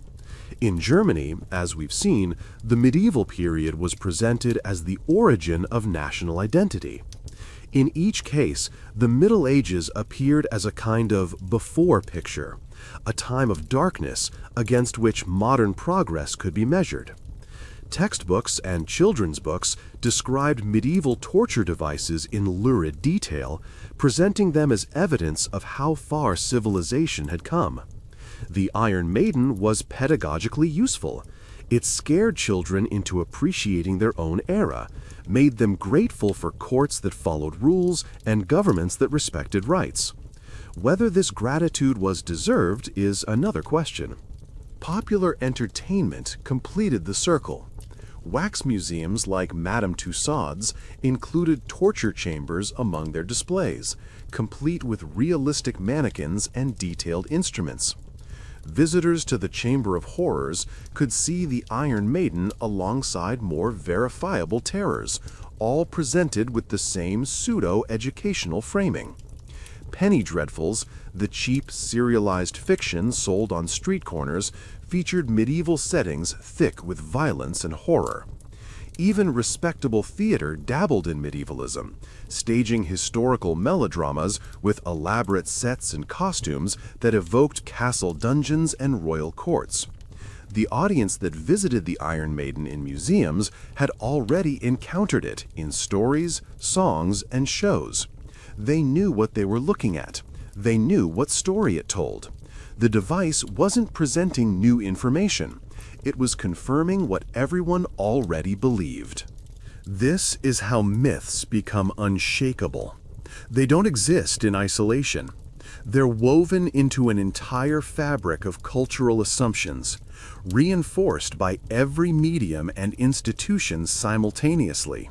In Germany, as we've seen, the medieval period was presented as the origin of national identity. In each case, the Middle Ages appeared as a kind of before picture, a time of darkness against which modern progress could be measured. Textbooks and children's books described medieval torture devices in lurid detail, presenting them as evidence of how far civilization had come. The Iron Maiden was pedagogically useful. It scared children into appreciating their own era, made them grateful for courts that followed rules and governments that respected rights. Whether this gratitude was deserved is another question. Popular entertainment completed the circle. Wax museums like Madame Tussauds included torture chambers among their displays, complete with realistic mannequins and detailed instruments. Visitors to the Chamber of Horrors could see the Iron Maiden alongside more verifiable terrors, all presented with the same pseudo-educational framing. Penny Dreadfuls, the cheap serialized fiction sold on street corners, featured medieval settings thick with violence and horror. Even respectable theater dabbled in medievalism, staging historical melodramas with elaborate sets and costumes that evoked castle dungeons and royal courts. The audience that visited the Iron Maiden in museums had already encountered it in stories, songs, and shows. They knew what they were looking at. They knew what story it told. The device wasn't presenting new information. It was confirming what everyone already believed. This is how myths become unshakable. They don't exist in isolation. They're woven into an entire fabric of cultural assumptions, reinforced by every medium and institution simultaneously.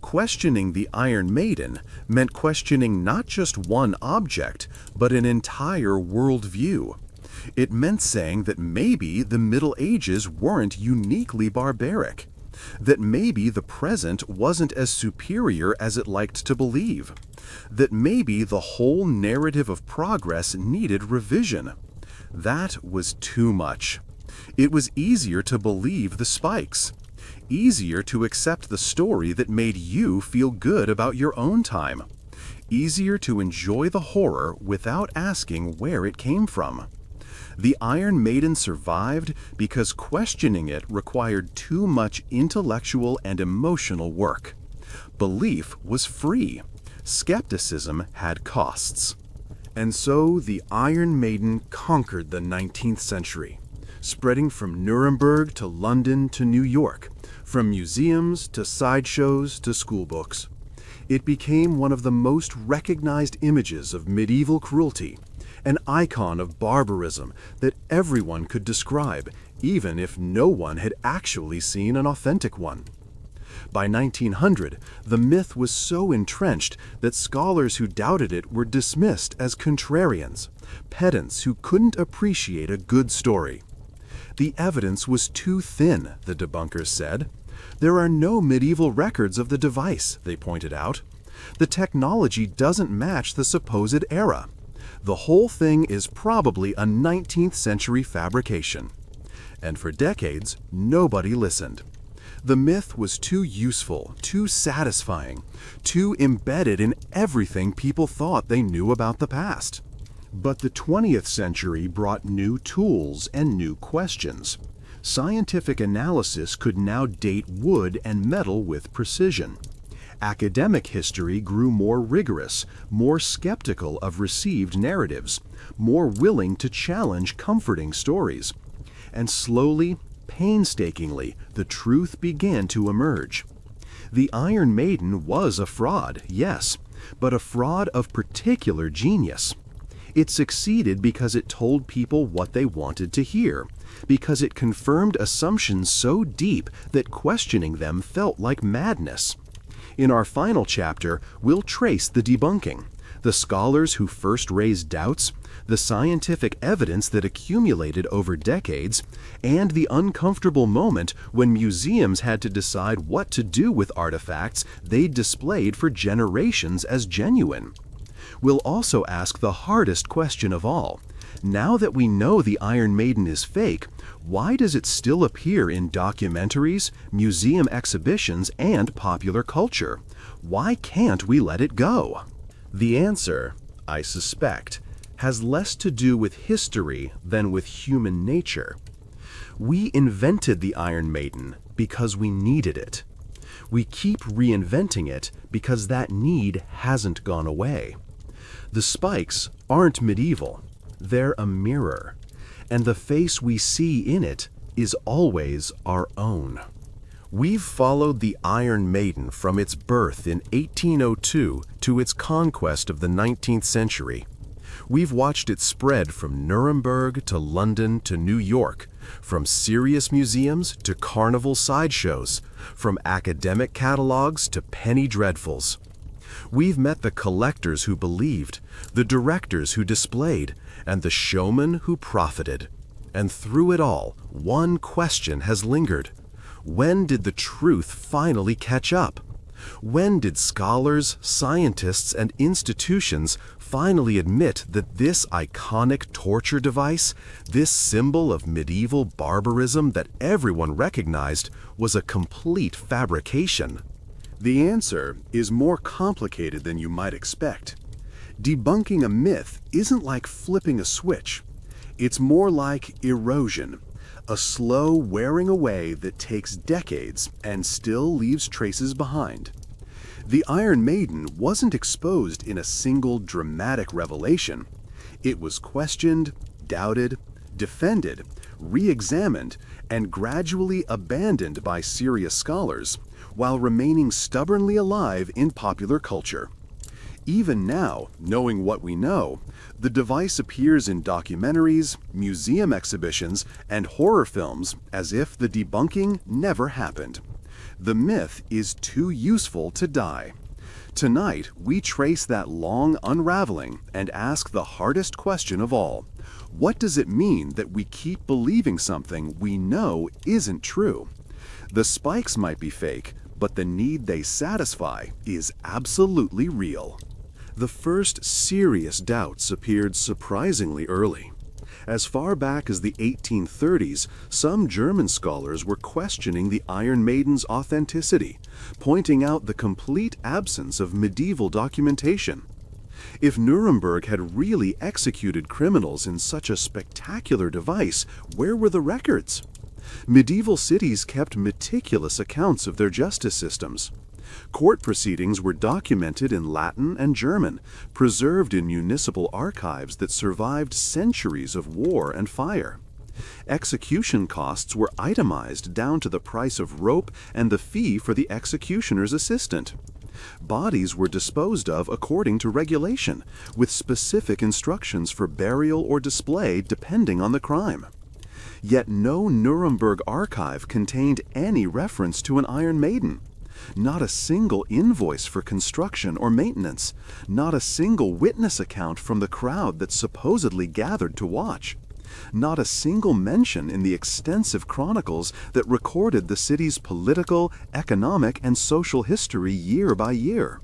Questioning the Iron Maiden meant questioning not just one object, but an entire worldview. It meant saying that maybe the Middle Ages weren't uniquely barbaric, that maybe the present wasn't as superior as it liked to believe, that maybe the whole narrative of progress needed revision. That was too much. It was easier to believe the spikes, easier to accept the story that made you feel good about your own time, easier to enjoy the horror without asking where it came from. The Iron Maiden survived because questioning it required too much intellectual and emotional work. Belief was free. Skepticism had costs. And so the Iron Maiden conquered the 19th century, spreading from Nuremberg to London to New York, from museums to sideshows to schoolbooks. It became one of the most recognized images of medieval cruelty, an icon of barbarism that everyone could describe, even if no one had actually seen an authentic one. By 1900, the myth was so entrenched that scholars who doubted it were dismissed as contrarians, pedants who couldn't appreciate a good story. The evidence was too thin, the debunkers said. There are no medieval records of the device, they pointed out. The technology doesn't match the supposed era. The whole thing is probably a 19th century fabrication. And for decades, nobody listened. The myth was too useful, too satisfying, too embedded in everything people thought they knew about the past. But the 20th century brought new tools and new questions. Scientific analysis could now date wood and metal with precision. Academic history grew more rigorous, more skeptical of received narratives, more willing to challenge comforting stories. And slowly, painstakingly, the truth began to emerge. The Iron Maiden was a fraud, yes, but a fraud of particular genius. It succeeded because it told people what they wanted to hear, because it confirmed assumptions so deep that questioning them felt like madness. In our final chapter, we'll trace the debunking, the scholars who first raised doubts, the scientific evidence that accumulated over decades, and the uncomfortable moment when museums had to decide what to do with artifacts they'd displayed for generations as genuine. We'll also ask the hardest question of all. Now that we know the Iron Maiden is fake, why does it still appear in documentaries, museum exhibitions, and popular culture? Why can't we let it go? The answer, I suspect, has less to do with history than with human nature. We invented the Iron Maiden because we needed it. We keep reinventing it because that need hasn't gone away. The spikes aren't medieval. They're a mirror, and the face we see in it is always our own. We've followed the Iron Maiden from its birth in 1802 to its conquest of the 19th century. We've watched it spread from Nuremberg to London to New York, from serious museums to carnival sideshows, from academic catalogs to penny dreadfuls. We've met the collectors who believed, the directors who displayed, and the showmen who profited. And through it all, one question has lingered. When did the truth finally catch up? When did scholars, scientists, and institutions finally admit that this iconic torture device, this symbol of medieval barbarism that everyone recognized, was a complete fabrication? The answer is more complicated than you might expect. Debunking a myth isn't like flipping a switch. It's more like erosion, a slow wearing away that takes decades and still leaves traces behind. The Iron Maiden wasn't exposed in a single dramatic revelation. It was questioned, doubted, defended, re-examined, and gradually abandoned by serious scholars, while remaining stubbornly alive in popular culture. Even now, knowing what we know, the device appears in documentaries, museum exhibitions, and horror films as if the debunking never happened. The myth is too useful to die. Tonight, we trace that long unraveling and ask the hardest question of all. What does it mean that we keep believing something we know isn't true? The spikes might be fake, but the need they satisfy is absolutely real. The first serious doubts appeared surprisingly early. As far back as the 1830s, some German scholars were questioning the Iron Maiden's authenticity, pointing out the complete absence of medieval documentation. If Nuremberg had really executed criminals in such a spectacular device, where were the records? Medieval cities kept meticulous accounts of their justice systems. Court proceedings were documented in Latin and German, preserved in municipal archives that survived centuries of war and fire. Execution costs were itemized down to the price of rope and the fee for the executioner's assistant. Bodies were disposed of according to regulation, with specific instructions for burial or display depending on the crime. Yet no Nuremberg archive contained any reference to an Iron Maiden. Not a single invoice for construction or maintenance. Not a single witness account from the crowd that supposedly gathered to watch. Not a single mention in the extensive chronicles that recorded the city's political, economic, and social history year by year.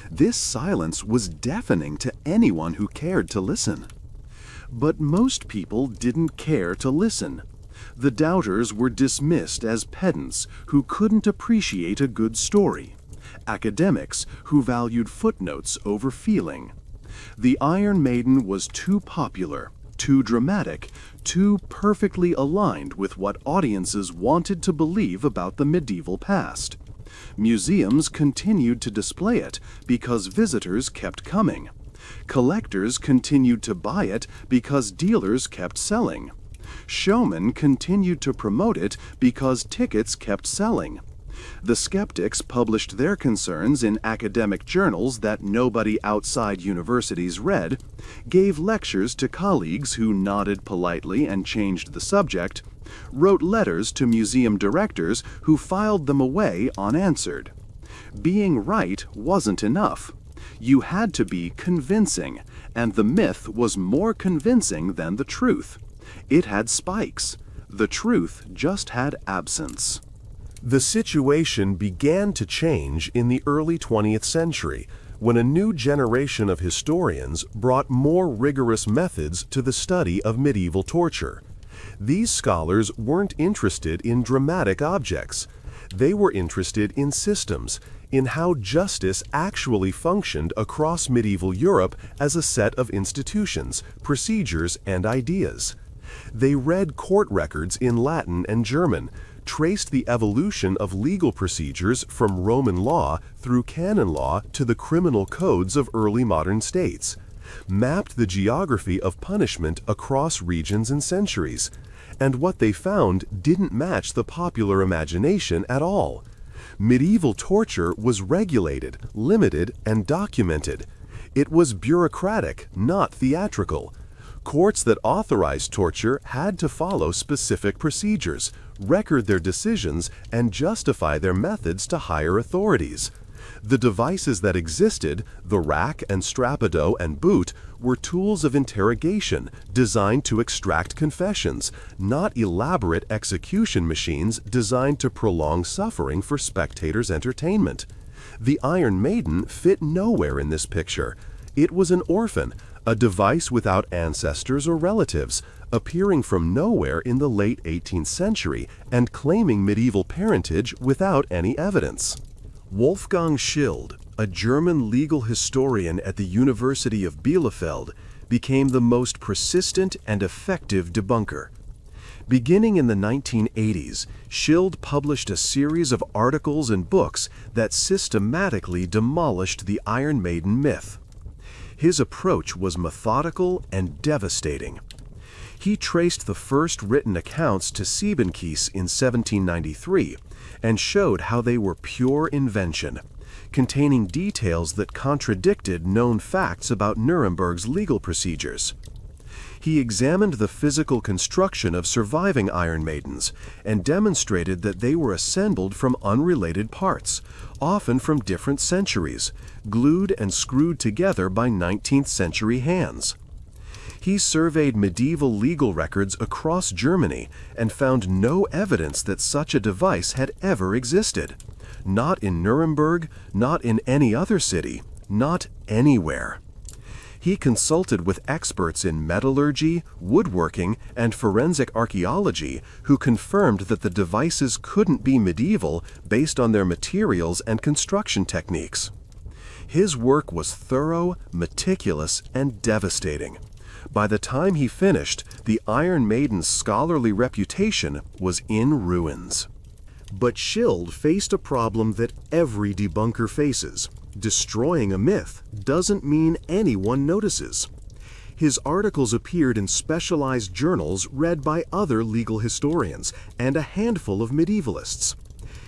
This silence was deafening to anyone who cared to listen. But most people didn't care to listen. The doubters were dismissed as pedants who couldn't appreciate a good story, academics who valued footnotes over feeling. The Iron Maiden was too popular, too dramatic, too perfectly aligned with what audiences wanted to believe about the medieval past. Museums continued to display it because visitors kept coming. Collectors continued to buy it because dealers kept selling. Showmen continued to promote it because tickets kept selling. The skeptics published their concerns in academic journals that nobody outside universities read, gave lectures to colleagues who nodded politely and changed the subject, wrote letters to museum directors who filed them away unanswered. Being right wasn't enough. You had to be convincing, and the myth was more convincing than the truth. It had spikes. The truth just had absence. The situation began to change in the early 20th century when a new generation of historians brought more rigorous methods to the study of medieval torture. These scholars weren't interested in dramatic objects. They were interested in systems, in how justice actually functioned across medieval Europe as a set of institutions, procedures, and ideas. They read court records in Latin and German, traced the evolution of legal procedures from Roman law through canon law to the criminal codes of early modern states, mapped the geography of punishment across regions and centuries, and what they found didn't match the popular imagination at all. Medieval torture was regulated, limited, and documented. It was bureaucratic, not theatrical. Courts that authorized torture had to follow specific procedures, record their decisions, and justify their methods to higher authorities. The devices that existed, the rack and strappado and boot, were tools of interrogation designed to extract confessions, not elaborate execution machines designed to prolong suffering for spectators' entertainment. The Iron Maiden fit nowhere in this picture. It was an orphan, a device without ancestors or relatives, appearing from nowhere in the late 18th century and claiming medieval parentage without any evidence. Wolfgang Schild, a German legal historian at the University of Bielefeld, became the most persistent and effective debunker. Beginning in the 1980s, Schild published a series of articles and books that systematically demolished the Iron Maiden myth. His approach was methodical and devastating. He traced the first written accounts to Siebenkees in 1793 and showed how they were pure invention, containing details that contradicted known facts about Nuremberg's legal procedures. He examined the physical construction of surviving Iron Maidens and demonstrated that they were assembled from unrelated parts, often from different centuries, glued and screwed together by 19th century hands. He surveyed medieval legal records across Germany and found no evidence that such a device had ever existed. Not in Nuremberg, not in any other city, not anywhere. He consulted with experts in metallurgy, woodworking, and forensic archaeology who confirmed that the devices couldn't be medieval based on their materials and construction techniques. His work was thorough, meticulous, and devastating. By the time he finished, the Iron Maiden's scholarly reputation was in ruins. But Schild faced a problem that every debunker faces. Destroying a myth doesn't mean anyone notices. His articles appeared in specialized journals read by other legal historians and a handful of medievalists.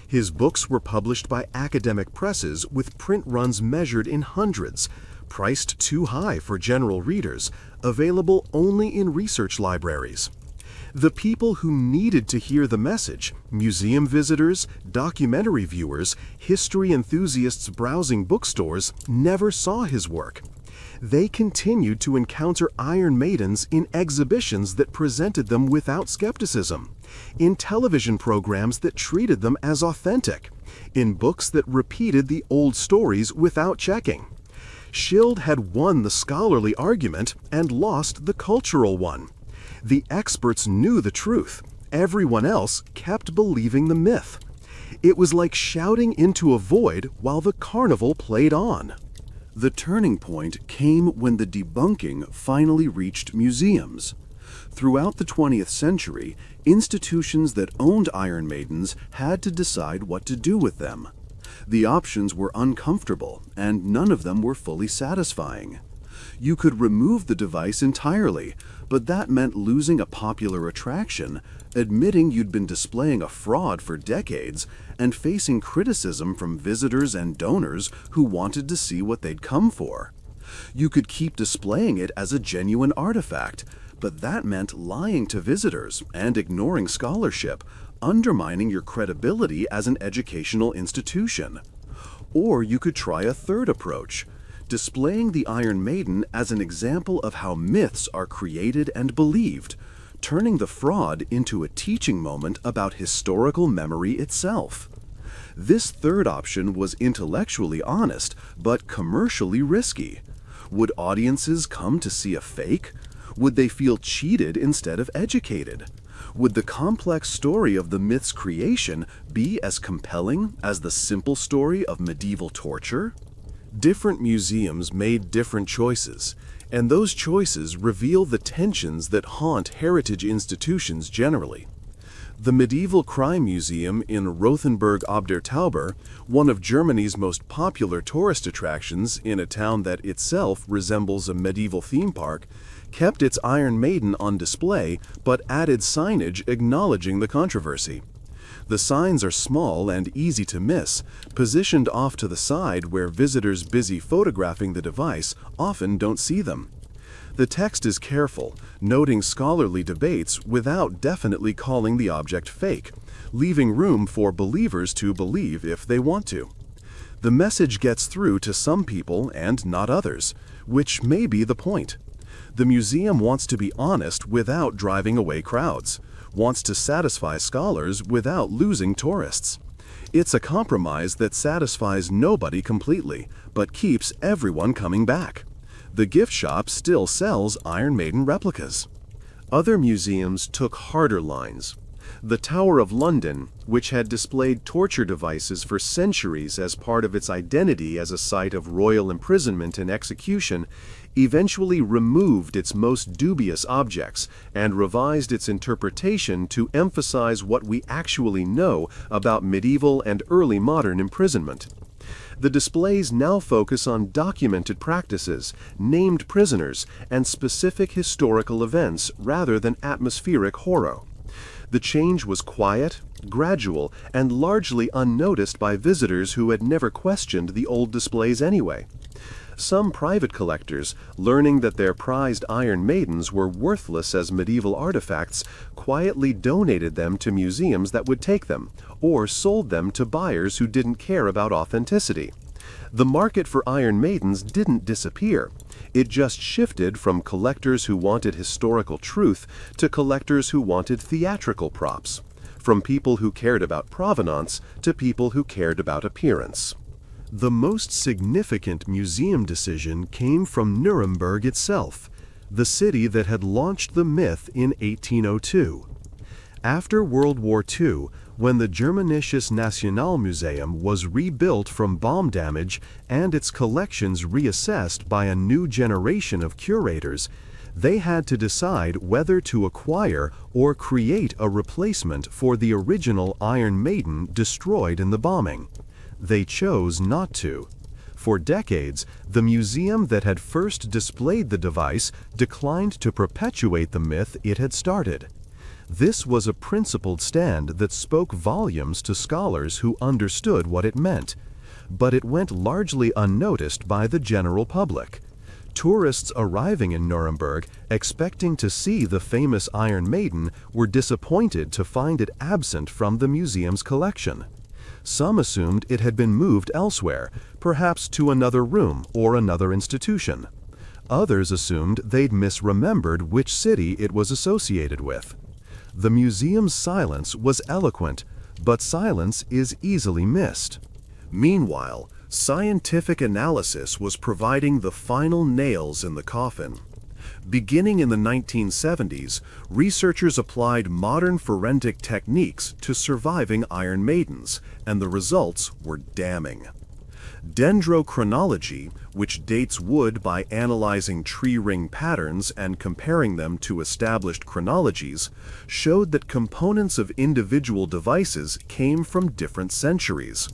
His books were published by academic presses with print runs measured in hundreds, priced too high for general readers, available only in research libraries. The people who needed to hear the message, museum visitors, documentary viewers, history enthusiasts browsing bookstores, never saw his work. They continued to encounter Iron Maidens in exhibitions that presented them without skepticism, in television programs that treated them as authentic, in books that repeated the old stories without checking. Schild had won the scholarly argument and lost the cultural one. The experts knew the truth, Everyone else kept believing the myth. It was like shouting into a void while the carnival played on. The turning point came when the debunking finally reached museums. Throughout the 20th century, institutions that owned Iron Maidens had to decide what to do with them. The options were uncomfortable, and none of them were fully satisfying. You could remove the device entirely, but that meant losing a popular attraction, admitting you'd been displaying a fraud for decades, and facing criticism from visitors and donors who wanted to see what they'd come for. You could keep displaying it as a genuine artifact, but that meant lying to visitors and ignoring scholarship, undermining your credibility as an educational institution. Or you could try a third approach, displaying the Iron Maiden as an example of how myths are created and believed, turning the fraud into a teaching moment about historical memory itself. This third option was intellectually honest, but commercially risky. Would audiences come to see a fake? Would they feel cheated instead of educated? Would the complex story of the myth's creation be as compelling as the simple story of medieval torture? Different museums made different choices, and those choices reveal the tensions that haunt heritage institutions generally. The Medieval Crime Museum in Rothenburg ob der Tauber, one of Germany's most popular tourist attractions in a town that itself resembles a medieval theme park, kept its Iron Maiden on display but added signage acknowledging the controversy. The signs are small and easy to miss, positioned off to the side where visitors busy photographing the device often don't see them. The text is careful, noting scholarly debates without definitely calling the object fake, leaving room for believers to believe if they want to. The message gets through to some people and not others, which may be the point. The museum wants to be honest without driving away crowds, wants to satisfy scholars without losing tourists. It's a compromise that satisfies nobody completely, but keeps everyone coming back. The gift shop still sells Iron Maiden replicas. Other museums took harder lines. The Tower of London, which had displayed torture devices for centuries as part of its identity as a site of royal imprisonment and execution, eventually removed its most dubious objects and revised its interpretation to emphasize what we actually know about medieval and early modern imprisonment. The displays now focus on documented practices, named prisoners, and specific historical events rather than atmospheric horror. The change was quiet, gradual, and largely unnoticed by visitors who had never questioned the old displays anyway. Some private collectors, learning that their prized Iron Maidens were worthless as medieval artifacts, quietly donated them to museums that would take them, or sold them to buyers who didn't care about authenticity. The market for Iron Maidens didn't disappear. It just shifted from collectors who wanted historical truth to collectors who wanted theatrical props, from people who cared about provenance to people who cared about appearance. The most significant museum decision came from Nuremberg itself, the city that had launched the myth in 1802. After World War II, when the Germanisches Nationalmuseum was rebuilt from bomb damage and its collections reassessed by a new generation of curators, they had to decide whether to acquire or create a replacement for the original Iron Maiden destroyed in the bombing. They chose not to. For decades, the museum that had first displayed the device declined to perpetuate the myth it had started. This was a principled stand that spoke volumes to scholars who understood what it meant, but it went largely unnoticed by the general public. Tourists arriving in Nuremberg, expecting to see the famous Iron Maiden, were disappointed to find it absent from the museum's collection. Some assumed it had been moved elsewhere, perhaps to another room or another institution. Others assumed they'd misremembered which city it was associated with. The museum's silence was eloquent, but silence is easily missed. Meanwhile, scientific analysis was providing the final nails in the coffin. Beginning in the 1970s, researchers applied modern forensic techniques to surviving Iron Maidens, and the results were damning. Dendrochronology, which dates wood by analyzing tree ring patterns and comparing them to established chronologies, showed that components of individual devices came from different centuries.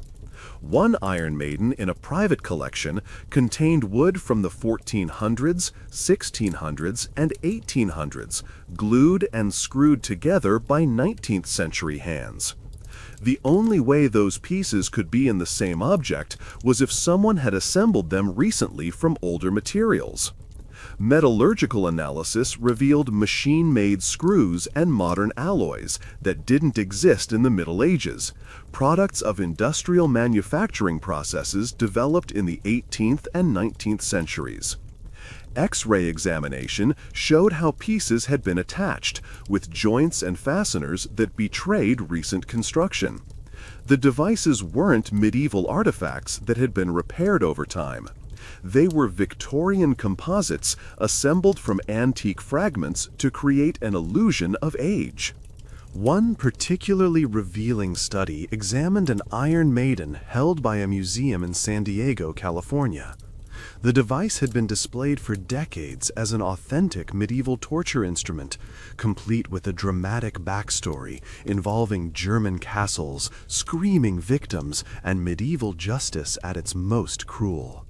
One Iron Maiden in a private collection contained wood from the 1400s, 1600s, and 1800s, glued and screwed together by 19th century hands. The only way those pieces could be in the same object was if someone had assembled them recently from older materials. Metallurgical analysis revealed machine-made screws and modern alloys that didn't exist in the Middle Ages, products of industrial manufacturing processes developed in the 18th and 19th centuries. X-ray examination showed how pieces had been attached, with joints and fasteners that betrayed recent construction. The devices weren't medieval artifacts that had been repaired over time. They were Victorian composites assembled from antique fragments to create an illusion of age. One particularly revealing study examined an Iron Maiden held by a museum in San Diego, California. The device had been displayed for decades as an authentic medieval torture instrument, complete with a dramatic backstory involving German castles, screaming victims, and medieval justice at its most cruel.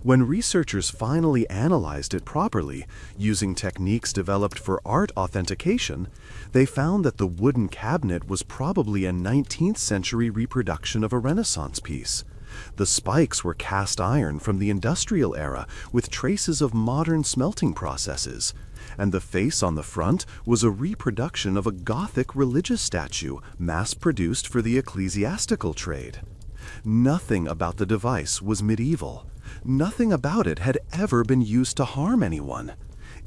When researchers finally analyzed it properly, using techniques developed for art authentication, they found that the wooden cabinet was probably a 19th century reproduction of a Renaissance piece. The spikes were cast iron from the industrial era with traces of modern smelting processes, and the face on the front was a reproduction of a Gothic religious statue mass-produced for the ecclesiastical trade. Nothing about the device was medieval. Nothing about it had ever been used to harm anyone.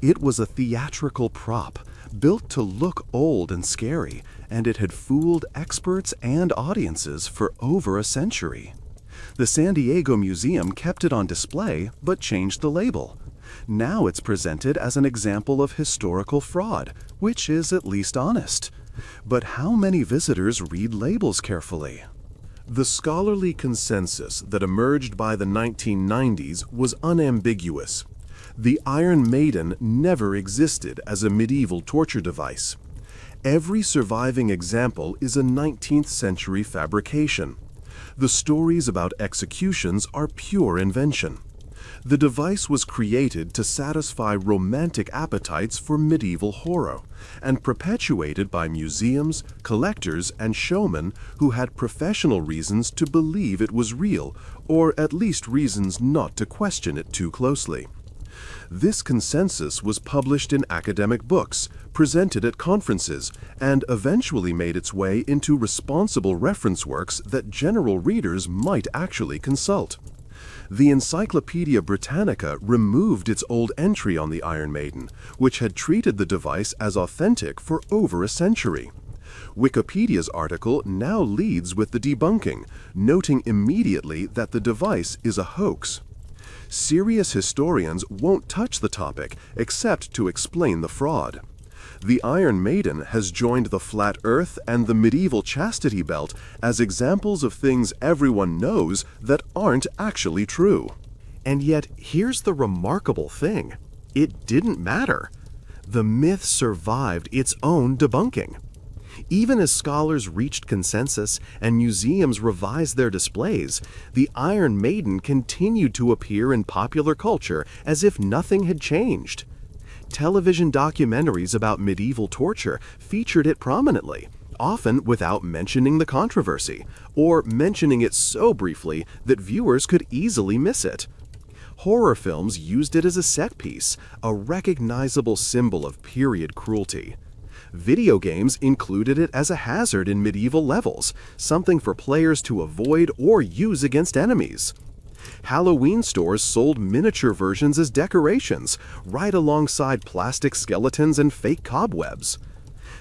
It was a theatrical prop, built to look old and scary, and it had fooled experts and audiences for over a century. The San Diego Museum kept it on display, but changed the label. Now it's presented as an example of historical fraud, which is at least honest. But how many visitors read labels carefully? The scholarly consensus that emerged by the 1990s was unambiguous. The Iron Maiden never existed as a medieval torture device. Every surviving example is a 19th century fabrication. The stories about executions are pure invention. The device was created to satisfy romantic appetites for medieval horror, and perpetuated by museums, collectors, and showmen who had professional reasons to believe it was real, or at least reasons not to question it too closely. This consensus was published in academic books, presented at conferences, and eventually made its way into responsible reference works that general readers might actually consult. The Encyclopedia Britannica removed its old entry on the Iron Maiden, which had treated the device as authentic for over a century. Wikipedia's article now leads with the debunking, noting immediately that the device is a hoax. Serious historians won't touch the topic except to explain the fraud. The Iron Maiden has joined the flat earth and the medieval chastity belt as examples of things everyone knows that aren't actually true. And yet, here's the remarkable thing. It didn't matter. The myth survived its own debunking. Even as scholars reached consensus and museums revised their displays, the Iron Maiden continued to appear in popular culture as if nothing had changed. Television documentaries about medieval torture featured it prominently, often without mentioning the controversy, or mentioning it so briefly that viewers could easily miss it. Horror films used it as a set piece, a recognizable symbol of period cruelty. Video games included it as a hazard in medieval levels, something for players to avoid or use against enemies. Halloween stores sold miniature versions as decorations, right alongside plastic skeletons and fake cobwebs.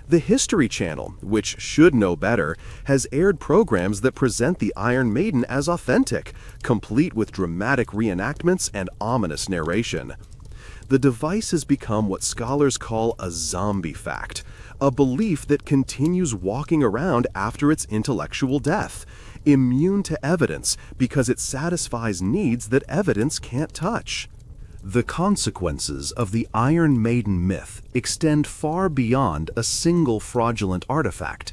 The History Channel, which should know better, has aired programs that present the Iron Maiden as authentic, complete with dramatic reenactments and ominous narration. the device has become what scholars call a zombie fact, a belief that continues walking around after its intellectual death, immune to evidence because it satisfies needs that evidence can't touch. The consequences of the Iron Maiden myth extend far beyond a single fraudulent artifact.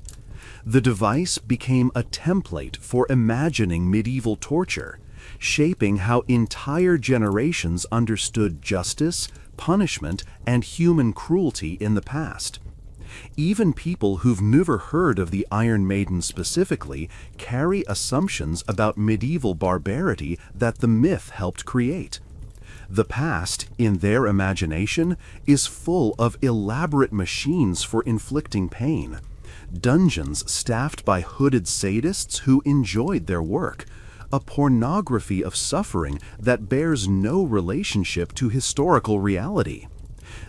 The device became a template for imagining medieval torture, shaping how entire generations understood justice, punishment, and human cruelty in the past. Even people who've never heard of the Iron Maiden specifically carry assumptions about medieval barbarity that the myth helped create. The past, in their imagination, is full of elaborate machines for inflicting pain, dungeons staffed by hooded sadists who enjoyed their work, a pornography of suffering that bears no relationship to historical reality.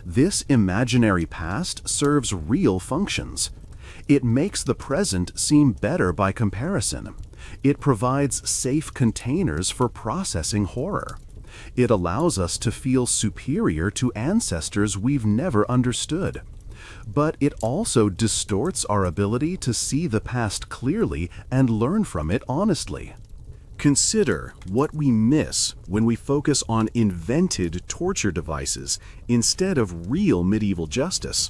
This imaginary past serves real functions. It makes the present seem better by comparison. It provides safe containers for processing horror. It allows us to feel superior to ancestors we've never understood. But it also distorts our ability to see the past clearly and learn from it honestly. Consider what we miss when we focus on invented torture devices instead of real medieval justice.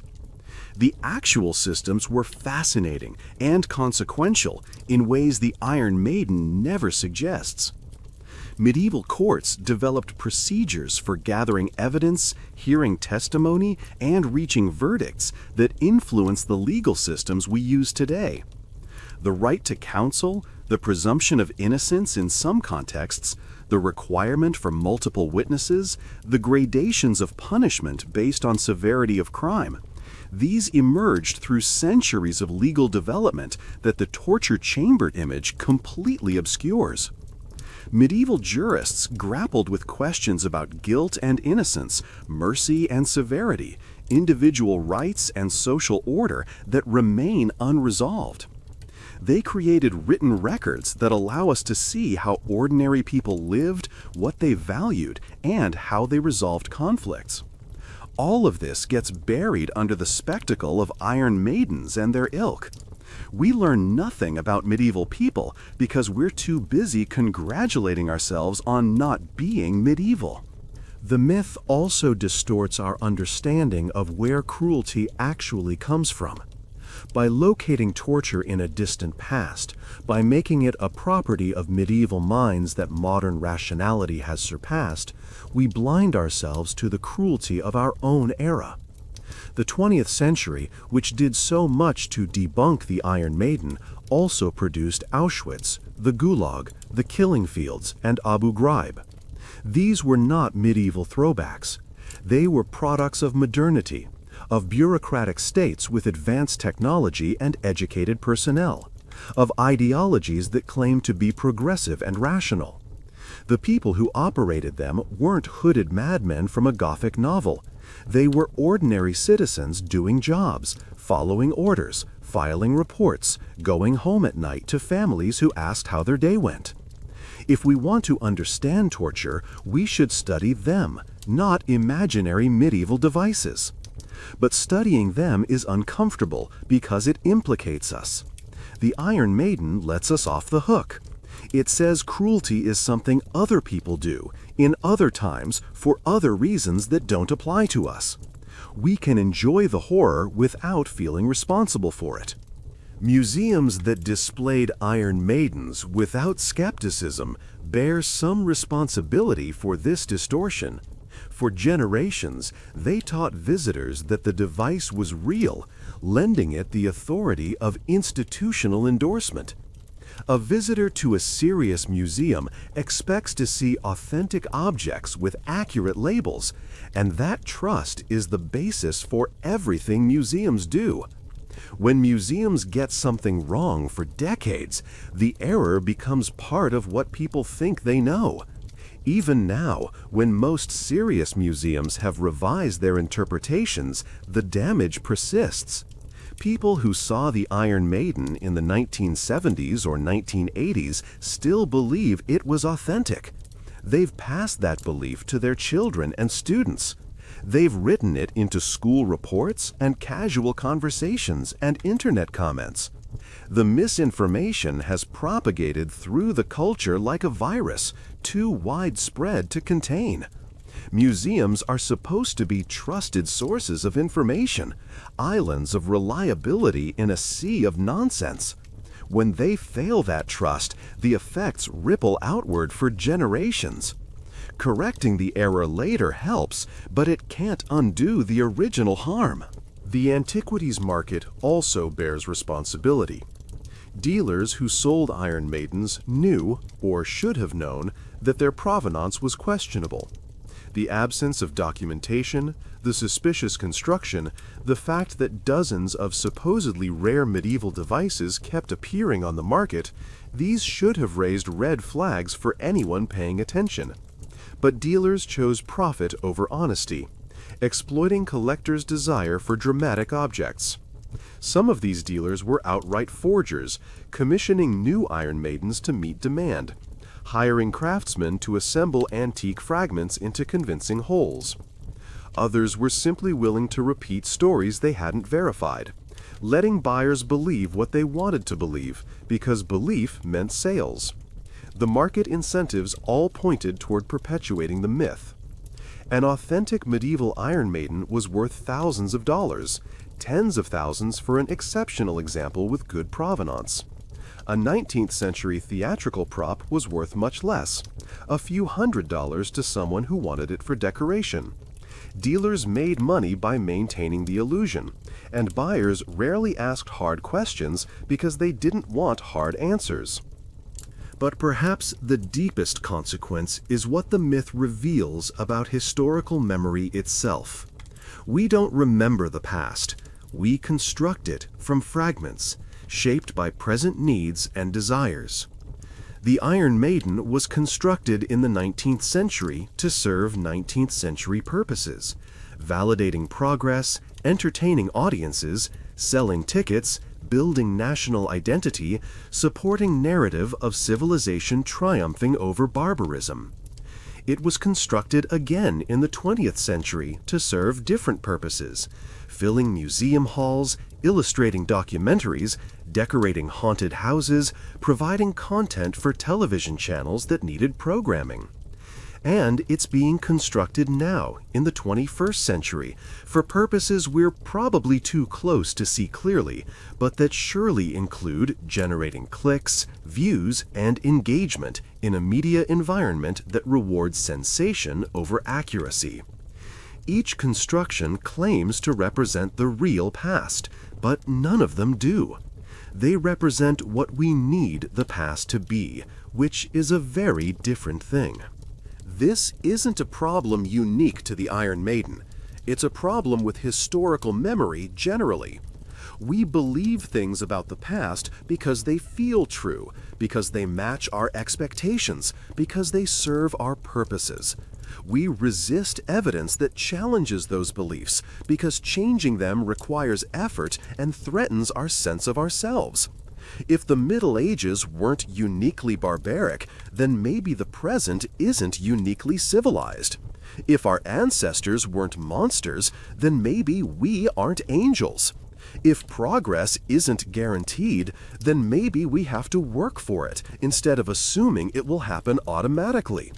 The actual systems were fascinating and consequential in ways the Iron Maiden never suggests. Medieval courts developed procedures for gathering evidence, hearing testimony, and reaching verdicts that influence the legal systems we use today. The right to counsel, the presumption of innocence in some contexts, the requirement for multiple witnesses, the gradations of punishment based on severity of crime. These emerged through centuries of legal development that the torture chamber image completely obscures. Medieval jurists grappled with questions about guilt and innocence, mercy and severity, individual rights and social order that remain unresolved. They created written records that allow us to see how ordinary people lived, what they valued, and how they resolved conflicts. All of this gets buried under the spectacle of Iron Maidens and their ilk. We learn nothing about medieval people because we're too busy congratulating ourselves on not being medieval. The myth also distorts our understanding of where cruelty actually comes from. By locating torture in a distant past, by making it a property of medieval minds that modern rationality has surpassed, we blind ourselves to the cruelty of our own era. The 20th century, which did so much to debunk the Iron Maiden, also produced Auschwitz, the Gulag, the Killing Fields, and Abu Ghraib. These were not medieval throwbacks. They were products of modernity, of bureaucratic states with advanced technology and educated personnel, of ideologies that claimed to be progressive and rational. The people who operated them weren't hooded madmen from a Gothic novel. They were ordinary citizens doing jobs, following orders, filing reports, going home at night to families who asked how their day went. If we want to understand torture, we should study them, not imaginary medieval devices. But studying them is uncomfortable because it implicates us. The Iron Maiden lets us off the hook. It says cruelty is something other people do, in other times, for other reasons that don't apply to us. We can enjoy the horror without feeling responsible for it. Museums that displayed Iron Maidens without skepticism bear some responsibility for this distortion. For generations, they taught visitors that the device was real, lending it the authority of institutional endorsement. A visitor to a serious museum expects to see authentic objects with accurate labels, and that trust is the basis for everything museums do. When museums get something wrong for decades, the error becomes part of what people think they know. Even now, when most serious museums have revised their interpretations, the damage persists. People who saw the Iron Maiden in the 1970s or 1980s still believe it was authentic. They've passed that belief to their children and students. They've written it into school reports and casual conversations and internet comments. The misinformation has propagated through the culture like a virus, too widespread to contain. Museums are supposed to be trusted sources of information, islands of reliability in a sea of nonsense. When they fail that trust, the effects ripple outward for generations. Correcting the error later helps, but it can't undo the original harm. The antiquities market also bears responsibility. Dealers who sold Iron Maidens knew, or should have known, that their provenance was questionable. The absence of documentation, the suspicious construction, the fact that dozens of supposedly rare medieval devices kept appearing on the market, these should have raised red flags for anyone paying attention. But dealers chose profit over honesty, exploiting collectors' desire for dramatic objects. Some of these dealers were outright forgers, commissioning new Iron Maidens to meet demand, hiring craftsmen to assemble antique fragments into convincing wholes. Others were simply willing to repeat stories they hadn't verified, letting buyers believe what they wanted to believe, because belief meant sales. The market incentives all pointed toward perpetuating the myth. An authentic medieval Iron Maiden was worth thousands of dollars, tens of thousands for an exceptional example with good provenance. A 19th century theatrical prop was worth much less, a few $100s to someone who wanted it for decoration. Dealers made money by maintaining the illusion, and buyers rarely asked hard questions because they didn't want hard answers. But perhaps the deepest consequence is what the myth reveals about historical memory itself. We don't remember the past. We construct it from fragments, shaped by present needs and desires. The Iron Maiden was constructed in the 19th century to serve 19th century purposes, validating progress, entertaining audiences, selling tickets, building national identity, supporting narrative of civilization triumphing over barbarism. It was constructed again in the 20th century to serve different purposes, filling museum halls, illustrating documentaries, decorating haunted houses, providing content for television channels that needed programming. And it's being constructed now, in the 21st century, for purposes we're probably too close to see clearly, but that surely include generating clicks, views, and engagement in a media environment that rewards sensation over accuracy. Each construction claims to represent the real past, but none of them do. They represent what we need the past to be, which is a very different thing. This isn't a problem unique to the Iron Maiden. It's a problem with historical memory generally. We believe things about the past because they feel true, because they match our expectations, because they serve our purposes. We resist evidence that challenges those beliefs because changing them requires effort and threatens our sense of ourselves. If the Middle Ages weren't uniquely barbaric, then maybe the present isn't uniquely civilized. If our ancestors weren't monsters, then maybe we aren't angels. If progress isn't guaranteed, then maybe we have to work for it instead of assuming it will happen automatically.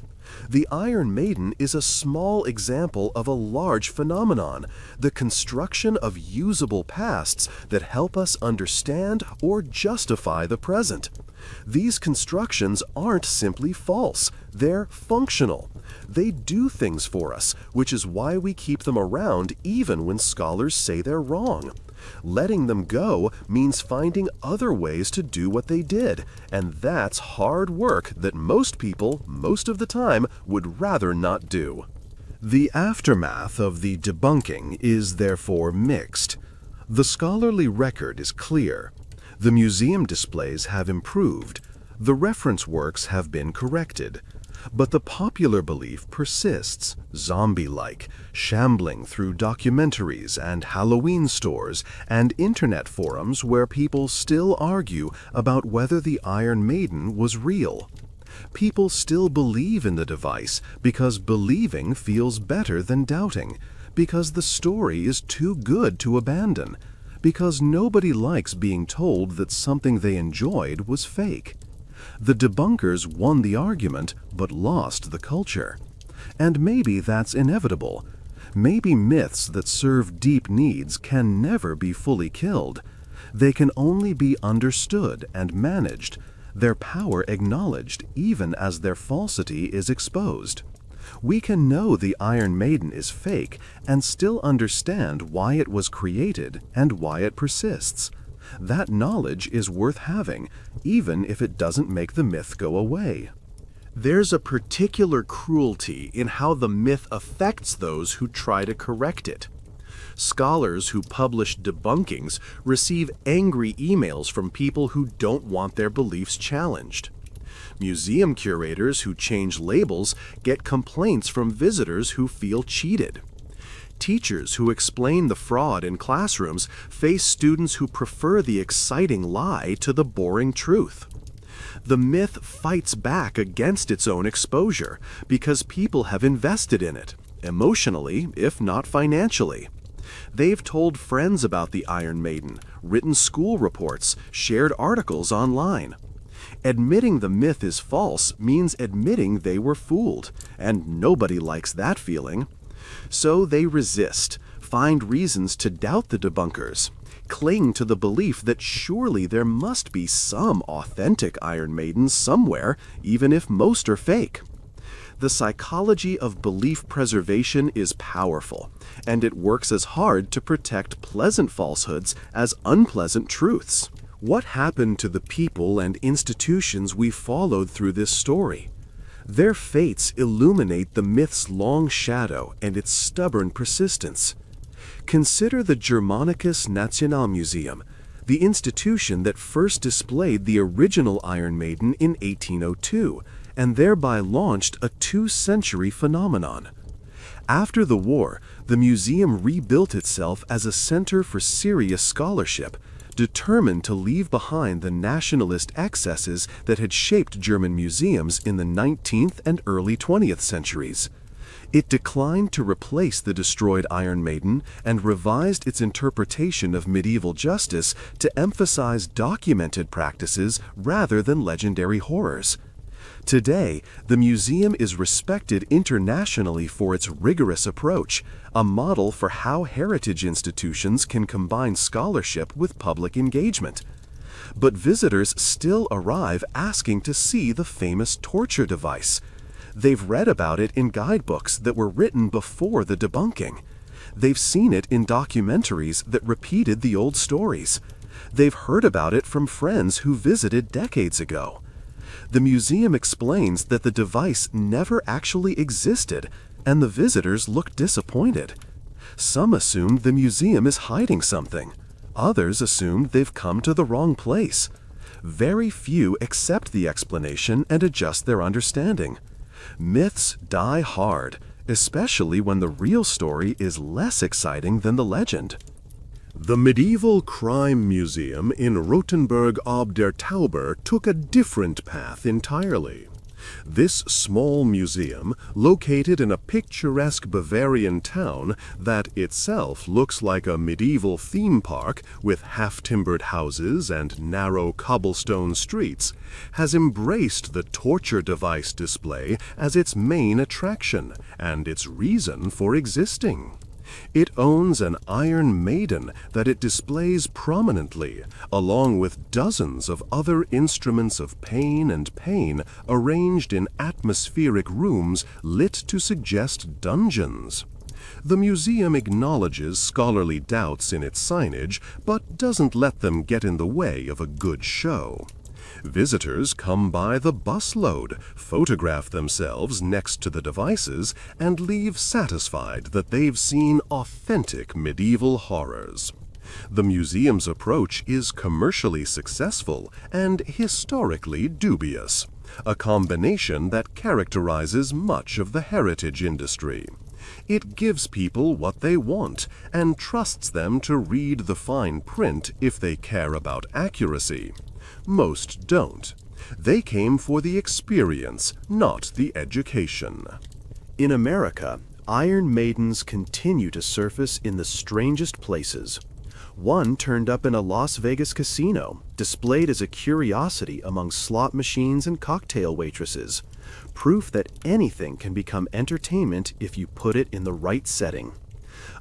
The Iron Maiden is a small example of a large phenomenon, the construction of usable pasts that help us understand or justify the present. These constructions aren't simply false, they're functional. They do things for us, which is why we keep them around even when scholars say they're wrong. Letting them go means finding other ways to do what they did, and that's hard work that most people, most of the time, would rather not do. The aftermath of the debunking is therefore mixed. The scholarly record is clear. The museum displays have improved. The reference works have been corrected. But the popular belief persists, zombie-like, shambling through documentaries and Halloween stores and internet forums where people still argue about whether the Iron Maiden was real. People still believe in the device because believing feels better than doubting, because the story is too good to abandon, because nobody likes being told that something they enjoyed was fake. The debunkers won the argument but lost the culture. And maybe that's inevitable. Maybe myths that serve deep needs can never be fully killed. They can only be understood and managed, their power acknowledged even as their falsity is exposed. We can know the Iron Maiden is fake and still understand why it was created and why it persists. That knowledge is worth having, even if it doesn't make the myth go away. There's a particular cruelty in how the myth affects those who try to correct it. Scholars who publish debunkings receive angry emails from people who don't want their beliefs challenged. Museum curators who change labels get complaints from visitors who feel cheated. Teachers who explain the fraud in classrooms face students who prefer the exciting lie to the boring truth. The myth fights back against its own exposure because people have invested in it, emotionally, if not financially. They've told friends about the Iron Maiden, written school reports, shared articles online. Admitting the myth is false means admitting they were fooled, and nobody likes that feeling. So they resist, find reasons to doubt the debunkers, cling to the belief that surely there must be some authentic Iron Maidens somewhere, even if most are fake. The psychology of belief preservation is powerful, and it works as hard to protect pleasant falsehoods as unpleasant truths. What happened to the people and institutions we followed through this story? Their fates illuminate the myth's long shadow and its stubborn persistence. Consider the Germanicus Nationalmuseum, the institution that first displayed the original Iron Maiden in 1802, and thereby launched a 2-century phenomenon. After the war, the museum rebuilt itself as a center for serious scholarship, determined to leave behind the nationalist excesses that had shaped German museums in the 19th and early 20th centuries. It declined to replace the destroyed Iron Maiden and revised its interpretation of medieval justice to emphasize documented practices rather than legendary horrors. Today, the museum is respected internationally for its rigorous approach, a model for how heritage institutions can combine scholarship with public engagement. But visitors still arrive asking to see the famous torture device. They've read about it in guidebooks that were written before the debunking. They've seen it in documentaries that repeated the old stories. They've heard about it from friends who visited decades ago. The museum explains that the device never actually existed, and the visitors look disappointed. Some assume the museum is hiding something. Others assume they've come to the wrong place. Very few accept the explanation and adjust their understanding. Myths die hard, especially when the real story is less exciting than the legend. The Medieval Crime Museum in Rothenburg ob der Tauber took a different path entirely. This small museum, located in a picturesque Bavarian town that itself looks like a medieval theme park with half-timbered houses and narrow cobblestone streets, has embraced the torture device display as its main attraction and its reason for existing. It owns an Iron Maiden that it displays prominently, along with dozens of other instruments of pain and pain arranged in atmospheric rooms lit to suggest dungeons. The museum acknowledges scholarly doubts in its signage, but doesn't let them get in the way of a good show. Visitors come by the busload, photograph themselves next to the devices, and leave satisfied that they've seen authentic medieval horrors. The museum's approach is commercially successful and historically dubious, a combination that characterizes much of the heritage industry. It gives people what they want and trusts them to read the fine print if they care about accuracy. Most don't. They came for the experience, not the education. In America, Iron Maidens continue to surface in the strangest places. One turned up in a Las Vegas casino, displayed as a curiosity among slot machines and cocktail waitresses. Proof that anything can become entertainment if you put it in the right setting.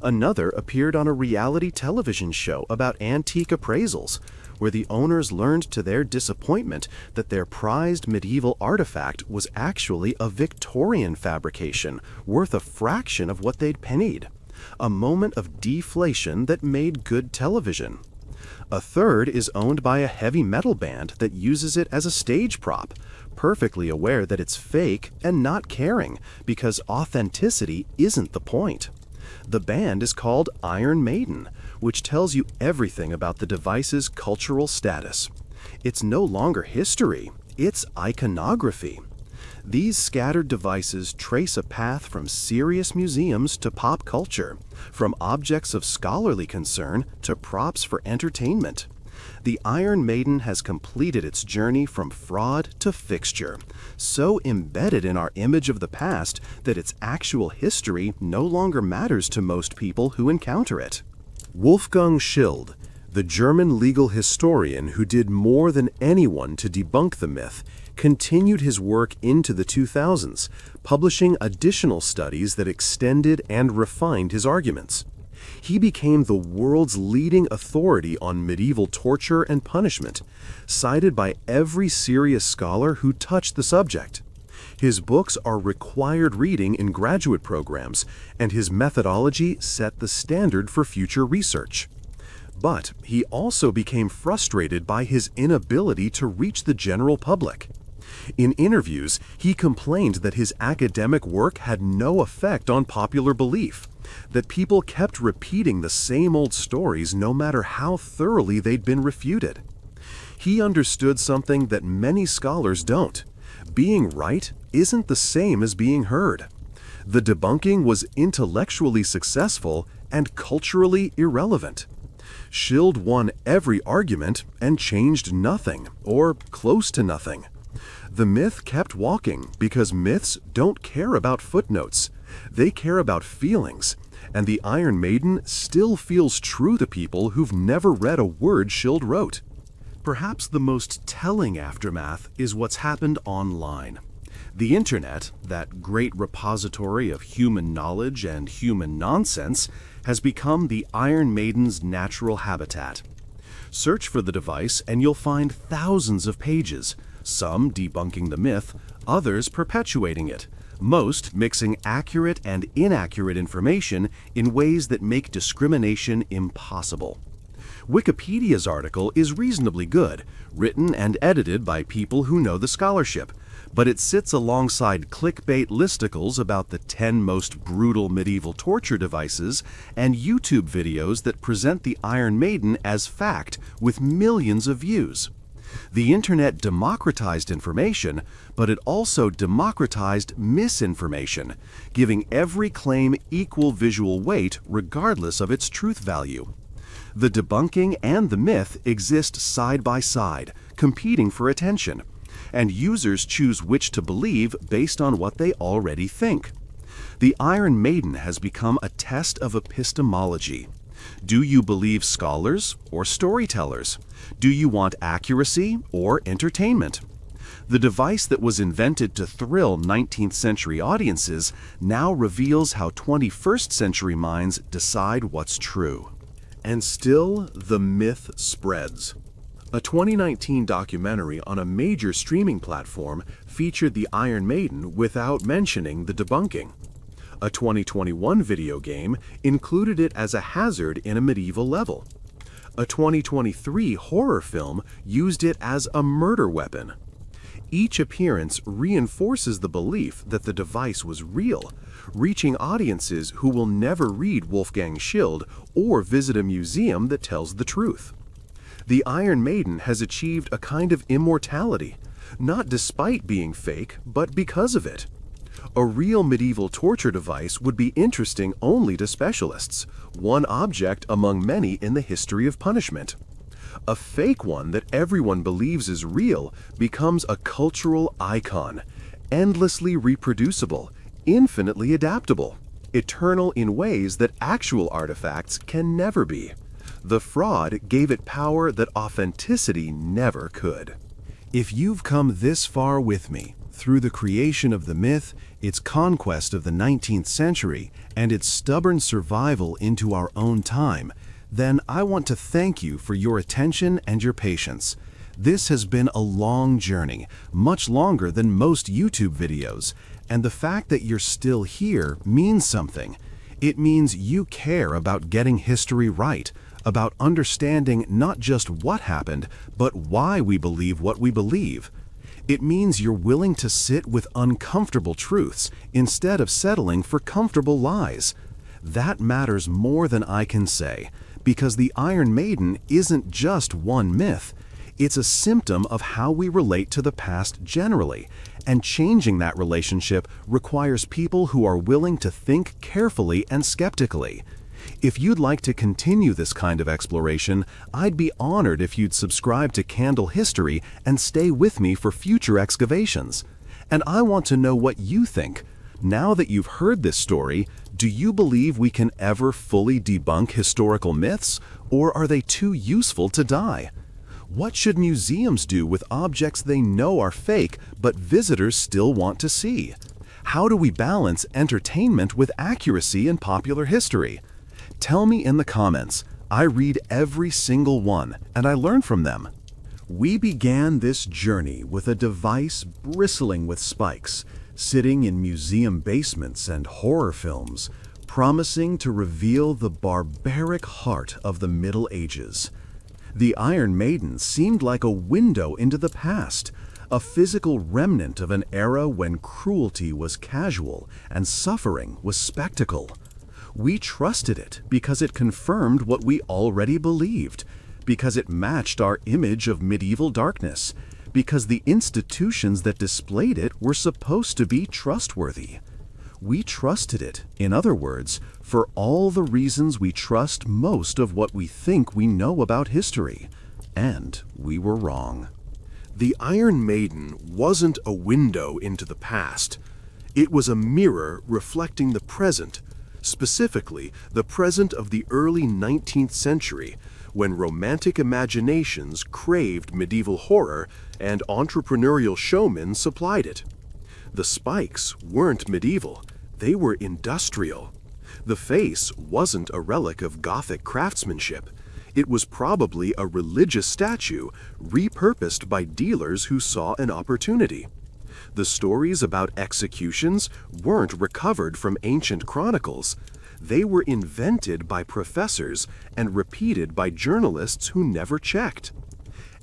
Another appeared on a reality television show about antique appraisals, where the owners learned to their disappointment that their prized medieval artifact was actually a Victorian fabrication worth a fraction of what they'd pennied. A moment of deflation that made good television. A third is owned by a heavy metal band that uses it as a stage prop, perfectly aware that it's fake and not caring because authenticity isn't the point. The band is called Iron Maiden, which tells you everything about the device's cultural status. It's no longer history, it's iconography. These scattered devices trace a path from serious museums to pop culture, from objects of scholarly concern to props for entertainment. The Iron Maiden has completed its journey from fraud to fixture, so embedded in our image of the past that its actual history no longer matters to most people who encounter it. Wolfgang Schild, the German legal historian who did more than anyone to debunk the myth, continued his work into the 2000s, publishing additional studies that extended and refined his arguments. He became the world's leading authority on medieval torture and punishment, cited by every serious scholar who touched the subject. His books are required reading in graduate programs, and his methodology set the standard for future research. But he also became frustrated by his inability to reach the general public. In interviews, he complained that his academic work had no effect on popular belief, that people kept repeating the same old stories no matter how thoroughly they'd been refuted. He understood something that many scholars don't. Being right isn't the same as being heard. The debunking was intellectually successful and culturally irrelevant. Schild won every argument and changed nothing, or close to nothing. The myth kept walking because myths don't care about footnotes. They care about feelings, and the Iron Maiden still feels true to people who've never read a word Schild wrote. Perhaps the most telling aftermath is what's happened online. The internet, that great repository of human knowledge and human nonsense, has become the Iron Maiden's natural habitat. Search for the device and you'll find thousands of pages, some debunking the myth, others perpetuating it, most mixing accurate and inaccurate information in ways that make discrimination impossible. Wikipedia's article is reasonably good, written and edited by people who know the scholarship, but it sits alongside clickbait listicles about the 10 most brutal medieval torture devices and YouTube videos that present the Iron Maiden as fact with millions of views. The internet democratized information, but it also democratized misinformation, giving every claim equal visual weight regardless of its truth value. The debunking and the myth exist side by side, competing for attention, and users choose which to believe based on what they already think. The Iron Maiden has become a test of epistemology. Do you believe scholars or storytellers? Do you want accuracy or entertainment? The device that was invented to thrill 19th century audiences now reveals how 21st century minds decide what's true. And still, the myth spreads. A 2019 documentary on a major streaming platform featured the Iron Maiden without mentioning the debunking. A 2021 video game included it as a hazard in a medieval level. A 2023 horror film used it as a murder weapon. Each appearance reinforces the belief that the device was real, reaching audiences who will never read Wolfgang Schild or visit a museum that tells the truth. The Iron Maiden has achieved a kind of immortality, not despite being fake, but because of it. A real medieval torture device would be interesting only to specialists, one object among many in the history of punishment. A fake one that everyone believes is real becomes a cultural icon, endlessly reproducible, infinitely adaptable. eternal in ways that actual artifacts can never be. The fraud gave it power that authenticity never could. If you've come this far with me, through the creation of the myth, its conquest of the 19th century, and its stubborn survival into our own time, then I want to thank you for your attention and your patience. This has been a long journey, much longer than most YouTube videos, and the fact that you're still here means something. It means you care about getting history right, about understanding not just what happened, but why we believe what we believe. It means you're willing to sit with uncomfortable truths instead of settling for comfortable lies. That matters more than I can say, because the Iron Maiden isn't just one myth. It's a symptom of how we relate to the past generally, and changing that relationship requires people who are willing to think carefully and skeptically. If you'd like to continue this kind of exploration, I'd be honored if you'd subscribe to Candle History and stay with me for future excavations. And I want to know what you think. Now that you've heard this story, do you believe we can ever fully debunk historical myths, or are they too useful to die? What should museums do with objects they know are fake but visitors still want to see? How do we balance entertainment with accuracy in popular history? Tell me in the comments. I read every single one, and I learn from them. We began this journey with a device bristling with spikes, sitting in museum basements and horror films, promising to reveal the barbaric heart of the Middle Ages. The Iron Maiden seemed like a window into the past, a physical remnant of an era when cruelty was casual and suffering was spectacle. We trusted it because it confirmed what we already believed, because it matched our image of medieval darkness, because the institutions that displayed it were supposed to be trustworthy. We trusted it, in other words, for all the reasons we trust most of what we think we know about history. And we were wrong. The Iron Maiden wasn't a window into the past. It was a mirror reflecting the present, specifically the present of the early 19th century, when romantic imaginations craved medieval horror and entrepreneurial showmen supplied it. The spikes weren't medieval, they were industrial. The face wasn't a relic of Gothic craftsmanship. It was probably a religious statue repurposed by dealers who saw an opportunity. The stories about executions weren't recovered from ancient chronicles. They were invented by professors and repeated by journalists who never checked.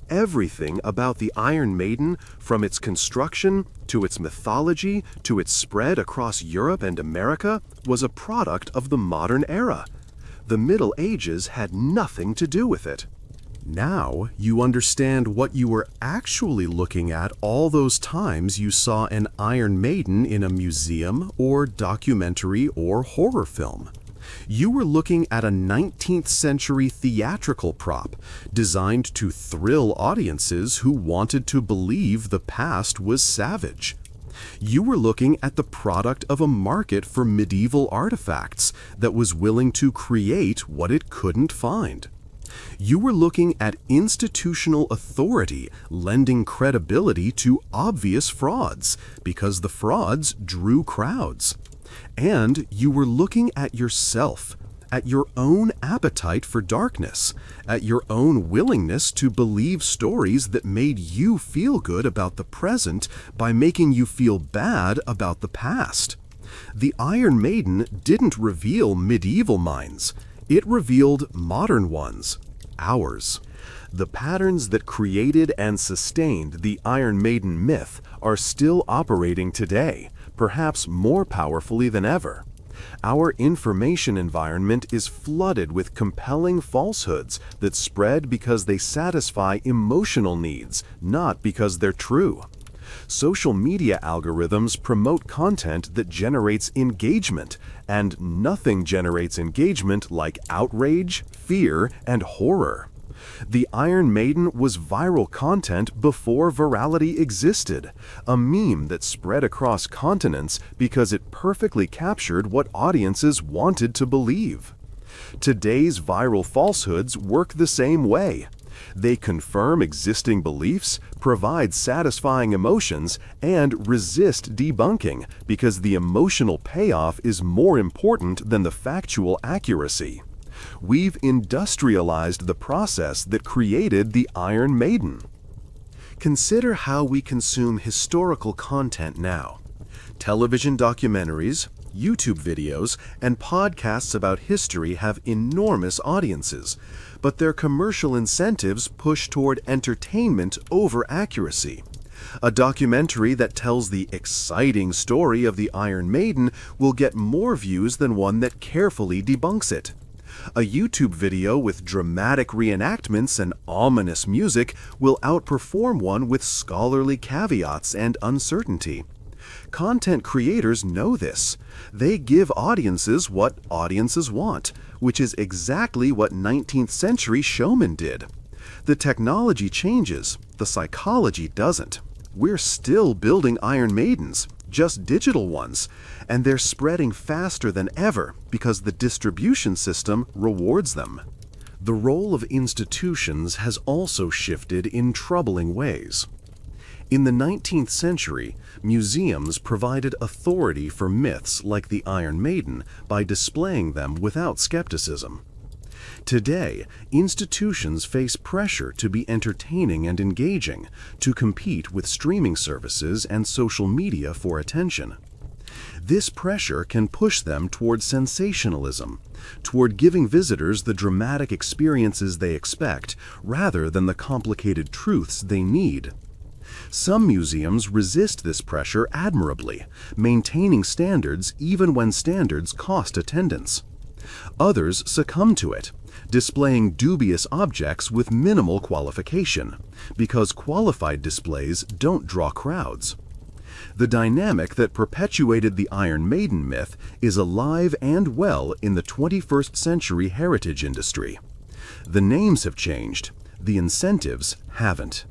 Everything about the Iron Maiden, from its construction to its mythology to its spread across Europe and America, was a product of the modern era. The Middle Ages had nothing to do with it. Now you understand what you were actually looking at all those times you saw an Iron Maiden in a museum or documentary or horror film. You were looking at a 19th century theatrical prop designed to thrill audiences who wanted to believe the past was savage. You were looking at the product of a market for medieval artifacts that was willing to create what it couldn't find. You were looking at institutional authority lending credibility to obvious frauds because the frauds drew crowds. And you were looking at yourself, at your own appetite for darkness, at your own willingness to believe stories that made you feel good about the present by making you feel bad about the past. The Iron Maiden didn't reveal medieval minds. It revealed modern ones, ours. The patterns that created and sustained the Iron Maiden myth are still operating today, perhaps more powerfully than ever. Our information environment is flooded with compelling falsehoods that spread because they satisfy emotional needs, not because they're true. Social media algorithms promote content that generates engagement, and nothing generates engagement like outrage, fear, and horror. The Iron Maiden was viral content before virality existed, a meme that spread across continents because it perfectly captured what audiences wanted to believe. Today's viral falsehoods work the same way. They confirm existing beliefs, provide satisfying emotions, and resist debunking because the emotional payoff is more important than the factual accuracy. We've industrialized the process that created the Iron Maiden. Consider how we consume historical content now. Television documentaries, YouTube videos, and podcasts about history have enormous audiences, but their commercial incentives push toward entertainment over accuracy. A documentary that tells the exciting story of the Iron Maiden will get more views than one that carefully debunks it. A YouTube video with dramatic reenactments and ominous music will outperform one with scholarly caveats and uncertainty. Content creators know this. They give audiences what audiences want, which is exactly what 19th century showmen did. The technology changes, the psychology doesn't. We're still building Iron Maidens, just digital ones, and they're spreading faster than ever because the distribution system rewards them. The role of institutions has also shifted in troubling ways. In the 19th century, museums provided authority for myths like the Iron Maiden by displaying them without skepticism. Today, institutions face pressure to be entertaining and engaging, to compete with streaming services and social media for attention. This pressure can push them toward sensationalism, toward giving visitors the dramatic experiences they expect rather than the complicated truths they need. Some museums resist this pressure admirably, maintaining standards even when standards cost attendance. Others succumb to it, displaying dubious objects with minimal qualification, because qualified displays don't draw crowds. The dynamic that perpetuated the Iron Maiden myth is alive and well in the 21st century heritage industry. The names have changed, the incentives haven't.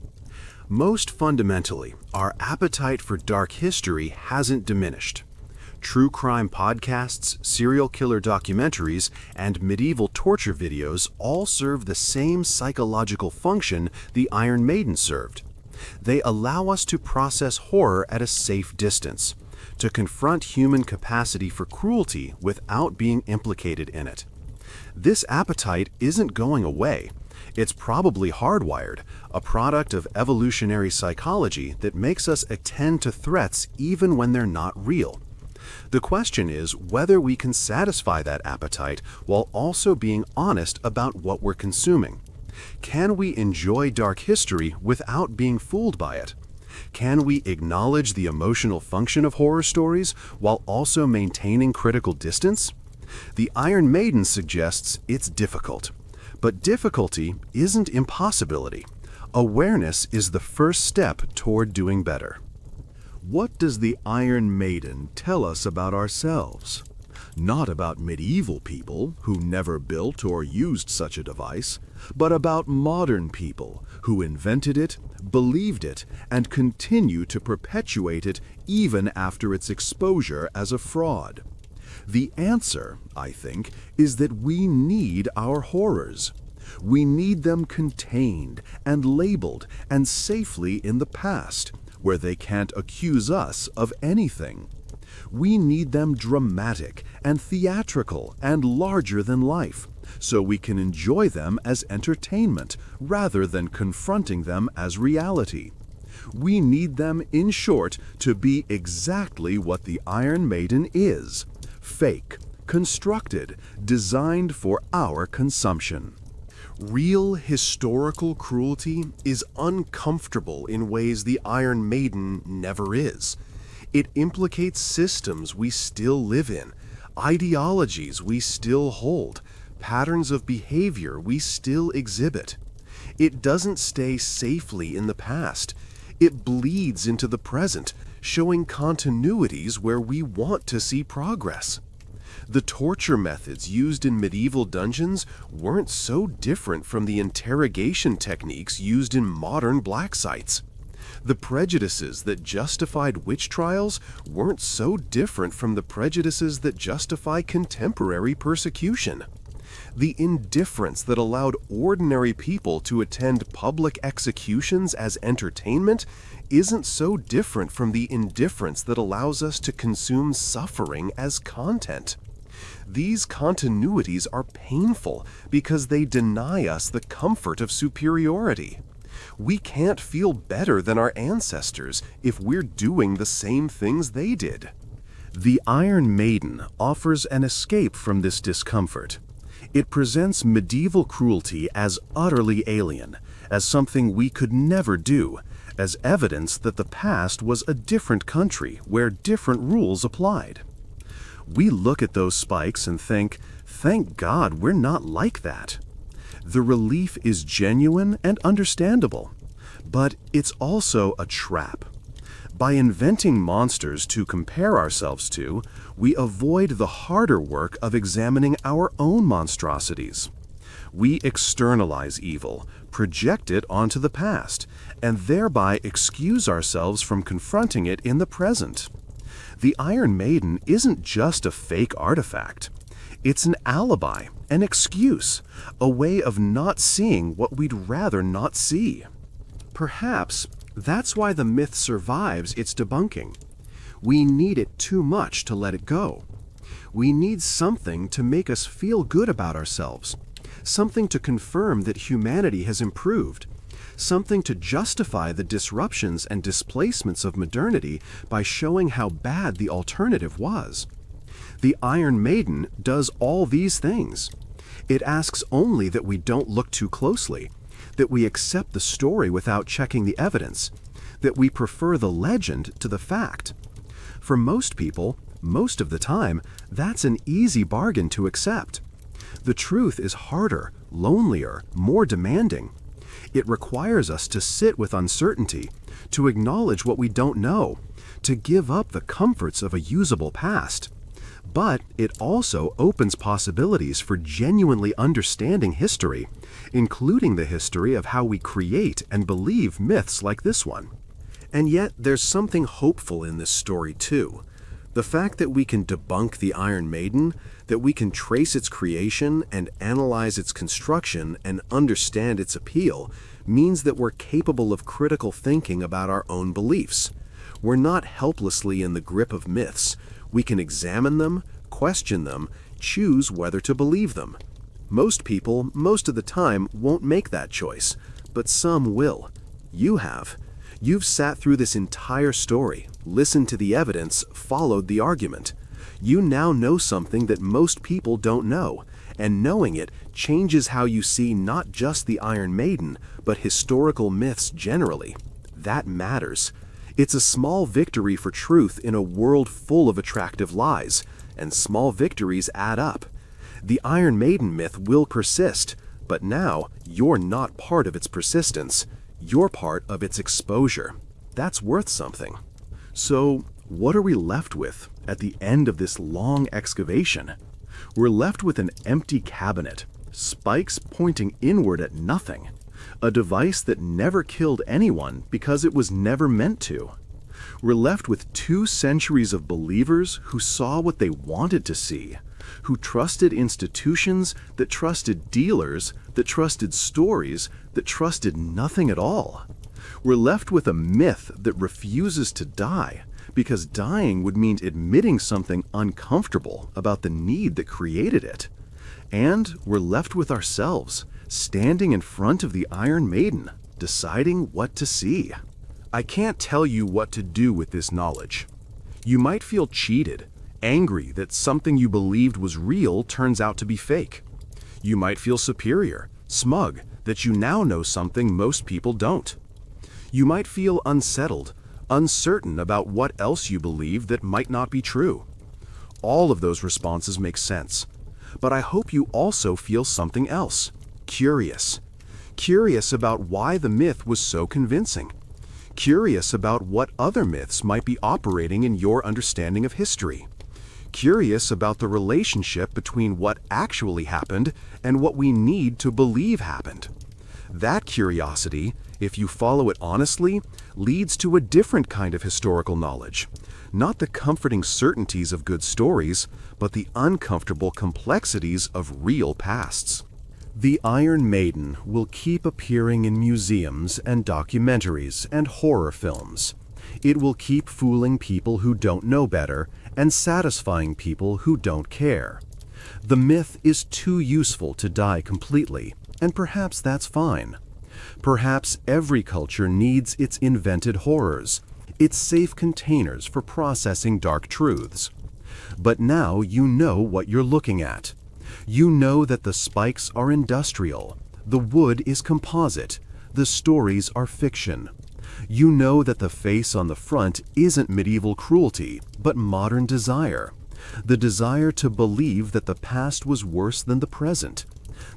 Most fundamentally, our appetite for dark history hasn't diminished. True crime podcasts, serial killer documentaries, and medieval torture videos all serve the same psychological function the Iron Maiden served. They allow us to process horror at a safe distance, to confront human capacity for cruelty without being implicated in it. This appetite isn't going away. It's probably hardwired, a product of evolutionary psychology that makes us attend to threats even when they're not real. The question is whether we can satisfy that appetite while also being honest about what we're consuming. Can we enjoy dark history without being fooled by it? Can we acknowledge the emotional function of horror stories while also maintaining critical distance? The Iron Maiden suggests it's difficult. But difficulty isn't impossibility. Awareness is the first step toward doing better. What does the Iron Maiden tell us about ourselves? Not about medieval people who never built or used such a device, but about modern people who invented it, believed it, and continue to perpetuate it even after its exposure as a fraud. The answer, I think, is that we need our horrors. We need them contained and labeled and safely in the past, where they can't accuse us of anything. We need them dramatic and theatrical and larger than life, so we can enjoy them as entertainment rather than confronting them as reality. We need them, in short, to be exactly what the Iron Maiden is: fake, constructed, designed for our consumption. Real historical cruelty is uncomfortable in ways the Iron Maiden never is. It implicates systems we still live in, ideologies we still hold, patterns of behavior we still exhibit. It doesn't stay safely in the past. It bleeds into the present, showing continuities where we want to see progress. The torture methods used in medieval dungeons weren't so different from the interrogation techniques used in modern black sites. The prejudices that justified witch trials weren't so different from the prejudices that justify contemporary persecution. The indifference that allowed ordinary people to attend public executions as entertainment isn't so different from the indifference that allows us to consume suffering as content. These continuities are painful because they deny us the comfort of superiority. We can't feel better than our ancestors if we're doing the same things they did. The Iron Maiden offers an escape from this discomfort. It presents medieval cruelty as utterly alien, as something we could never do, as evidence that the past was a different country where different rules applied. We look at those spikes and think, thank God we're not like that. The relief is genuine and understandable, but it's also a trap. By inventing monsters to compare ourselves to, we avoid the harder work of examining our own monstrosities. We externalize evil, project it onto the past, and thereby excuse ourselves from confronting it in the present. The Iron Maiden isn't just a fake artifact. It's an alibi, an excuse, a way of not seeing what we'd rather not see. Perhaps that's why the myth survives its debunking. We need it too much to let it go. We need something to make us feel good about ourselves, something to confirm that humanity has improved, something to justify the disruptions and displacements of modernity by showing how bad the alternative was. The Iron Maiden does all these things. It asks only that we don't look too closely, that we accept the story without checking the evidence, that we prefer the legend to the fact. For most people, most of the time, that's an easy bargain to accept. The truth is harder, lonelier, more demanding. It requires us to sit with uncertainty, to acknowledge what we don't know, to give up the comforts of a usable past. But it also opens possibilities for genuinely understanding history, including the history of how we create and believe myths like this one. And yet, there's something hopeful in this story too. The fact that we can debunk the Iron Maiden, that we can trace its creation and analyze its construction and understand its appeal, means that we're capable of critical thinking about our own beliefs. We're not helplessly in the grip of myths. We can examine them, question them, choose whether to believe them. Most people, most of the time, won't make that choice, but some will. You have. You've sat through this entire story, listened to the evidence, followed the argument. You now know something that most people don't know, and knowing it changes how you see not just the Iron Maiden, but historical myths generally. That matters. It's a small victory for truth in a world full of attractive lies, and small victories add up. The Iron Maiden myth will persist, but now you're not part of its persistence. You're part of its exposure. That's worth something. So, what are we left with at the end of this long excavation? We're left with an empty cabinet, spikes pointing inward at nothing, a device that never killed anyone because it was never meant to. We're left with 2 centuries of believers who saw what they wanted to see, who trusted institutions that trusted dealers, that trusted stories, that trusted nothing at all. We're left with a myth that refuses to die, because dying would mean admitting something uncomfortable about the need that created it. And we're left with ourselves, standing in front of the Iron Maiden, deciding what to see. I can't tell you what to do with this knowledge. You might feel cheated, angry that something you believed was real turns out to be fake. You might feel superior, smug, that you now know something most people don't. You might feel unsettled, uncertain about what else you believe that might not be true. All of those responses make sense. But I hope you also feel something else. Curious. Curious about why the myth was so convincing. Curious about what other myths might be operating in your understanding of history. curious about the relationship between what actually happened and what we need to believe happened. That curiosity, if you follow it honestly, leads to a different kind of historical knowledge. Not the comforting certainties of good stories, but the uncomfortable complexities of real pasts. The Iron Maiden will keep appearing in museums and documentaries and horror films. It will keep fooling people who don't know better and satisfying people who don't care. The myth is too useful to die completely, and perhaps that's fine. Perhaps every culture needs its invented horrors, its safe containers for processing dark truths. But now you know what you're looking at. You know that the spikes are industrial, the wood is composite, the stories are fiction. You know that the face on the front isn't medieval cruelty, but modern desire. The desire to believe that the past was worse than the present,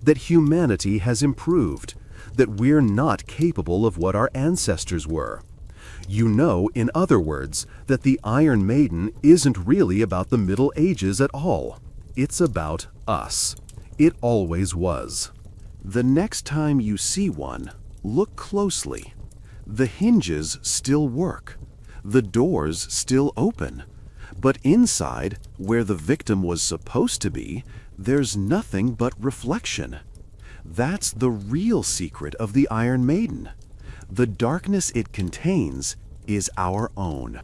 that humanity has improved, that we're not capable of what our ancestors were. You know, in other words, that the Iron Maiden isn't really about the Middle Ages at all. It's about us. It always was. The next time you see one, look closely. The hinges still work. The doors still open. But inside, where the victim was supposed to be, there's nothing but reflection. That's the real secret of the Iron Maiden. The darkness it contains is our own.